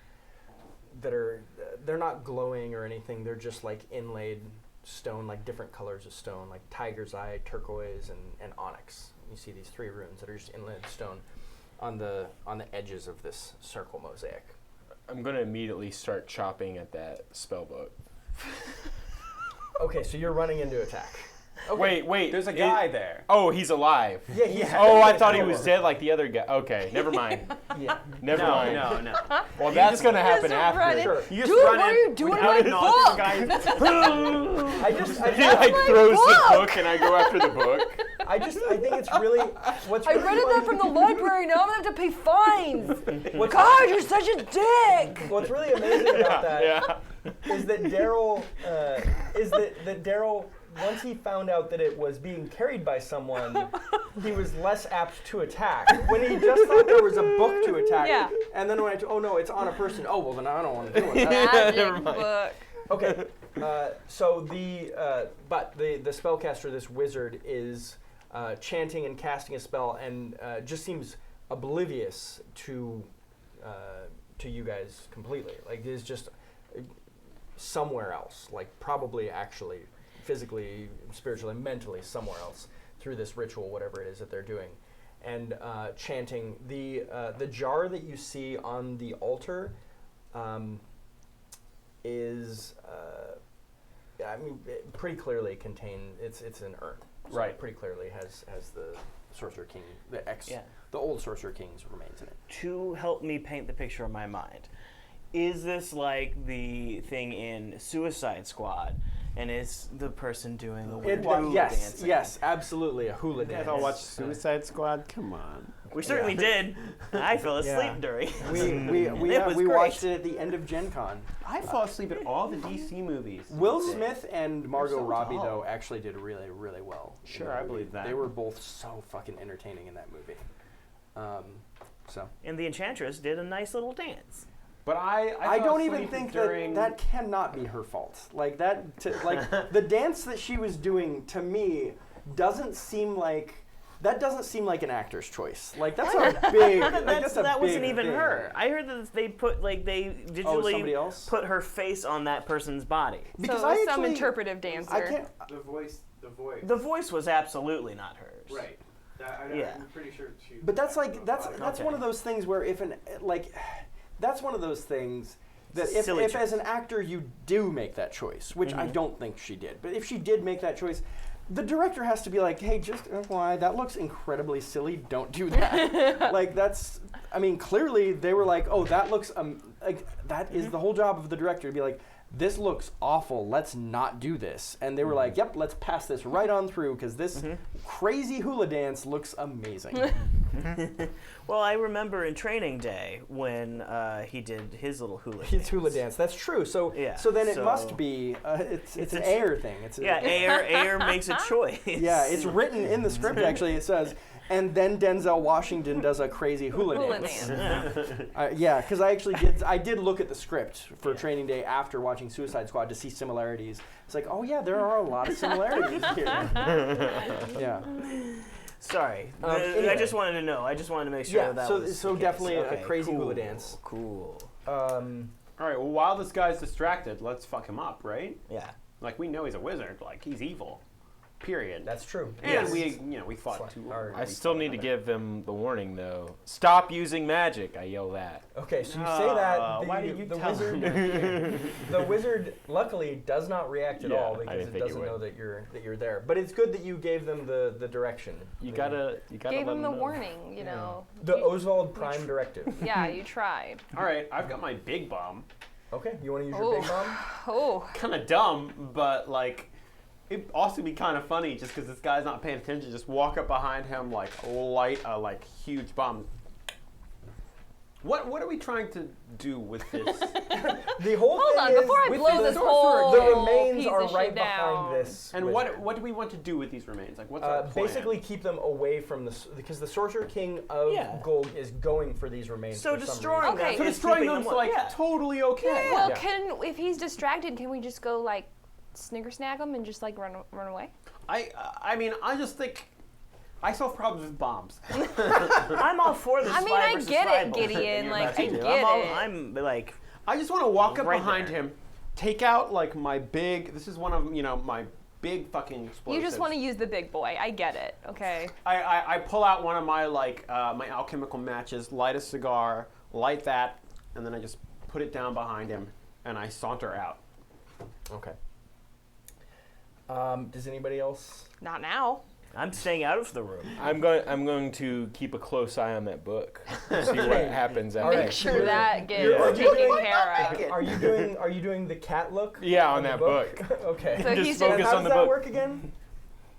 A: They're not glowing or anything. They're just like inlaid stone, like different colors of stone, like tiger's eye, turquoise, and onyx. You see these 3 runes that are just inlaid stone on the edges of this circle mosaic.
F: I'm gonna immediately start chopping at that spell book.
A: Okay, so you're running into attack. Okay.
F: Wait.
D: There's a guy there.
F: Oh, he's alive.
A: Yeah, yeah.
F: Oh, I thought he was dead like the other guy. Okay, never mind.
A: Yeah.
F: Never mind.
C: No.
F: Well, that's gonna happen after.
B: running.
A: Sure.
D: You
B: Dude, what are you doing in my book?
A: I
F: He like throws the book and I go after the book.
A: I think it's really what's
B: I
A: really
B: rented that
A: funny-
B: from the library. Now I'm gonna have to pay fines.
A: What's,
B: God, you're such a dick.
A: what's really amazing about that
F: Yeah.
A: is that Daryl that Daryl, once he found out that it was being carried by someone, he was less apt to attack. When he just thought there was a book to attack,
B: Yeah.
A: and then when oh no, it's on a person. Oh well, then I don't want to deal with that.
B: Magic book.
A: Okay, so the spellcaster, this wizard, is chanting and casting a spell, and just seems oblivious to you guys completely. Like is just somewhere else, like probably actually physically, spiritually, mentally somewhere else through this ritual, whatever it is that they're doing, and chanting. The jar that you see on the altar is it pretty clearly contained. It's an urn, so
D: Right.
A: It pretty clearly has the Sorcerer King, the
C: Yeah.
A: old Sorcerer King's remains in it.
C: To help me paint the picture in my mind, is this like the thing in Suicide Squad? And is the person doing the hula dancing?
A: Yes, absolutely a hula
D: You guys
A: dance.
D: all watch Suicide Squad? Come on.
C: We certainly did. I fell asleep
A: Yeah.
C: during.
A: We
C: It was
A: we
C: great.
A: watched it at the end of Gen Con.
D: I fall asleep at all the DC movies.
A: Will Smith and Margot
D: so
A: Robbie
D: tall.
A: though actually did really, really well. in
D: Sure,
A: that
D: I
A: movie.
D: believe that.
A: They were both so fucking entertaining in that movie. So
C: And the Enchantress did a nice little dance.
D: But I
A: I
D: fell
A: don't even
D: asleep
A: think
D: during
A: that cannot be her fault. Like that, the dance that she was doing to me doesn't seem like an actor's choice. Like that's a big.
C: That wasn't
A: big
C: even
A: thing.
C: her. I heard that they put they
A: somebody
C: digitally
A: else?
C: put her face on that person's body.
A: Because
B: so
A: I
B: some
A: actually-
B: interpretive dancer.
A: I can't.
E: The voice.
C: The voice was absolutely not hers.
E: Right. I'm pretty sure she.
G: But that's one of those things where that's one of those things that if as an actor you do make that choice, which I don't think she did, but if she did make that choice, the director has to be like, hey, just FYI, that looks incredibly silly. Don't do that. Like that's, I mean, clearly they were like, oh, that looks like that is the whole job of the director to be like, this looks awful. Let's not do this. And they were like, yep, let's pass this right on through because this crazy hula dance looks amazing.
C: Well, I remember in Training Day when he did his little hula dance.
G: His hula dance. That's true. So then it must be it's an Ayer thing.
C: Ayer makes a choice.
G: Yeah, it's written in the script actually. It says, and then Denzel Washington does a crazy hula dance. Yeah, because I did look at the script for Training Day after watching Suicide Squad to see similarities. It's like, oh yeah, there are a lot of similarities here. Yeah.
C: Sorry,
G: anyway.
C: I just wanted to know. I just wanted to make sure that was
G: so definitely a crazy
C: cool,
G: hula dance.
C: Cool.
D: All right. Well, while this guy's distracted, let's fuck him up, right?
C: Yeah.
D: Like we know he's a wizard. Like he's evil. Period.
G: That's true.
D: And we fought two.
F: I still need to give them the warning though. Stop using magic. I yell that.
A: Okay, so you say that.
D: Why did you tell
A: wizard? The wizard luckily does not react at all because it doesn't know that you're there. But it's good that you gave them the direction.
F: You gotta
B: gave
F: let
B: them the
F: know.
B: warning. You know.
A: The Oswald Prime directive.
B: Yeah, you tried.
D: All right. I've got my big bomb.
A: Okay, you want to use your big bomb?
B: Oh.
D: Kind of dumb, but like. It'd also be kind of funny just because this guy's not paying attention. Just walk up behind him, like light a huge bomb. What are we trying to do with this?
A: The whole
B: Hold
A: thing
B: on,
A: is
B: before I
A: with
B: blow
A: the
B: this
A: sorcerer,
B: whole
A: the remains
B: piece
A: are
B: of
A: right
B: shit down.
A: behind this.
D: And
A: wizard.
D: what do we want to do with these remains? Like what's our plan?
A: Basically keep them away from because the sorcerer king of Gold is going for these remains.
C: So
A: for some
C: destroying
A: reason.
C: them.
D: So
C: is
D: destroying
C: keeping
D: them's
C: them
D: like totally okay.
B: Well, if he's distracted, can we just go like snigger snag him and just like run away?
D: I mean, I just think I solve problems with bombs.
C: I'm all for this.
B: I mean, I get it, Gideon. Like, I get it.
C: I'm like.
D: I just want to walk up
C: Right
D: behind
C: there.
D: him, take out like my big. This is one of my big fucking explosives.
B: You just want to use the big boy. I get it. Okay.
D: I pull out one of my my alchemical matches, light a cigar, light that, and then I just put it down behind him, and I saunter out.
A: Okay. Does anybody else?
B: Not now.
C: I'm staying out of the room.
F: I'm going to keep a close eye on that book. See what happens
A: All
F: after.
A: right.
B: Make sure that gets
A: You're
B: taken care of.
A: Are you doing the cat look?
F: Yeah, on
A: the
F: that book.
A: Okay.
B: So
F: Just
B: he's
F: focus
A: How
F: on
A: does
F: the
A: that
F: book.
A: work again?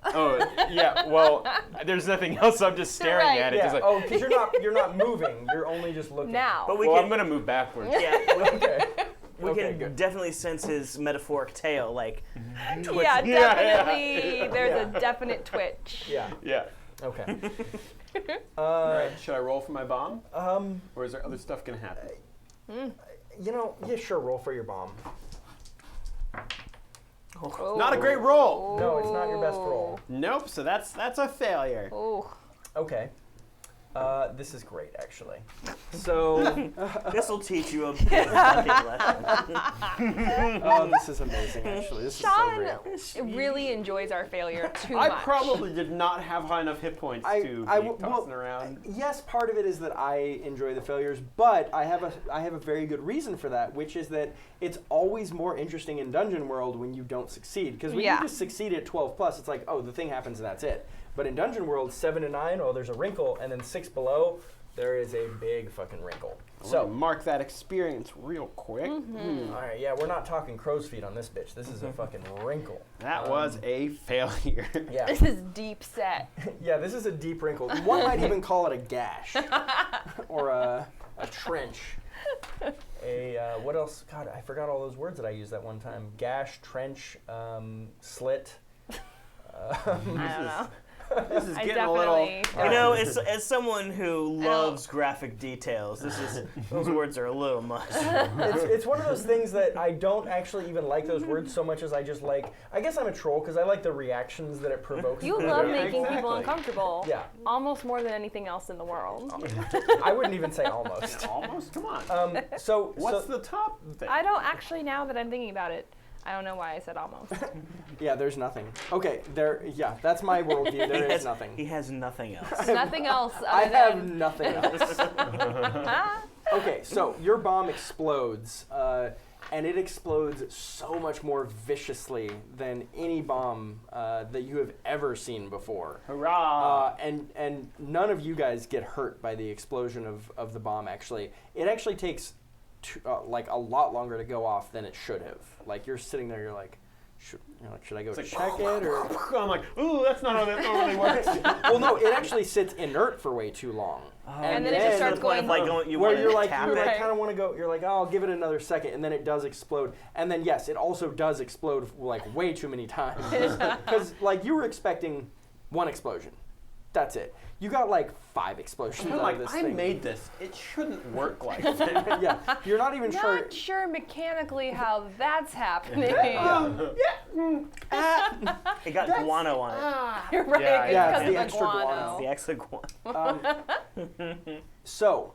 F: Oh, yeah. Well, there's nothing else. I'm just staring
B: Right.
F: at it.
A: Yeah.
F: Just like,
A: Oh, because you're not moving. You're only just looking.
B: Now.
C: But we
F: well,
C: can.
F: I'm gonna move backwards.
C: Yeah.
A: Okay.
C: We
A: Okay,
C: can
A: good.
C: definitely sense his metaphoric tail, like.
B: Yeah, definitely. There's
A: Yeah.
B: a definite twitch.
A: Yeah.
F: Yeah.
A: Okay.
D: All right, should I roll for my bomb,
A: Um.
D: or is there other stuff gonna happen?
A: Yeah, sure. Roll for your bomb.
B: Oh.
D: Not a great roll.
A: No, it's not your best roll.
D: Nope. So that's a failure.
B: Oh.
A: Okay. This is great, actually. So,
C: This will teach you a fucking lesson.
G: Oh, this is amazing, actually. This is so great.
B: Sean really enjoys our failure too
D: I
B: much.
D: probably did not have high enough hit points to be tossing around.
G: Yes, part of it is that I enjoy the failures, but I have a very good reason for that, which is that it's always more interesting in Dungeon World when you don't succeed. Because when you just succeed at 12 plus, it's like, oh, the thing happens and that's it. But in Dungeon World, 7 to 9, oh, there's a wrinkle, and then 6 below, there is a big fucking wrinkle.
D: So mark that experience real quick.
A: All right, yeah, we're not talking crow's feet on this bitch. This is a fucking wrinkle.
D: That was a failure.
A: Yeah.
B: This is deep set.
A: Yeah, this is a deep wrinkle.
G: One might even call it a gash or a trench.
A: What else? God, I forgot all those words that I used that one time. Gash, trench, slit.
B: I don't know.
D: This is
B: I
D: getting a little.
B: definitely.
C: You know, as someone who loves graphic details, those words are a little much.
A: It's one of those things that I don't actually even like those words so much as I just like. I guess I'm a troll because I like the reactions that it provokes.
B: You
A: in
B: love
A: people.
B: making people
D: exactly.
B: uncomfortable.
A: Yeah.
B: Almost more than anything else in the world.
A: I wouldn't even say almost.
D: Almost. Come on.
A: So
D: What's the top thing?
B: I don't actually, now that I'm thinking about it, I don't know why I said almost.
G: Yeah, there's nothing. Okay, that's my worldview. There is nothing.
C: He has nothing else.
B: Nothing else.
G: I
B: other
G: have
B: than-
G: nothing else. Okay, so your bomb explodes, and it explodes so much more viciously than any bomb that you have ever seen before.
D: Hurrah!
G: And none of you guys get hurt by the explosion of the bomb. Actually, it actually takes like a lot longer to go off than it should have. Like you're sitting there, you're like, should I go check it or?
D: I'm like, ooh, that's not how that normally works.
G: Well, no, it actually sits inert for way too long.
B: And then it just starts going.
G: You're like
C: tap
G: you
C: it.
G: kind of want to go. You're like, oh, I'll give it another second, and then it does explode. And then yes, it also does explode like way too many times. Because like you were expecting one explosion, that's it. You got like 5 explosions
D: I'm
G: out
D: like,
G: of this
D: I
G: thing.
D: made this. It shouldn't work like that.
G: Yeah, you're not even sure.
B: Not sure mechanically how that's happening.
C: It got guano on it.
B: You're right.
F: Yeah,
B: it's
G: it's the
B: because
G: extra
B: of the
G: guano.
C: The extra guano.
G: So.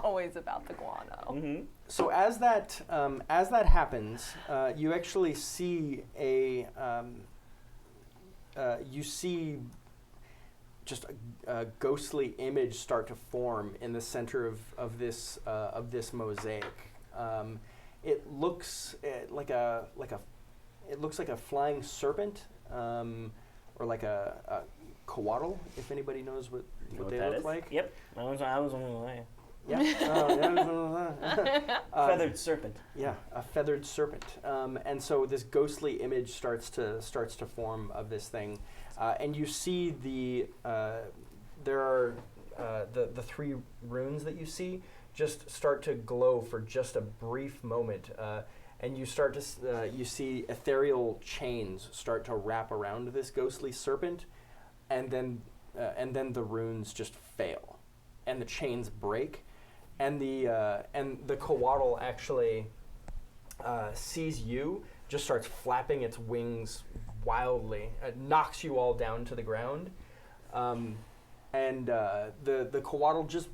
B: Always about the guano.
C: Mm-hmm.
G: So as that happens, you actually see just a ghostly image start to form in the center of this mosaic. It looks like a flying serpent, or like a coatl, if anybody knows what they
C: that
G: look
C: is?
G: like.
C: Yep. I was on the way.
G: Yeah.
C: Feathered serpent.
G: Yeah, a feathered serpent. And so this ghostly image starts to form of this thing, and you see there are the 3 runes that you see just start to glow for just a brief moment, and you start to you see ethereal chains start to wrap around this ghostly serpent, and then the runes just fail, and the chains break. And the coatl actually sees you, just starts flapping its wings wildly. It knocks you all down to the ground, and the coatl just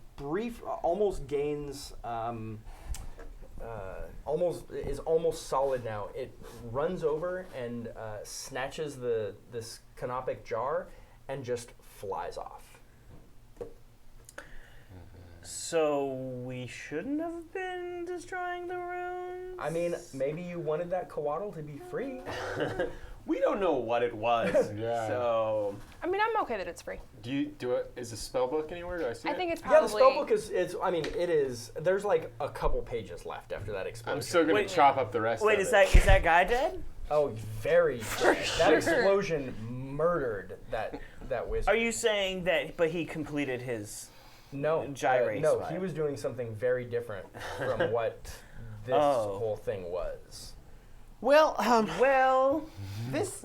G: almost gains almost solid now. It runs over and snatches this canopic jar and just flies off.
C: So we shouldn't have been destroying the runes?
A: I mean, maybe you wanted that coatl to be free.
D: We don't know what it was.
F: Yeah.
D: So
B: I mean, I'm okay that it's free.
F: Do you do it? Is the spell book anywhere? Do I see it?
B: I think it's
A: Yeah, the
B: probably.
A: spellbook is. I mean, it is. There's like a couple pages left after that explosion.
F: I'm still gonna chop up the rest.
C: Wait,
F: of
C: is
F: it.
C: that guy dead?
A: Oh, very. That explosion murdered that wizard.
C: Are you saying that? But he completed his.
A: No,
C: gyrate
A: no,
C: spike?
A: he was doing something very different from what this
C: Oh.
A: whole thing was.
D: well,
C: Well,
D: this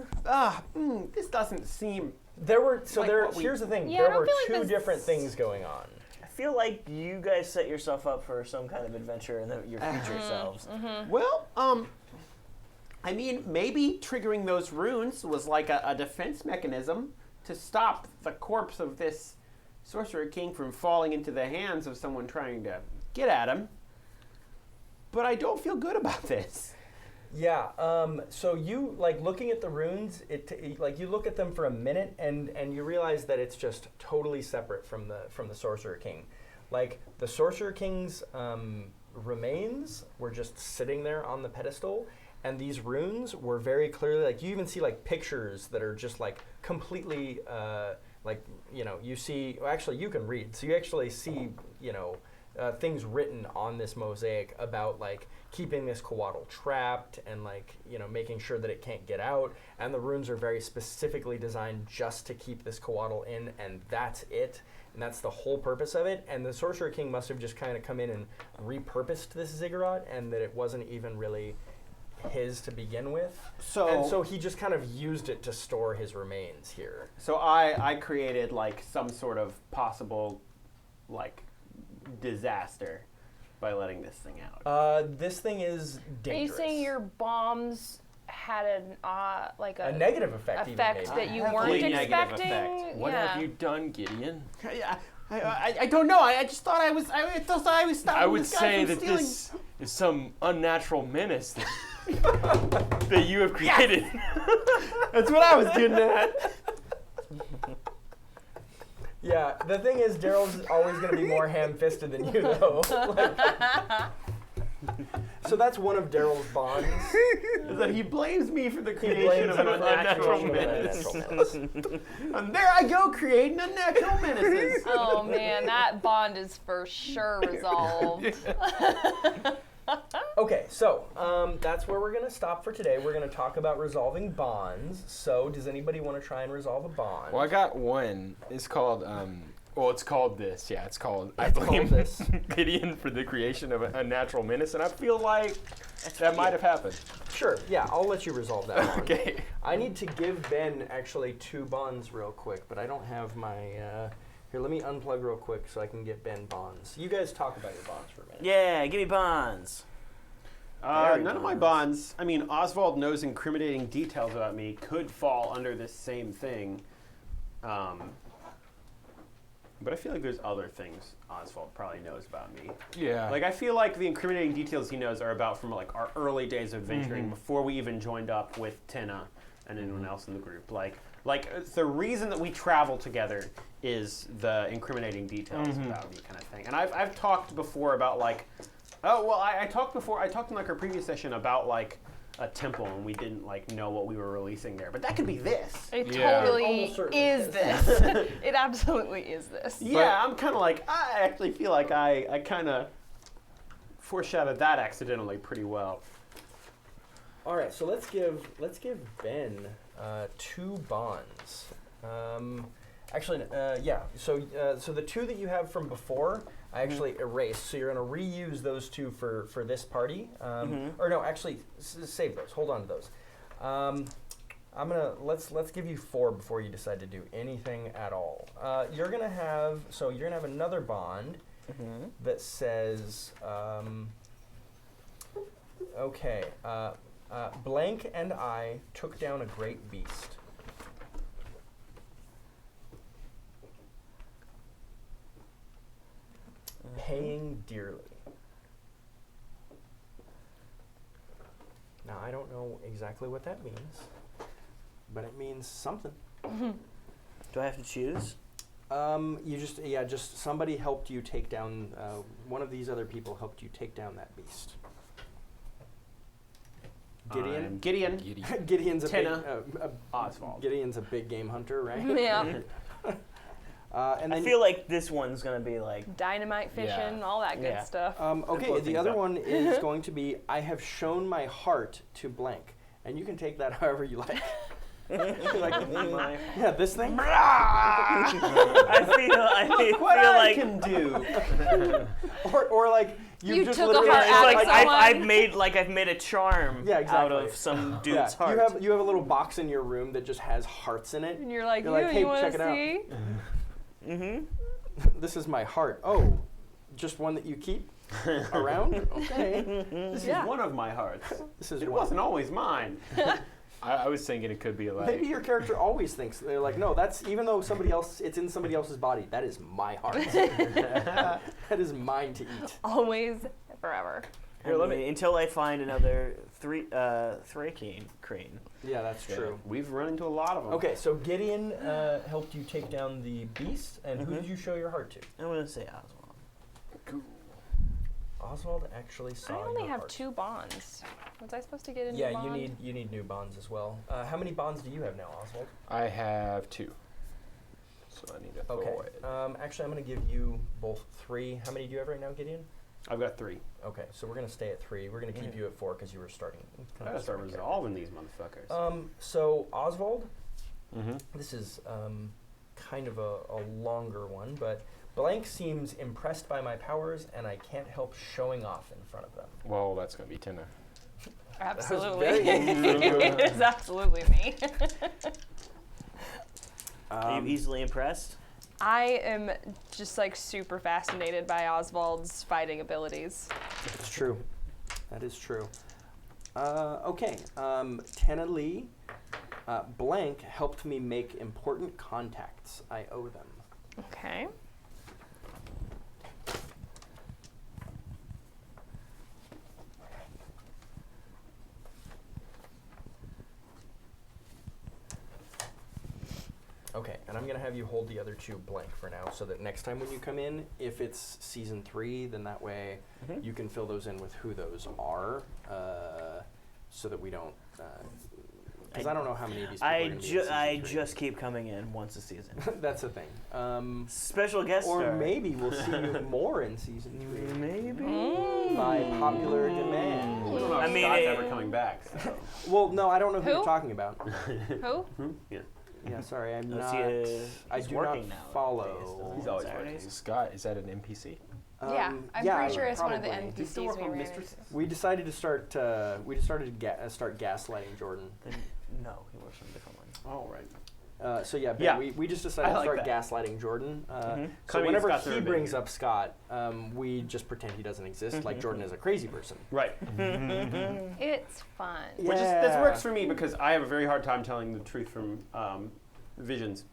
D: doesn't seem.
A: There were
D: Like what we-
A: here's the thing.
B: Yeah, I
A: There
B: don't
A: were
B: feel like
A: 2
B: this-
A: different things going on.
C: I feel like you guys set yourself up for some kind of adventure in your future selves.
D: Well, I mean, maybe triggering those runes was like a defense mechanism to stop the corpse of this Sorcerer King from falling into the hands of someone trying to get at him. But I don't feel good about this.
A: Yeah. So you like looking at the runes. Like you look at them for a minute, and you realize that it's just totally separate from the Sorcerer King. Like the Sorcerer King's remains were just sitting there on the pedestal, and these runes were very clearly like you even see like pictures that are just like completely like you see. Well, actually, you can read. So you actually see things written on this mosaic about like keeping this coatl trapped and like making sure that it can't get out, and the runes are very specifically designed just to keep this coatl in, and that's it, and that's the whole purpose of it. And the Sorcerer King must have just kind of come in and repurposed this ziggurat, and that it wasn't even really his to begin with, and so he just kind of used it to store his remains here.
D: So I created like some sort of possible like disaster by letting this thing out.
A: This thing is
B: Are you
A: dangerous.
B: saying your bombs had an like
A: a negative effect even
B: effect
A: maybe.
B: that you
D: Heavily
B: weren't
D: negative
B: expecting?
D: effect.
F: What
B: yeah.
F: have you done, Gideon?
D: I don't know. I just thought I was stopping
F: I would
D: this guy
F: say
D: from
F: that
D: stealing.
F: this is some unnatural menace that that you have created.
D: That's what I was getting at.
A: Yeah, the thing is, Daryl's always going to be more ham-fisted than you, though. So that's one of Daryl's bonds.
D: Is that he blames me for the creation of an unnatural menace. And there I go, creating unnatural menaces.
B: Oh man, that bond is for sure resolved.
A: Okay, so that's where we're going to stop for today. We're going to talk about resolving bonds. So does anybody want to try and resolve a bond?
F: Well, I got one. It's called, it's called this. Yeah, it's called, I
A: It's
F: blame
A: called this.
F: Gideon for the creation of a natural menace, and I feel like that might have happened.
A: Sure, yeah, I'll let you resolve that one.
F: Okay.
A: I need to give Ben actually 2 bonds real quick, but I don't have my... Here, let me unplug real quick so I can get Ben bonds. You guys talk about your bonds for a minute.
C: Yeah, give me bonds.
D: None of my bonds. I mean, Oswald knows incriminating details about me could fall under this same thing. But I feel like there's other things Oswald probably knows about me.
F: Yeah.
D: Like, I feel like the incriminating details he knows are about from, like, our early days of adventuring before we even joined up with Tina and anyone else in the group. Like the reason that we travel together is the incriminating details about me kind of thing. And I've talked before about, like, I talked in, like, our previous session about, like, a temple, and we didn't, like, know what we were releasing there. But that could be this.
B: It
F: Yeah.
B: totally
A: Almost certainly
B: is
A: is.
B: this. It absolutely is this.
D: Yeah, I'm kind of like, I actually feel like I kind of foreshadowed that accidentally pretty well.
A: All right, so let's give Ben 2 bonds. Actually, yeah. So the 2 that you have from before, I actually erased. So you're going to reuse those 2 for this party. Or no, actually, save those. Hold on to those. Let's give you 4 before you decide to do anything at all. You're gonna have another bond that says, okay. Blank and I took down a great beast. Paying dearly. Now, I don't know exactly what that means, but it means something.
C: Do I have to choose?
A: Just somebody helped you take down, one of these other people helped you take down that beast. Gideon?
D: Gideon.
A: Gideon's a
D: Tina.
A: big,
D: Oswald.
A: Gideon's a big game hunter, right?
B: Yeah.
A: And
C: I
A: then
C: feel like this one's gonna be like
B: Dynamite fishing, all that good
C: Yeah.
B: stuff.
A: okay,
D: blow
A: the
D: things
A: other
D: up.
A: one is going to be, I have shown my heart to blank. And you can take that however you like. Yeah, this thing?
C: I feel
D: What
C: feel
D: I
C: like
D: can do.
A: or like
B: You
A: just
B: took a
A: literally
B: heart
C: it's
B: out
C: like
B: of someone.
C: I've made a charm
A: Yeah,
C: out
A: exactly.
C: of some
A: yeah,
C: dude's heart.
A: you have a little box in your room that just has hearts in it.
B: And you're like,
A: Hey,
B: you want
A: check
B: to
A: it out.
B: see?
C: Mm-hmm.
A: This is my heart. Oh, just one that you keep around? Okay.
D: This
B: Yeah.
D: is one of my hearts.
A: This is
D: It
A: one.
D: wasn't always mine.
F: I was thinking it could be like.
A: Maybe your character always thinks, they're like, no, that's, even though it's in somebody else's body, that is my heart. That is mine to eat.
B: Always, forever.
A: Here, let me-
C: Until I find another Thrakeen crane.
A: Yeah, that's true.
D: We've run into a lot of them.
A: Okay, so Gideon helped you take down the beast, and who did you show your heart to?
C: I'm gonna say Oswald.
A: Oswald actually saw
B: I only
A: your
B: have
A: heart.
B: 2 bonds. Was I supposed to get a new
A: Yeah,
B: bond?
A: you need new bonds as well. How many bonds do you have now, Oswald?
F: I have 2. So I need to throw
A: Okay.
F: it.
A: Actually, I'm going to give you both 3. How many do you have right now, Gideon?
D: I've got 3.
A: Okay, so we're going to stay at 3. We're going to keep you at 4 because you were starting.
D: I gotta start resolving these motherfuckers.
A: So Oswald,
D: Mm-hmm.
A: this is kind of a longer one, but Blank seems impressed by my powers, and I can't help showing off in front of them.
F: Well, that's going to be Tina.
B: Absolutely.
A: very
B: It is absolutely me.
C: Are you easily impressed?
B: I am just like super fascinated by Oswald's fighting abilities.
A: It's true. That is true. Okay, Tana Lee, Blank helped me make important contacts. I owe them.
B: Okay.
G: going to have you hold the other 2 blank for now, so that next time when you come in, if it's season 3, then that way you can fill those in with who those are, so that we don't. Because I don't know how many of these people are going to be in season 3.
C: just keep coming in once a season.
G: That's the thing.
C: Special guest
G: or
C: star.
G: maybe we'll see you more in season 3.
C: Maybe.
G: By popular demand.
D: We don't know if Scott's ever coming back. So.
G: Well, no, I don't know who
B: Who?
G: you're talking about.
B: Who?
D: Yeah.
G: Yeah, sorry, I'm
C: Let's
G: not.
C: see,
G: I
C: he's
G: do
C: working
G: not
C: now
G: follow.
D: He's always
C: Saturdays.
D: working.
F: Scott, is that an NPC?
B: Yeah, I'm
G: yeah,
B: pretty sure it's one of the
G: probably.
D: Do you still
B: NPCs
D: work
B: we
D: on
B: ran
D: Mistresses?
B: into.
G: We decided to start. Start gaslighting Jordan.
C: No, he works on a different one.
D: Oh, right.
G: So yeah, Ben,
D: Yeah.
G: we just decided
D: I
G: to
D: like
G: start
D: that.
G: gaslighting Jordan. So
D: I mean,
G: whenever
D: Scott's
G: he
D: never been
G: brings
D: here.
G: up Scott, we just pretend he doesn't exist, like Jordan is a crazy person.
D: Right.
B: It's fun.
G: Yeah.
D: Which is, this works for me because I have a very hard time telling the truth from visions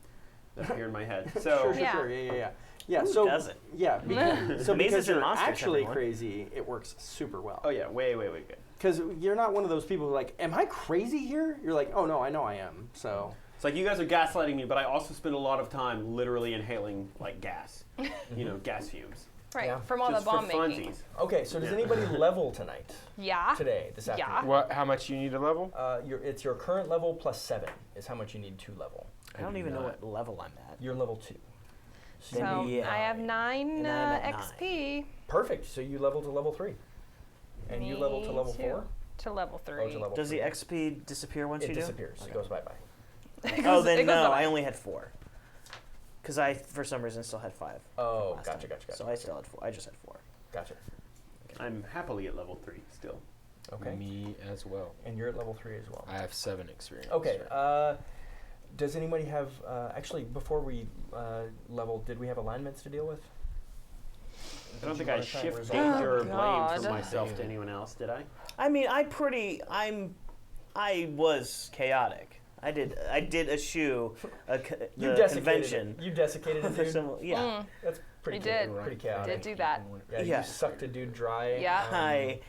D: that appear in my head. So
G: Sure,
B: Yeah.
G: yeah.
C: Who
G: So
C: doesn't?
G: yeah, because,
C: Amazes
G: because
C: and
G: you're
C: Monsters,
G: actually
C: everyone.
G: crazy, it works super well.
D: Oh yeah, way good.
G: Because you're not one of those people who are like, am I crazy here? You're like, oh no, I know I am. So
D: It's like you guys are gaslighting me, but I also spend a lot of time literally inhaling like gas, gas fumes.
B: Right,
A: Yeah.
B: from all
D: Just
B: the bomb
D: for
B: making.
D: funsies.
A: Okay, so does anybody level tonight?
B: Yeah.
A: Today, this
B: Yeah.
A: afternoon?
F: How much you need to level?
A: It's your current level plus 7 is how much you need to level.
C: I don't even know what level I'm at.
A: You're level 2.
B: So
C: Yeah.
B: I have 9
C: And I'm at 9.
B: XP
A: Perfect. So you level to level 3. And you level to
B: Me
A: level
B: too.
A: 4?
B: to level 3.
A: Oh, to level
C: Does
A: 3.
C: the XP disappear once
A: It
C: you do?
A: disappears. It goes bye-bye.
C: Oh, then
B: it goes
C: no,
B: bye-bye.
C: I only had 4. Because I, for some reason, still had 5.
A: Oh,
C: last
A: gotcha.
C: time. So I still had 4. I just had 4.
A: Gotcha.
D: I'm happily at level 3 still.
A: Okay.
F: Me as well.
A: And you're at level 3 as well.
F: I have 7 experience.
A: Okay. Does anybody have, actually, before we level, did we have alignments to deal with?
D: I don't
A: Did
D: think
A: you
D: I
A: wanna try and
D: shift
A: resolve that?
D: danger or blame
B: God.
D: from myself to anyone else, did I?
C: I mean, I was chaotic. I did eschew
A: You
C: the
A: desiccated
C: convention.
A: it. You desiccated it,
C: For
A: dude.
C: some, yeah.
A: That's pretty
B: You
A: cha-
B: did.
A: pretty
B: I
A: chaotic.
B: did do that.
A: Yeah,
C: Yeah.
A: you sucked a dude dry.
B: Yeah.
C: I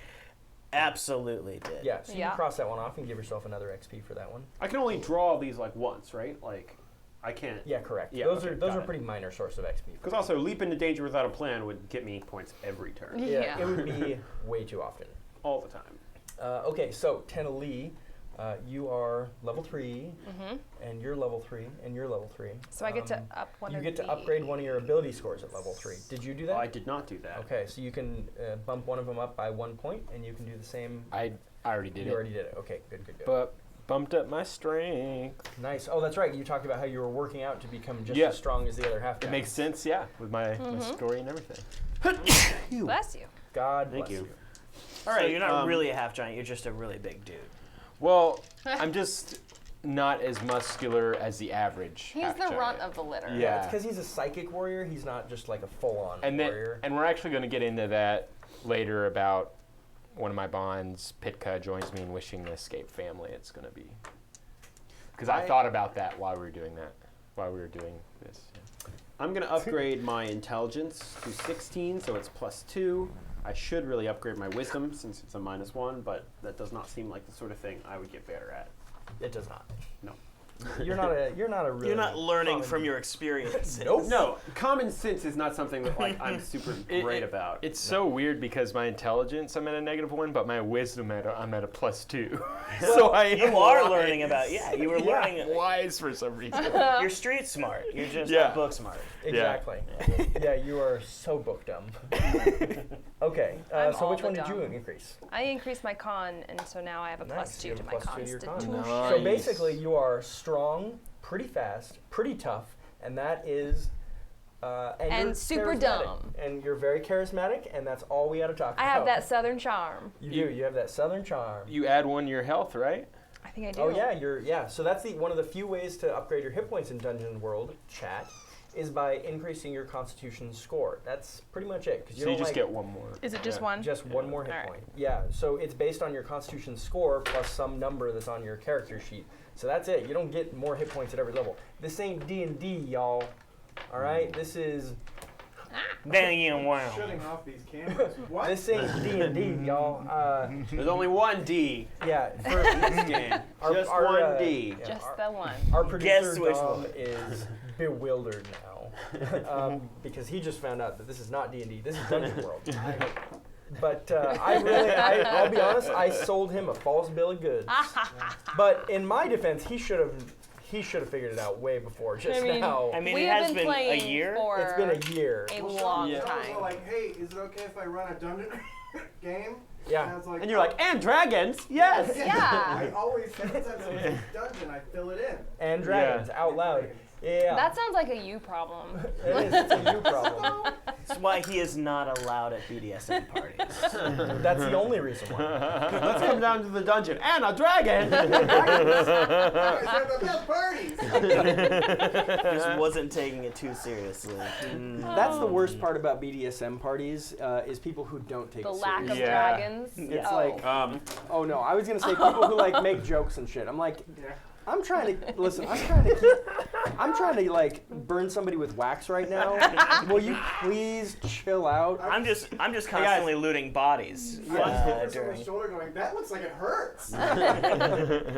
C: absolutely did.
A: Yeah, so you
B: Yeah.
A: can cross that one off and give yourself another XP for that one.
D: I can only draw these like once, right? Like, I can't.
A: Yeah, correct.
D: Yeah,
A: those
D: okay,
A: are those
D: got
A: are
D: it.
A: pretty minor source of XP.
D: Because also, leap into danger without a plan would get me points every turn,
B: Yeah.
A: it would be way too often.
D: all the time.
A: Okay, so Tana Lee, you are level 3, and you're level 3, and you're level 3.
B: So I get to up one
A: You
B: of
A: get to
B: these.
A: upgrade one of your ability scores at level 3. Did you do that?
D: Oh, I did not do that.
A: Okay, so you can bump one of them up by 1 point, and you can do the same.
F: I already did
A: You
F: it.
A: already did it. Okay, good.
F: But bumped up my strength.
A: Nice. Oh, that's right. You talked about how you were working out to become just
F: Yeah.
A: as strong as the other half.
F: It makes sense, yeah, with my story and everything.
B: Bless you.
A: God
D: Thank
A: bless
D: you.
A: you.
C: All right, you're not
D: um,
C: really a half giant. You're just a really big dude.
F: Well, I'm just not as muscular as the average.
B: He's
F: half
B: the runt
F: giant.
B: of the litter.
F: Yeah.
A: It's because he's a psychic warrior. He's not just like a full-on
F: And then,
A: warrior.
F: and we're actually going to get into that later about one of my bonds. Pitka joins me in wishing to escape family. It's going to be because I thought about that while we were doing this. Yeah.
D: I'm going to upgrade my intelligence to 16, so it's +2. I should really upgrade my wisdom since it's a -1, but that does not seem like the sort of thing I would get better at.
A: It does not.
D: No.
A: You're not a really.
C: You're not learning
A: common
C: from
A: dude.
C: your experience.
A: Nope.
D: No, common sense is not something that like I'm super great about.
F: It's so weird because my intelligence I'm at a -1, but my wisdom I'm at a +2. So I am
C: You are
F: wise.
C: learning about, you were learning.
F: wise for some reason.
C: You're street smart. You're just
F: Yeah.
C: not book smart.
A: Exactly. Yeah, you are so book dumb. Okay,
B: I'm
A: so
B: all
A: which
B: the
A: one did you
B: dumb.
A: increase?
B: I increased my con, and so now I have a
A: Nice, you
B: +2 to
A: have
B: my
A: a +2 to your con.
B: constitution.
F: Nice.
A: So basically, you are strong, pretty fast, pretty tough, and that is.
B: And
A: you're
B: super
A: charismatic.
B: dumb.
A: And you're very charismatic, and that's all we got to talk about.
B: I have that southern charm.
A: You do. You have that southern charm.
F: You add 1 to your health, right?
B: I think I do.
A: Oh yeah, So that's one of the few ways to upgrade your hit points in Dungeon World chat, is by increasing your Constitution score. That's pretty much it. Because
F: So you just get 1 more.
B: Is it just
F: Yeah.
B: one?
A: Just one more hit
B: Alright.
A: point. Yeah, so it's based on your Constitution score plus some number that's on your character sheet. So that's it. You don't get more hit points at every level. This ain't D&D, y'all. All right, this is
F: Wow.
E: Shutting off these cameras. What?
A: This ain't D&D, y'all.
D: There's only one D
A: Yeah, for
D: in this game. Just one D.
A: yeah,
B: Just
A: our,
B: the one.
A: our producer
C: Guess which
A: Dom
C: one.
A: is bewildered now because he just found out that this is not D&D. This is Dungeon World. But I'll be honest, I sold him a false bill of goods. But in my defense, he should have figured it out way before. Just now.
C: I mean,
B: we
C: it
B: have
C: has
B: been
C: been a
B: playing
C: year.
B: for
A: It's been a year.
B: a
E: Well,
B: long
E: Sean was
B: time.
E: all like, hey, is it okay if I run a dungeon game? And I
A: Yeah.
E: was like,
D: And you're like, and dragons? Yes!
B: Yeah.
E: I always, every time someone says dungeon, I fill it in.
A: And dragons out loud. Yeah.
B: That sounds like a you problem.
A: It is. It's a you problem.
C: That's why he is not allowed at BDSM parties.
A: That's the only reason why.
D: Let's come down to the dungeon. And a dragon!
E: Guys, they're the best parties.
C: Just wasn't taking it too seriously.
G: That's the worst part about BDSM parties is people who don't take
B: The
G: it
B: lack of
G: seriously.
F: Yeah.
B: dragons.
G: It's
B: Oh.
G: like, oh no, I was gonna say people who like make jokes and shit. I'm like,
E: Yeah.
G: I'm trying to listen. I'm trying to like burn somebody with wax right now. Will you please chill out?
C: I'm just constantly looting bodies.
E: I was over
C: during.
E: someone's shoulder going, that looks like it hurts.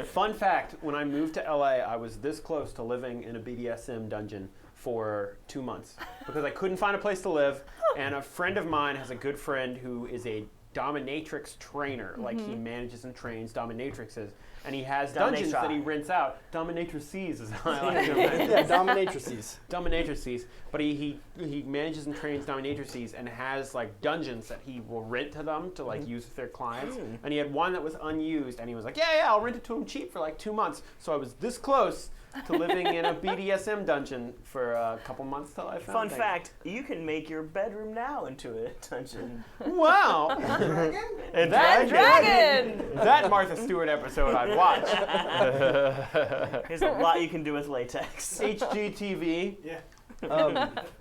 D: Fun fact, when I moved to LA, I was this close to living in a BDSM dungeon for 2 months because I couldn't find a place to live, and a friend of mine has a good friend who is a dominatrix trainer. Like, he manages and trains dominatrixes, and he has dungeons that he rents out. Dominatrices is how I like to imagine.
G: Yeah, dominatrices.
D: Dominatrices, but he manages and trains dominatrices and has like dungeons that he will rent to them to like use with their clients. And he had one that was unused, and he was like, yeah, I'll rent it to him cheap for like 2 months. So I was this close to living in a BDSM dungeon for a couple months till I found
C: Fun
D: things.
C: fact: you can make your bedroom now into a dungeon.
D: Wow!
E: Dragon?
D: And
B: Dragon!
D: that Martha Stewart episode I'd watch.
C: There's a lot you can do with latex.
D: HGTV.
E: Yeah.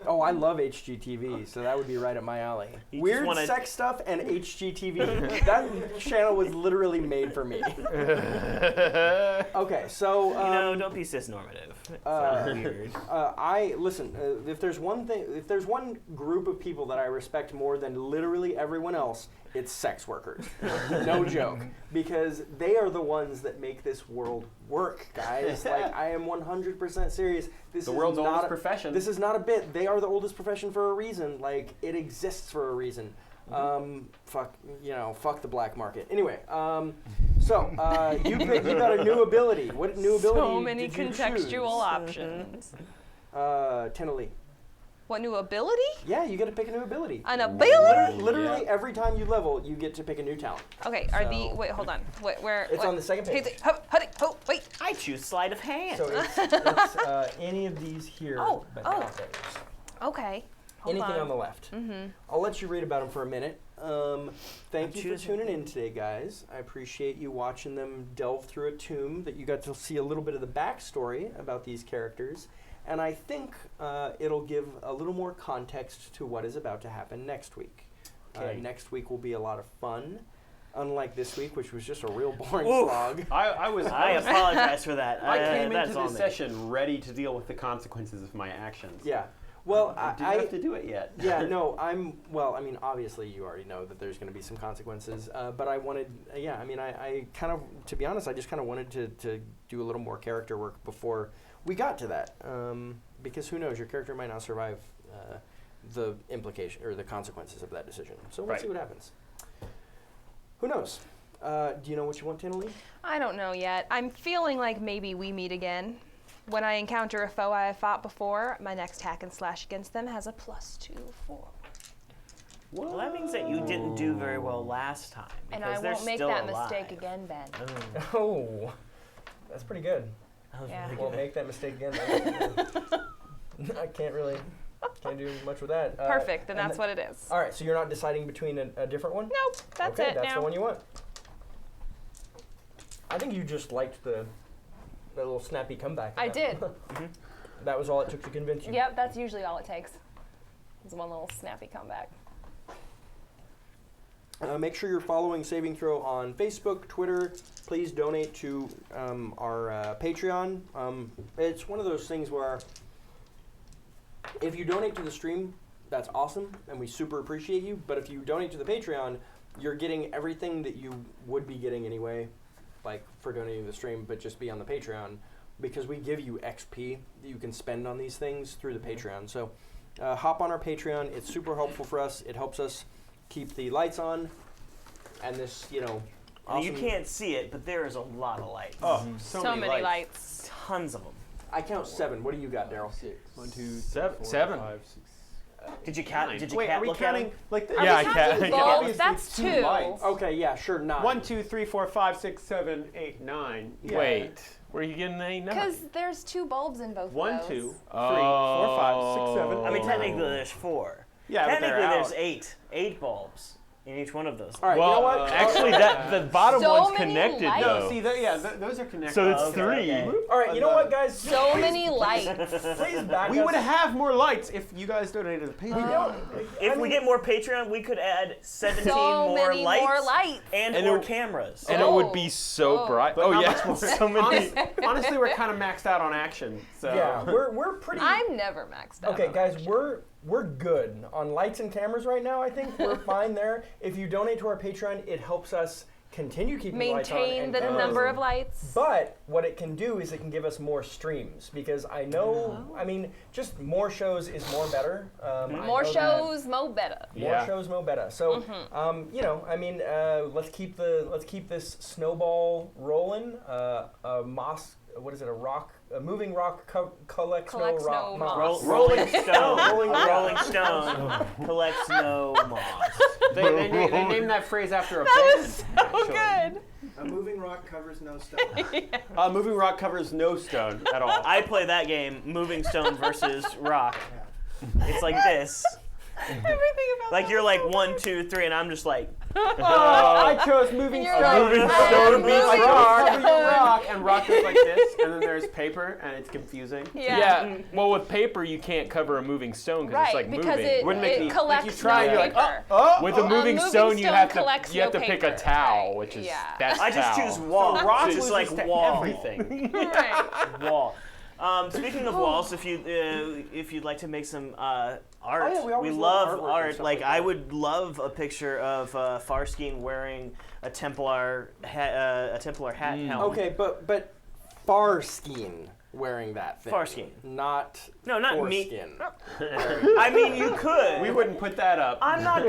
G: Oh, I love HGTV, so that would be right up my alley.
C: You just
G: Weird
C: wanna-
G: sex stuff and HGTV. That channel was literally made for me. Okay, so
C: Don't be cisnormative. It's not weird.
G: I listen. If there's one group of people that I respect more than literally everyone else, it's sex workers. No joke, because they are the ones that make this world work, guys. Like, I am 100% serious. This
D: The
G: is
D: world's
G: not
D: oldest
G: a-
D: profession.
G: This is not a bit. They are the oldest profession for a reason. Like, it exists for a reason. Fuck the black market. Anyway, so you got a new ability. What new ability?
B: So many
G: did you
B: contextual
G: choose?
B: options.
G: Tenali.
B: What new ability?
G: Yeah, you get to pick a new ability.
B: An ability?
G: Literally every time you level, you get to pick a new talent.
B: Okay, wait, hold on. Where?
A: It's on the second page.
B: Wait.
C: I choose sleight of hand.
A: So it's any of these here,
B: Oh,
A: but
B: oh.
A: not those.
B: Okay. Hold
A: Anything on the left.
B: Mm-hmm.
A: I'll let you read about them for a minute.
G: Thank you for
C: choosing.
G: tuning in today, guys. I appreciate you watching them delve through a tomb, that you got to see a little bit of the backstory about these characters. And I think it'll give a little more context to what is about to happen next week.
A: Okay.
G: Next week will be a lot of fun, unlike this week, which was just a real boring
C: Oof.
G: slog.
C: I apologize for that.
D: I came
C: that's
D: into
C: on
D: this
C: me.
D: session ready to deal with the consequences of my actions.
G: Yeah. Well,
D: I didn't have to do it yet.
G: Yeah, no, obviously you already know that there's going to be some consequences, but I wanted, I kind of, to be honest, I just kind of wanted to do a little more character work before we got to that, because who knows, your character might not survive the implication or the consequences of that decision. So we'll
D: Right.
G: see what happens. Who knows? Do you know what you want, Tanali?
B: I don't know yet. I'm feeling like maybe we meet again. When I encounter a foe I have fought before, my next hack and slash against them has a +2 4.
C: Well, that means that you didn't do very well last time.
B: And
C: because
B: I
C: they're
B: won't make
C: still
B: that
C: alive.
B: mistake again, Ben.
A: Oh, that's pretty good.
C: That was
B: Yeah.
C: really
A: Won't
C: good.
A: make that mistake again. I can't do much with that.
B: Perfect, then that's what it is.
A: All right, so you're not deciding between a different one?
B: Nope, that's
A: okay,
B: it
A: that's
B: now.
A: the one you want. I think you just liked the little snappy comeback.
B: I did.
A: That was all it took to convince you.
B: Yep, that's usually all it takes. Is one little snappy comeback.
G: Make sure you're following Saving Throw on Facebook, Twitter. Please donate to our Patreon. It's one of those things where if you donate to the stream, that's awesome, and we super appreciate you. But if you donate to the Patreon, you're getting everything that you would be getting anyway, like for donating to the stream, but just be on the Patreon, because we give you XP that you can spend on these things through the Patreon. So hop on our Patreon. It's super helpful for us. It helps us keep the lights on, and this, awesome.
C: You can't see it, but there is a lot of lights.
D: Oh,
B: So many lights.
C: Tons of them.
G: I count 7. What do you got, Daryl?
F: 1, 2, 3, 4, 5, 6.
C: Did you count? Did you
D: Wait, are we
C: look
D: counting
C: at
D: like the,
B: Are
F: Yeah,
B: we
F: I
B: counting
F: can't-
B: bulbs?
D: obviously
B: That's
D: it's 2 lights.
G: Okay, yeah, sure, 9.
D: 1, 2, 3, 4, 5, 6, 7, 8, 9. Yeah.
F: Wait, where are you getting the 8, 9?
B: Because there's 2 bulbs in both
D: 1,
B: of those.
D: 2, 3, 4, 5, 6, 7.
C: I mean, technically there's 4.
D: Yeah, but
C: technically
D: they're
C: there's
D: out.
C: 8 bulbs in each one of those.
G: All right,
F: well,
G: you know what?
F: actually, the bottom
B: So
F: one's
B: many
F: connected
B: lights.
F: though.
D: No, see, those are connected.
F: So it's
C: Okay,
F: 3.
C: okay.
A: All right, you know what, guys?
B: So many lights.
A: Please back
D: we
A: us.
D: would have more lights if you guys donated to the
A: We
D: Patreon.
A: don't.
C: If
A: I
C: we
A: mean,
C: get more Patreon, we could add 17
B: So
C: more
B: many
C: lights,
B: more lights.
C: and
F: And
C: or
F: it-
C: cameras.
F: And it would be so
B: Oh.
F: bright.
D: But
F: Oh
D: not
F: yeah,
D: much more.
F: so many.
D: Honestly, we're kind of maxed out on action. So
A: yeah, we're pretty.
B: I'm never maxed out.
A: Okay,
B: on
A: guys,
B: action.
A: we're good on lights and cameras right now. I think we're fine there. If you donate to our Patreon, it helps us continue keeping the lights on
B: Maintain
A: and
B: the
A: cameras.
B: number of lights.
A: But what it can do is it can give us more streams, because I know, I mean, just more shows is more better. I
B: More
A: know that.
B: shows, mo better.
A: More
F: Yeah.
A: shows, mo better. So, I mean, let's keep this snowball rolling. A moving rock collects
B: Collects
A: no
B: no
A: moss.
B: moss.
C: Rolling Stone.
A: Rolling-
C: A Rolling Stone collects no moss.
D: they named that phrase after a
B: That
D: band.
B: is so good.
E: A moving rock covers no stone.
D: Moving rock covers no stone at all.
C: I play that game, Moving Stone versus Rock. It's like this.
B: Everything about
C: Like
B: that
C: you're
B: is
C: like
B: so
C: 1,
B: good.
C: 2, 3, and I'm just like,
D: I chose moving
B: You're
D: stone.
B: like,
F: Moving
B: I
F: stone
B: am
F: beats
B: moving
F: rock.
B: stone.
D: rock, and rock goes like this, and then there's paper, and it's confusing.
B: Yeah.
F: Well, with paper you can't cover a moving stone because
B: Right,
F: it's like
B: because
F: moving.
B: it,
D: Wouldn't make
B: it
D: any-
B: collects
D: like you try,
B: no
D: you're like,
B: paper.
F: With a moving
B: moving
F: stone, you
B: stone
F: have
B: collects
F: to
B: no
F: pick
B: paper.
F: a towel,
B: Right.
F: which is
B: Yeah.
F: that's
C: I just
F: towel.
C: choose wall.
D: rock
C: It's
D: loses
C: like
D: to
C: wall.
D: everything.
B: Right.
C: Wall. Speaking of walls, if you'd like to make some art,
G: yeah, we always
C: love
G: love artwork and
C: art.
G: stuff
C: Like
G: like
C: I
G: that.
C: would love a picture of Farskin wearing a Templar hat, and helmet.
G: Okay, but Farskin wearing that thing.
C: Farskin.
G: Not
C: No, not me.
G: foreskin.
C: I mean, you could.
D: We wouldn't put that up.
C: I'm not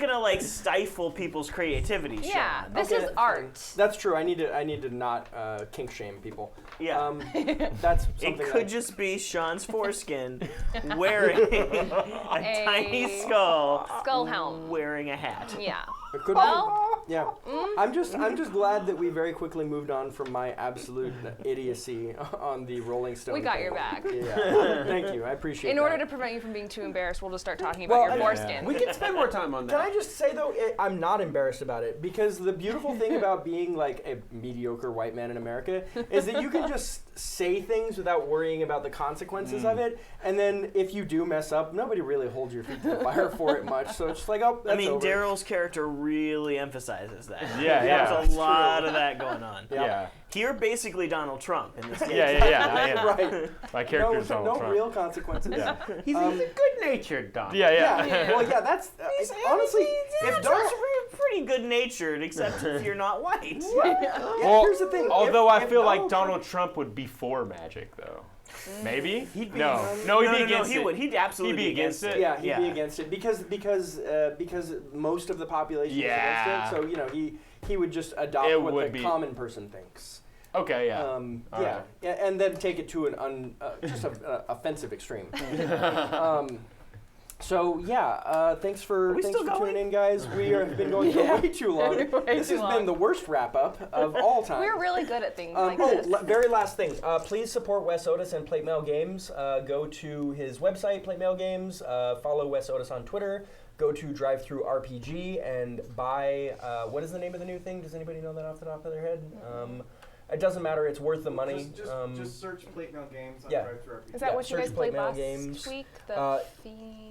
C: gonna like stifle people's creativity.
B: Yeah,
C: Sean.
B: this
G: Okay,
B: is
G: that's
B: art.
G: fine. That's true. I need to not kink shame people.
C: Yeah.
G: That's
C: It
G: something
C: could
G: that-
C: just be Sean's foreskin wearing a tiny skull,
B: Skull helm.
C: wearing a hat.
B: Yeah.
G: It could
B: Well,
G: be. Yeah. I'm just glad that we very quickly moved on from my absolute idiocy on the Rolling Stone.
B: We got
G: thing.
B: your back.
G: Yeah. Thank you. I appreciate
B: In
G: that.
B: order to prevent you from being too embarrassed, we'll just start talking about
G: Well,
B: your
G: I-
B: foreskin.
D: We can spend more time on
A: Can
D: that.
A: I just say though, I'm not embarrassed about it.
G: Because the beautiful thing about being like a mediocre white man in America is that you can just say things without worrying about the consequences of it, and then if you do mess up, nobody really holds your feet to the fire for it much. So it's just like, oh, that's
C: I mean,
G: over.
C: Daryl's character really emphasizes that.
F: Yeah, yeah.
C: There's a lot of that going on.
F: Yeah.
C: You're basically Donald Trump in this game.
F: Yeah, I am.
G: Right.
F: My character's
G: no,
F: Donald
G: no
F: Trump.
G: real consequences.
F: Yeah.
D: He's a good-natured Don.
F: Yeah.
G: Well, yeah, that's honestly. If Donald,
C: Pretty good natured, except if you're not white.
G: yeah,
F: Well,
G: here's the thing.
F: although
G: if
F: I feel like
G: Trump-
F: Donald Trump would be for magic, though. Maybe?
G: He'd be-
F: no, he'd
C: No,
F: be
C: no,
F: against
C: he
F: it.
C: would. He'd absolutely
F: He'd be against it?
G: Yeah, he'd be
C: Yeah.
G: against it because most of the population
F: Yeah.
G: is against it. So he would just adopt
F: It
G: what
F: would
G: the
F: be-
G: common person thinks.
F: Okay, yeah. All
G: Yeah,
F: right.
G: and then take it to an just an offensive extreme. So yeah, thanks for
C: still
G: tuning
C: going?
G: in, guys. We have been going for way too long. This has been the worst wrap up of all time.
B: We're really good at things like this.
A: Very last thing. Please support Wes Otis and Plate Mail Games. Go to his website, Plate Mail Games. Follow Wes Otis on Twitter. Go to Drive-Thru RPG and buy. What is the name of the new thing? Does anybody know that off the top of their head? It doesn't matter. It's worth the money.
E: Just search Plate Mail Games on
A: yeah.
E: Drive-Thru RPG.
B: Is that what you
A: search
B: guys played
A: Plate Mail
B: last
A: Games.
B: week? The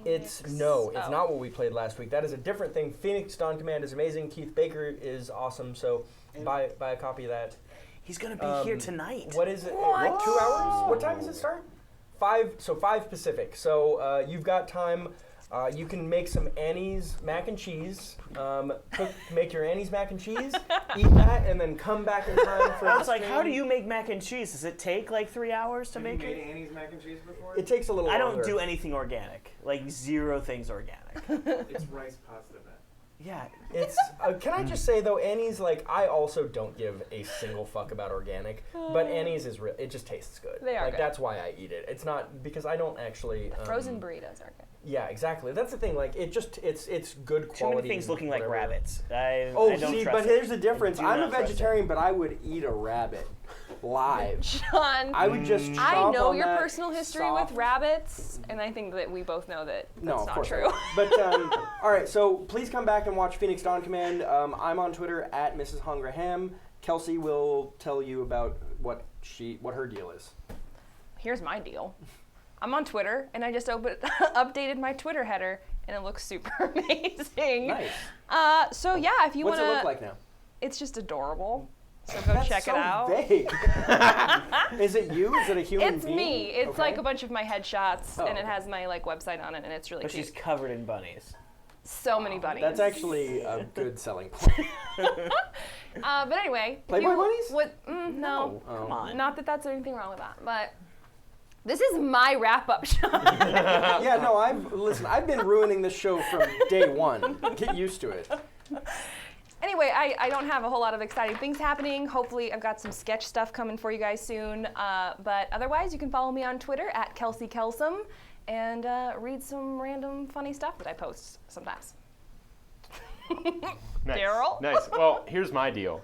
A: It's
B: Phoenix?
A: it's not what we played last week. That is a different thing. Phoenix Dawn Command is amazing. Keith Baker is awesome. So buy a copy of that.
C: He's gonna be here tonight.
A: What is it?
C: What?
A: 2 hours? What time does it start? 5 Pacific. So you've got time. You can make some Annie's mac and cheese. Make your Annie's mac and cheese, eat that, and then come back in time for.
C: I was like, how do you make mac and cheese? Does it take like 3 hours to make
E: Have you
C: it?
E: made Annie's mac and cheese before?
A: It takes a little.
C: I don't
A: longer.
C: do anything organic. Like 0 things organic.
E: It's rice pasta, man.
C: Yeah.
A: It's. Can I just say though, Annie's like I also don't give a single fuck about organic, but Annie's is real. It just tastes good.
B: They are
A: like
B: good.
A: that's why I eat it. It's not because I don't actually.
B: Frozen burritos are good.
A: Yeah, exactly. That's the thing. Like it's good quality.
C: Too many things looking like
A: whatever.
C: rabbits. I
A: Oh,
C: don't
A: see,
C: trust
A: but
C: it.
A: here's the difference.
C: Do
A: I'm a
C: not trust it.
A: vegetarian, but I would eat a rabbit live.
B: John,
A: I would just.
B: I
A: chomp
B: know
A: on
B: your
A: that
B: personal history
A: soft-
B: with rabbits, and I think that we both know that that's
A: No, of
B: not
A: course
B: true.
A: not. But all right, so please come back and watch Phoenix Dawn Command. I'm on Twitter at Mrs. Hungraham. Kelsey will tell you about what her deal is.
B: Here's my deal. I'm on Twitter, and I just updated my Twitter header, and it looks super amazing.
A: Nice.
B: So yeah, if you want
A: What's
B: to,
A: it look like now?
B: it's just adorable. So go
A: That's
B: check
A: so
B: it out.
A: Vague. Is it you? Is it a human
B: It's
A: being?
B: me. It's
A: Okay.
B: like a bunch of my headshots,
A: Oh,
B: and it
A: okay.
B: has my like website on it, and it's really
C: But
B: cute.
C: she's covered in bunnies.
B: So many bunnies.
A: That's actually a good selling point.
B: But anyway, if
A: Playboy
B: you
A: bunnies?
B: No,
A: Oh.
C: Come on.
B: not that that's anything wrong with that, but this is my wrap-up shot.
A: Yeah, no, I've been ruining this show from day one. Get used to it.
B: Anyway, I don't have a whole lot of exciting things happening. Hopefully, I've got some sketch stuff coming for you guys soon. But otherwise, you can follow me on Twitter at Kelsey Kelsum and read some random funny stuff that I post sometimes.
F: Nice.
B: Daryl?
F: Nice. Well, here's my deal.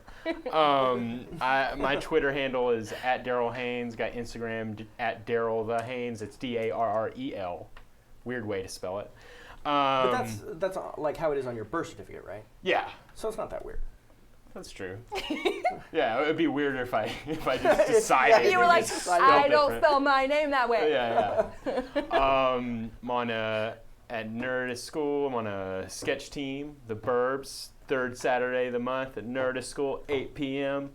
F: My Twitter handle is at Daryl Haynes. Got Instagram at Daryl the Haynes. It's DARREL. Weird way to spell it.
A: But that's like how it is on your birth certificate, right?
F: Yeah,
A: So it's not that weird.
F: that's true. Yeah, it would be weirder if I just decided.
B: You were
F: to
B: like,
F: just
B: I
F: spell
B: don't
F: different.
B: spell my name that way.
F: Yeah. I'm on at Nerdist School. I'm on a sketch team, The Burbs, 3rd Saturday of the month at Nerdist School, 8 p.m.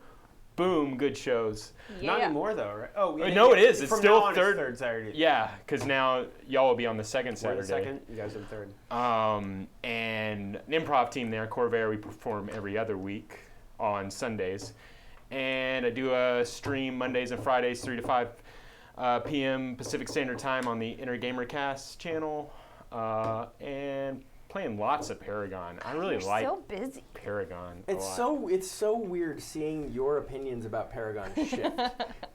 F: Boom, good shows.
D: Not
B: Yeah.
D: anymore though, right? Oh,
F: No, it is. It's
D: from
F: still
D: now on, it's
F: third.
D: third Saturday.
F: Yeah, because now y'all will be on the 2nd
D: We're
F: Saturday.
D: the second. You guys are the third.
F: And an improv team there, Corvair, we perform every other week on Sundays. And I do a stream Mondays and Fridays, 3 to 5 p.m. Pacific Standard Time on the Inner Gamercast channel. And playing lots of Paragon. I really
B: You're
F: like
B: so busy.
F: Paragon a
A: It's
F: lot.
A: so weird seeing your opinions about Paragon shift.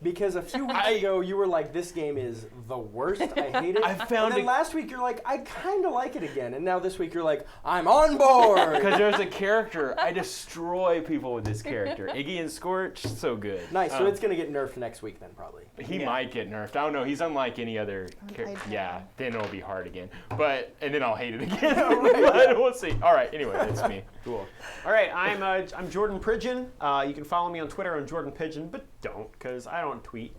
A: Because a few weeks
F: I-
A: ago you were like, this game is the worst. I hate it.
F: I found
A: and then
F: it-
A: last week you're like, I kind of like it again. And now this week you're like, I'm on board.
F: Because there's a character, I destroy people with this character. Iggy and Scorch, so good.
A: Nice. So it's gonna get nerfed next week then probably.
F: He
C: Yeah.
F: might get nerfed. I don't know. He's unlike any other character. Yeah, then it'll be hard again. And then I'll hate it again. But we'll see. All right. Anyway, that's me.
D: Cool. All right, I'm Jordan Pridgeon. You can follow me on Twitter on Jordan Pigeon, but don't, because I don't tweet.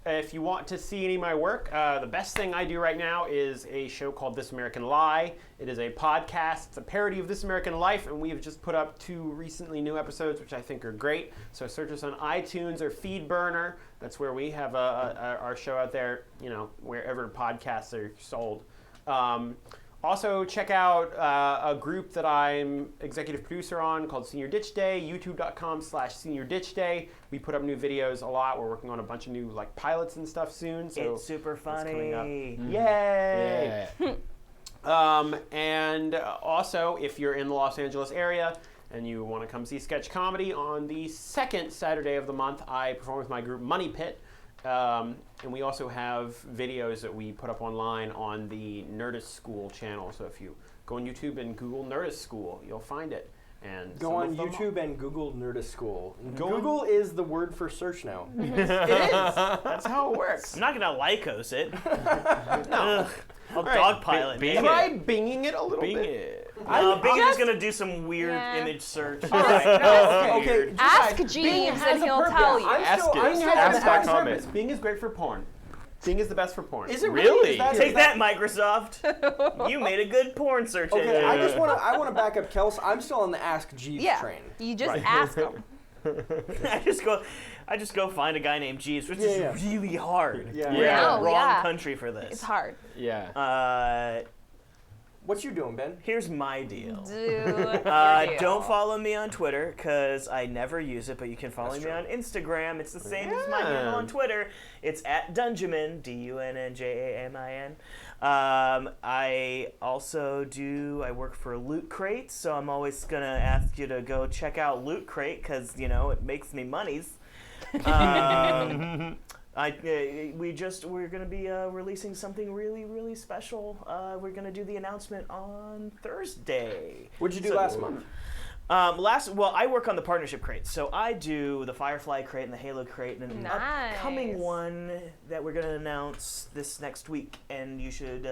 D: If you want to see any of my work, the best thing I do right now is a show called This American Lie. It is a podcast. It's a parody of This American Life, and we have just put up 2 recently new episodes, which I think are great. So search us on iTunes or FeedBurner. That's where we have our show out there, wherever podcasts are sold. Also, check out a group that I'm executive producer on called Senior Ditch Day, youtube.com/Senior Ditch Day. We put up new videos a lot. We're working on a bunch of new pilots and stuff soon. So
C: It's super
D: that's coming up.
C: funny.
D: Yay!
F: Yeah.
D: And also, if you're in the Los Angeles area and you want to come see sketch comedy, on the 2nd Saturday of the month, I perform with my group Money Pit. And we also have videos that we put up online on the Nerdist School channel. So if you go on YouTube and Google Nerdist School, you'll find it. And
A: Go
D: some
A: on
D: of them-
A: YouTube and Google Nerdist School.
D: Go on-
A: Google is the word for search now.
D: It is. That's how it works.
C: I'm not gonna Lycos it.
D: No.
C: I'll
D: right,
C: dogpile it.
F: Bing
C: maybe.
D: Try binging it a little
F: Bing
D: bit.
F: it.
C: Bing is gonna do some weird
B: Yeah.
C: image search.
A: Okay.
B: Ask
D: Bing
B: Jeeves
D: has
B: and
D: a
B: he'll
D: purpose.
B: tell you.
A: I'm
F: Ask
A: still,
F: it.
A: I'm still
F: Ask
A: on
F: dot
A: the
F: com.
D: Purpose. Bing is great for porn. Bing is the best for porn.
A: Is it
F: Really?
A: Is that,
C: Take
A: is
C: that, Microsoft. You made a good porn search
A: Okay,
C: engine.
A: I want to back up Kels. I'm still on the Ask Jeeves
B: Yeah,
A: train.
B: you just ask them.
C: I just go, I just go find a guy named Jeeves, which is really hard.
G: Yeah.
C: We're in
F: Yeah.
C: the wrong country for this.
B: It's hard.
F: Yeah.
G: What you doing, Ben?
C: Here's my deal.
B: Dude.
C: Don't follow me on Twitter because I never use it, but you can follow me on Instagram. It's the same as my handle on Twitter. It's at Dunjamin, DUNNJAMIN. I also I work for Loot Crate, so I'm always going to ask you to go check out Loot Crate because, it makes me monies. We're gonna be releasing something really, really special. We're gonna do the announcement on Thursday.
G: What'd you do last month?
C: I work on the partnership crate, so I do the Firefly crate and the Halo crate, and an upcoming one that we're gonna announce this next week. And you should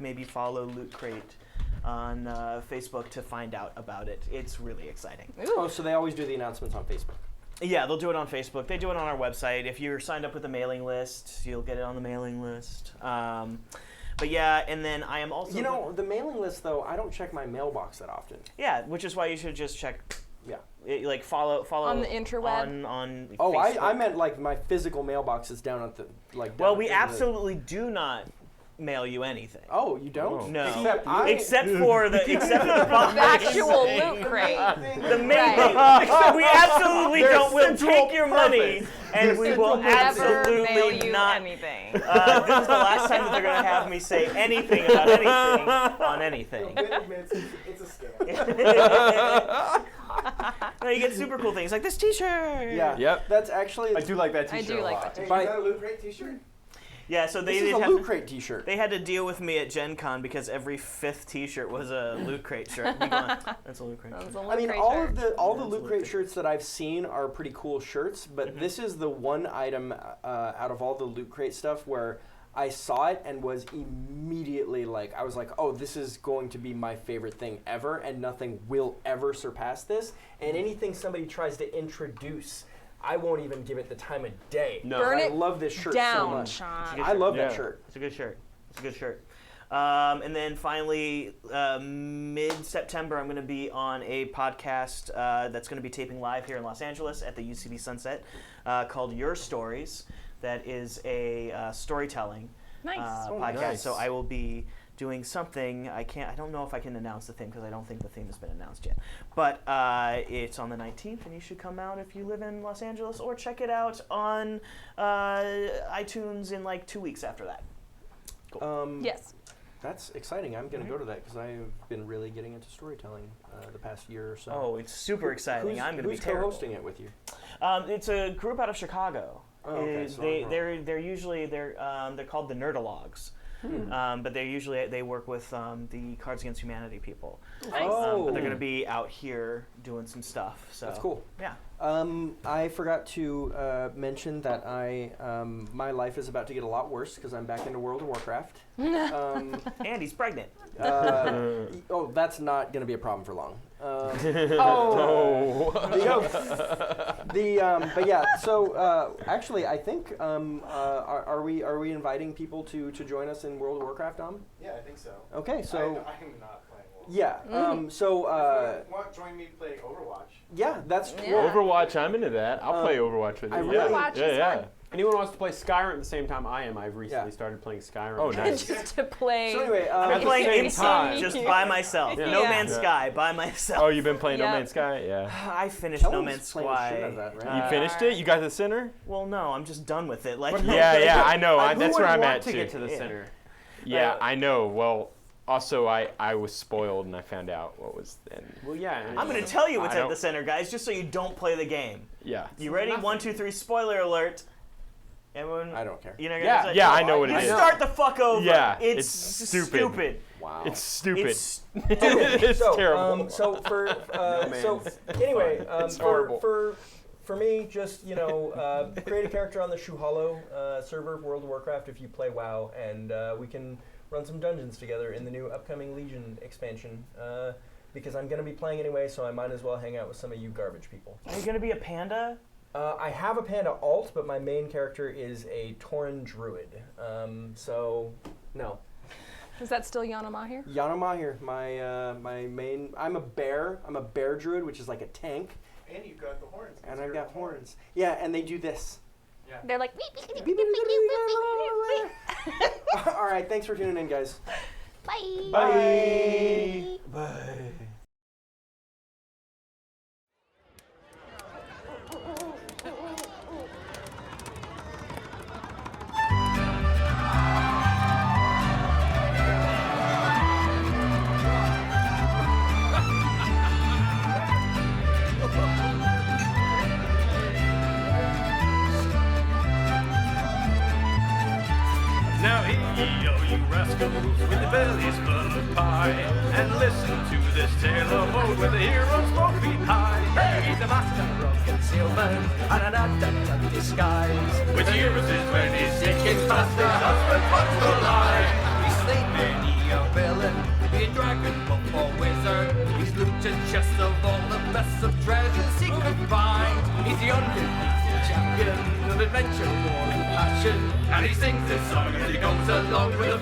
C: maybe follow Loot Crate on Facebook to find out about it. It's really exciting.
B: Ooh.
G: Oh, so they always do the announcements on Facebook.
C: Yeah, they'll do it on Facebook. They do it on our website. If you're signed up with the mailing list, you'll get it on the mailing list. But yeah, and then I am also...
G: the mailing list, though, I don't check my mailbox that often.
C: Yeah, which is why you should just check...
G: Yeah.
C: Follow...
B: On the interweb?
C: On
G: Oh,
C: Facebook.
G: I meant, my physical mailbox is down at the...
C: Well, we absolutely do not mail you anything.
G: Oh, you don't?
C: No.
G: Except
C: for the
B: actual Loot Crate.
C: The mail. We absolutely don't. We'll take your money, and we will absolutely
B: not anything.
C: This is the last time that they're going to have me say anything about anything on anything.
E: It's a scam.
C: No, you get super cool things like this T-shirt.
G: Yeah.
F: Yep.
G: That's actually...
D: I do like that T-shirt
B: I do
D: a
B: like
D: lot.
B: that
E: Hey,
B: T-shirt.
E: is that a Loot Crate T-shirt?
C: Yeah, so
G: This is a Loot Crate T-shirt.
C: They had to deal with me at Gen Con because every 5th T-shirt was a Loot Crate shirt. Be gone. That's a Loot Crate shirt.
G: I mean, all the Loot Crate shirts that I've seen are pretty cool shirts, but this is the one item out of all the Loot Crate stuff where I saw it and was immediately I was like, oh, this is going to be my favorite thing ever, and nothing will ever surpass this.
A: And anything somebody tries to introduce, I won't even give it the time of day.
D: No.
B: Burn
G: I
B: it
G: love this shirt
B: down,
G: so much.
B: Sean.
G: I love that shirt.
C: It's a good shirt. It's a good shirt. And then finally, mid-September, I'm going to be on a podcast that's going to be taping live here in Los Angeles at the UCB Sunset called Your Stories. That is a storytelling podcast.
F: Nice.
C: So I will be doing something. I don't know if I can announce the theme because I don't think the theme has been announced yet. But it's on the 19th, and you should come out if you live in Los Angeles, or check it out on iTunes in 2 weeks after that. Cool.
B: Yes.
G: That's exciting. I'm going to go to that because I've been really getting into storytelling the past year or so.
C: Oh, it's super exciting. I'm going to be terrible.
G: Who's co-hosting it with you?
C: It's a group out of Chicago.
G: Oh, okay. So
C: They're usually they're called the Nerdalogs. But they work with the Cards Against Humanity people.
B: Nice.
G: Oh.
C: But they're going to be out here doing some stuff. So
G: That's cool.
C: Yeah.
G: I forgot to mention that my life is about to get a lot worse because I'm back into World of Warcraft.
C: And he's pregnant.
G: Oh, that's not going to be a problem for long. But yeah. So actually, I think are we inviting people to join us in World of Warcraft, Dom?
E: Yeah, I think so.
G: Okay, so
E: I am not playing Wolf.
G: yeah.
E: Join me to play Overwatch.
G: Yeah, that's true.
B: Yeah.
F: Overwatch, I'm into that. I'll play Overwatch with you.
G: I really-
B: Overwatch is fun.
D: Anyone wants to play Skyrim at the same time I am? I've recently started playing Skyrim.
F: Oh, nice.
B: Just to play.
G: So anyway,
C: I'm playing
D: same
C: Inside
D: time.
C: just by myself.
F: Yeah.
C: No
B: Yeah.
C: Man's Sky by myself.
F: Oh, you've been playing No
B: Yep.
F: Man's Sky? Yeah.
C: I finished No
G: Kellen's
C: Man's
G: playing the shit out of
C: Sky.
G: that, right?
F: You finished it? You got to the center?
C: Well, no, I'm just done with it.
F: Yeah, I know.
D: Who
F: That's
D: would
F: where I'm
D: want
F: at
D: to
F: too.
D: get to the center?
F: Yeah, I know. Well, also I was spoiled and I found out what was then.
D: Well, yeah.
C: I'm going to tell you what's
F: I
C: at
F: don't-
C: the center, guys, just so you don't play the game.
F: Yeah.
C: You ready? 1, 2, 3. Spoiler alert. Everyone.
G: I don't care.
C: You know,
F: Yeah, I know what
C: you
F: it is.
C: start the fuck over.
F: Yeah,
C: it's
F: it's stupid.
G: Wow.
F: It's stupid.
C: It's
F: It's
A: so,
F: terrible.
A: So for anyway,
F: It's horrible.
A: For me, just create a character on the Shuhalo server of World of Warcraft if you play WoW, and we can run some dungeons together in the new upcoming Legion expansion. Because I'm going to be playing anyway, so I might as well hang out with some of you garbage people.
C: Are you going to be a panda?
A: I have a panda alt, but my main character is a Tauren druid. So no.
B: Is that still Yana Mahir?
G: Yana Mahir, my main. I'm a bear. I'm a bear druid, which is like a tank,
E: And you've got the horns.
G: And I've got horns. Yeah, and they do this.
E: Yeah.
B: They're like.
G: All right, thanks for tuning in, guys.
B: Bye.
G: Bye.
A: Bye.
I: Now hey-yo, you rascals with the bellies full of pie, and listen to this tale of old where the heroes both beat high. Hey, he's a master of concealment and an adept at disguise. With years his men he's seeking past his husband wants to lie. He's slain many a villain, be a dragon, buff or wizard. He's looted chests of all the best of treasures he could find. He's the undefeated champion of adventure, war and passion, and he sings this song as he goes along with a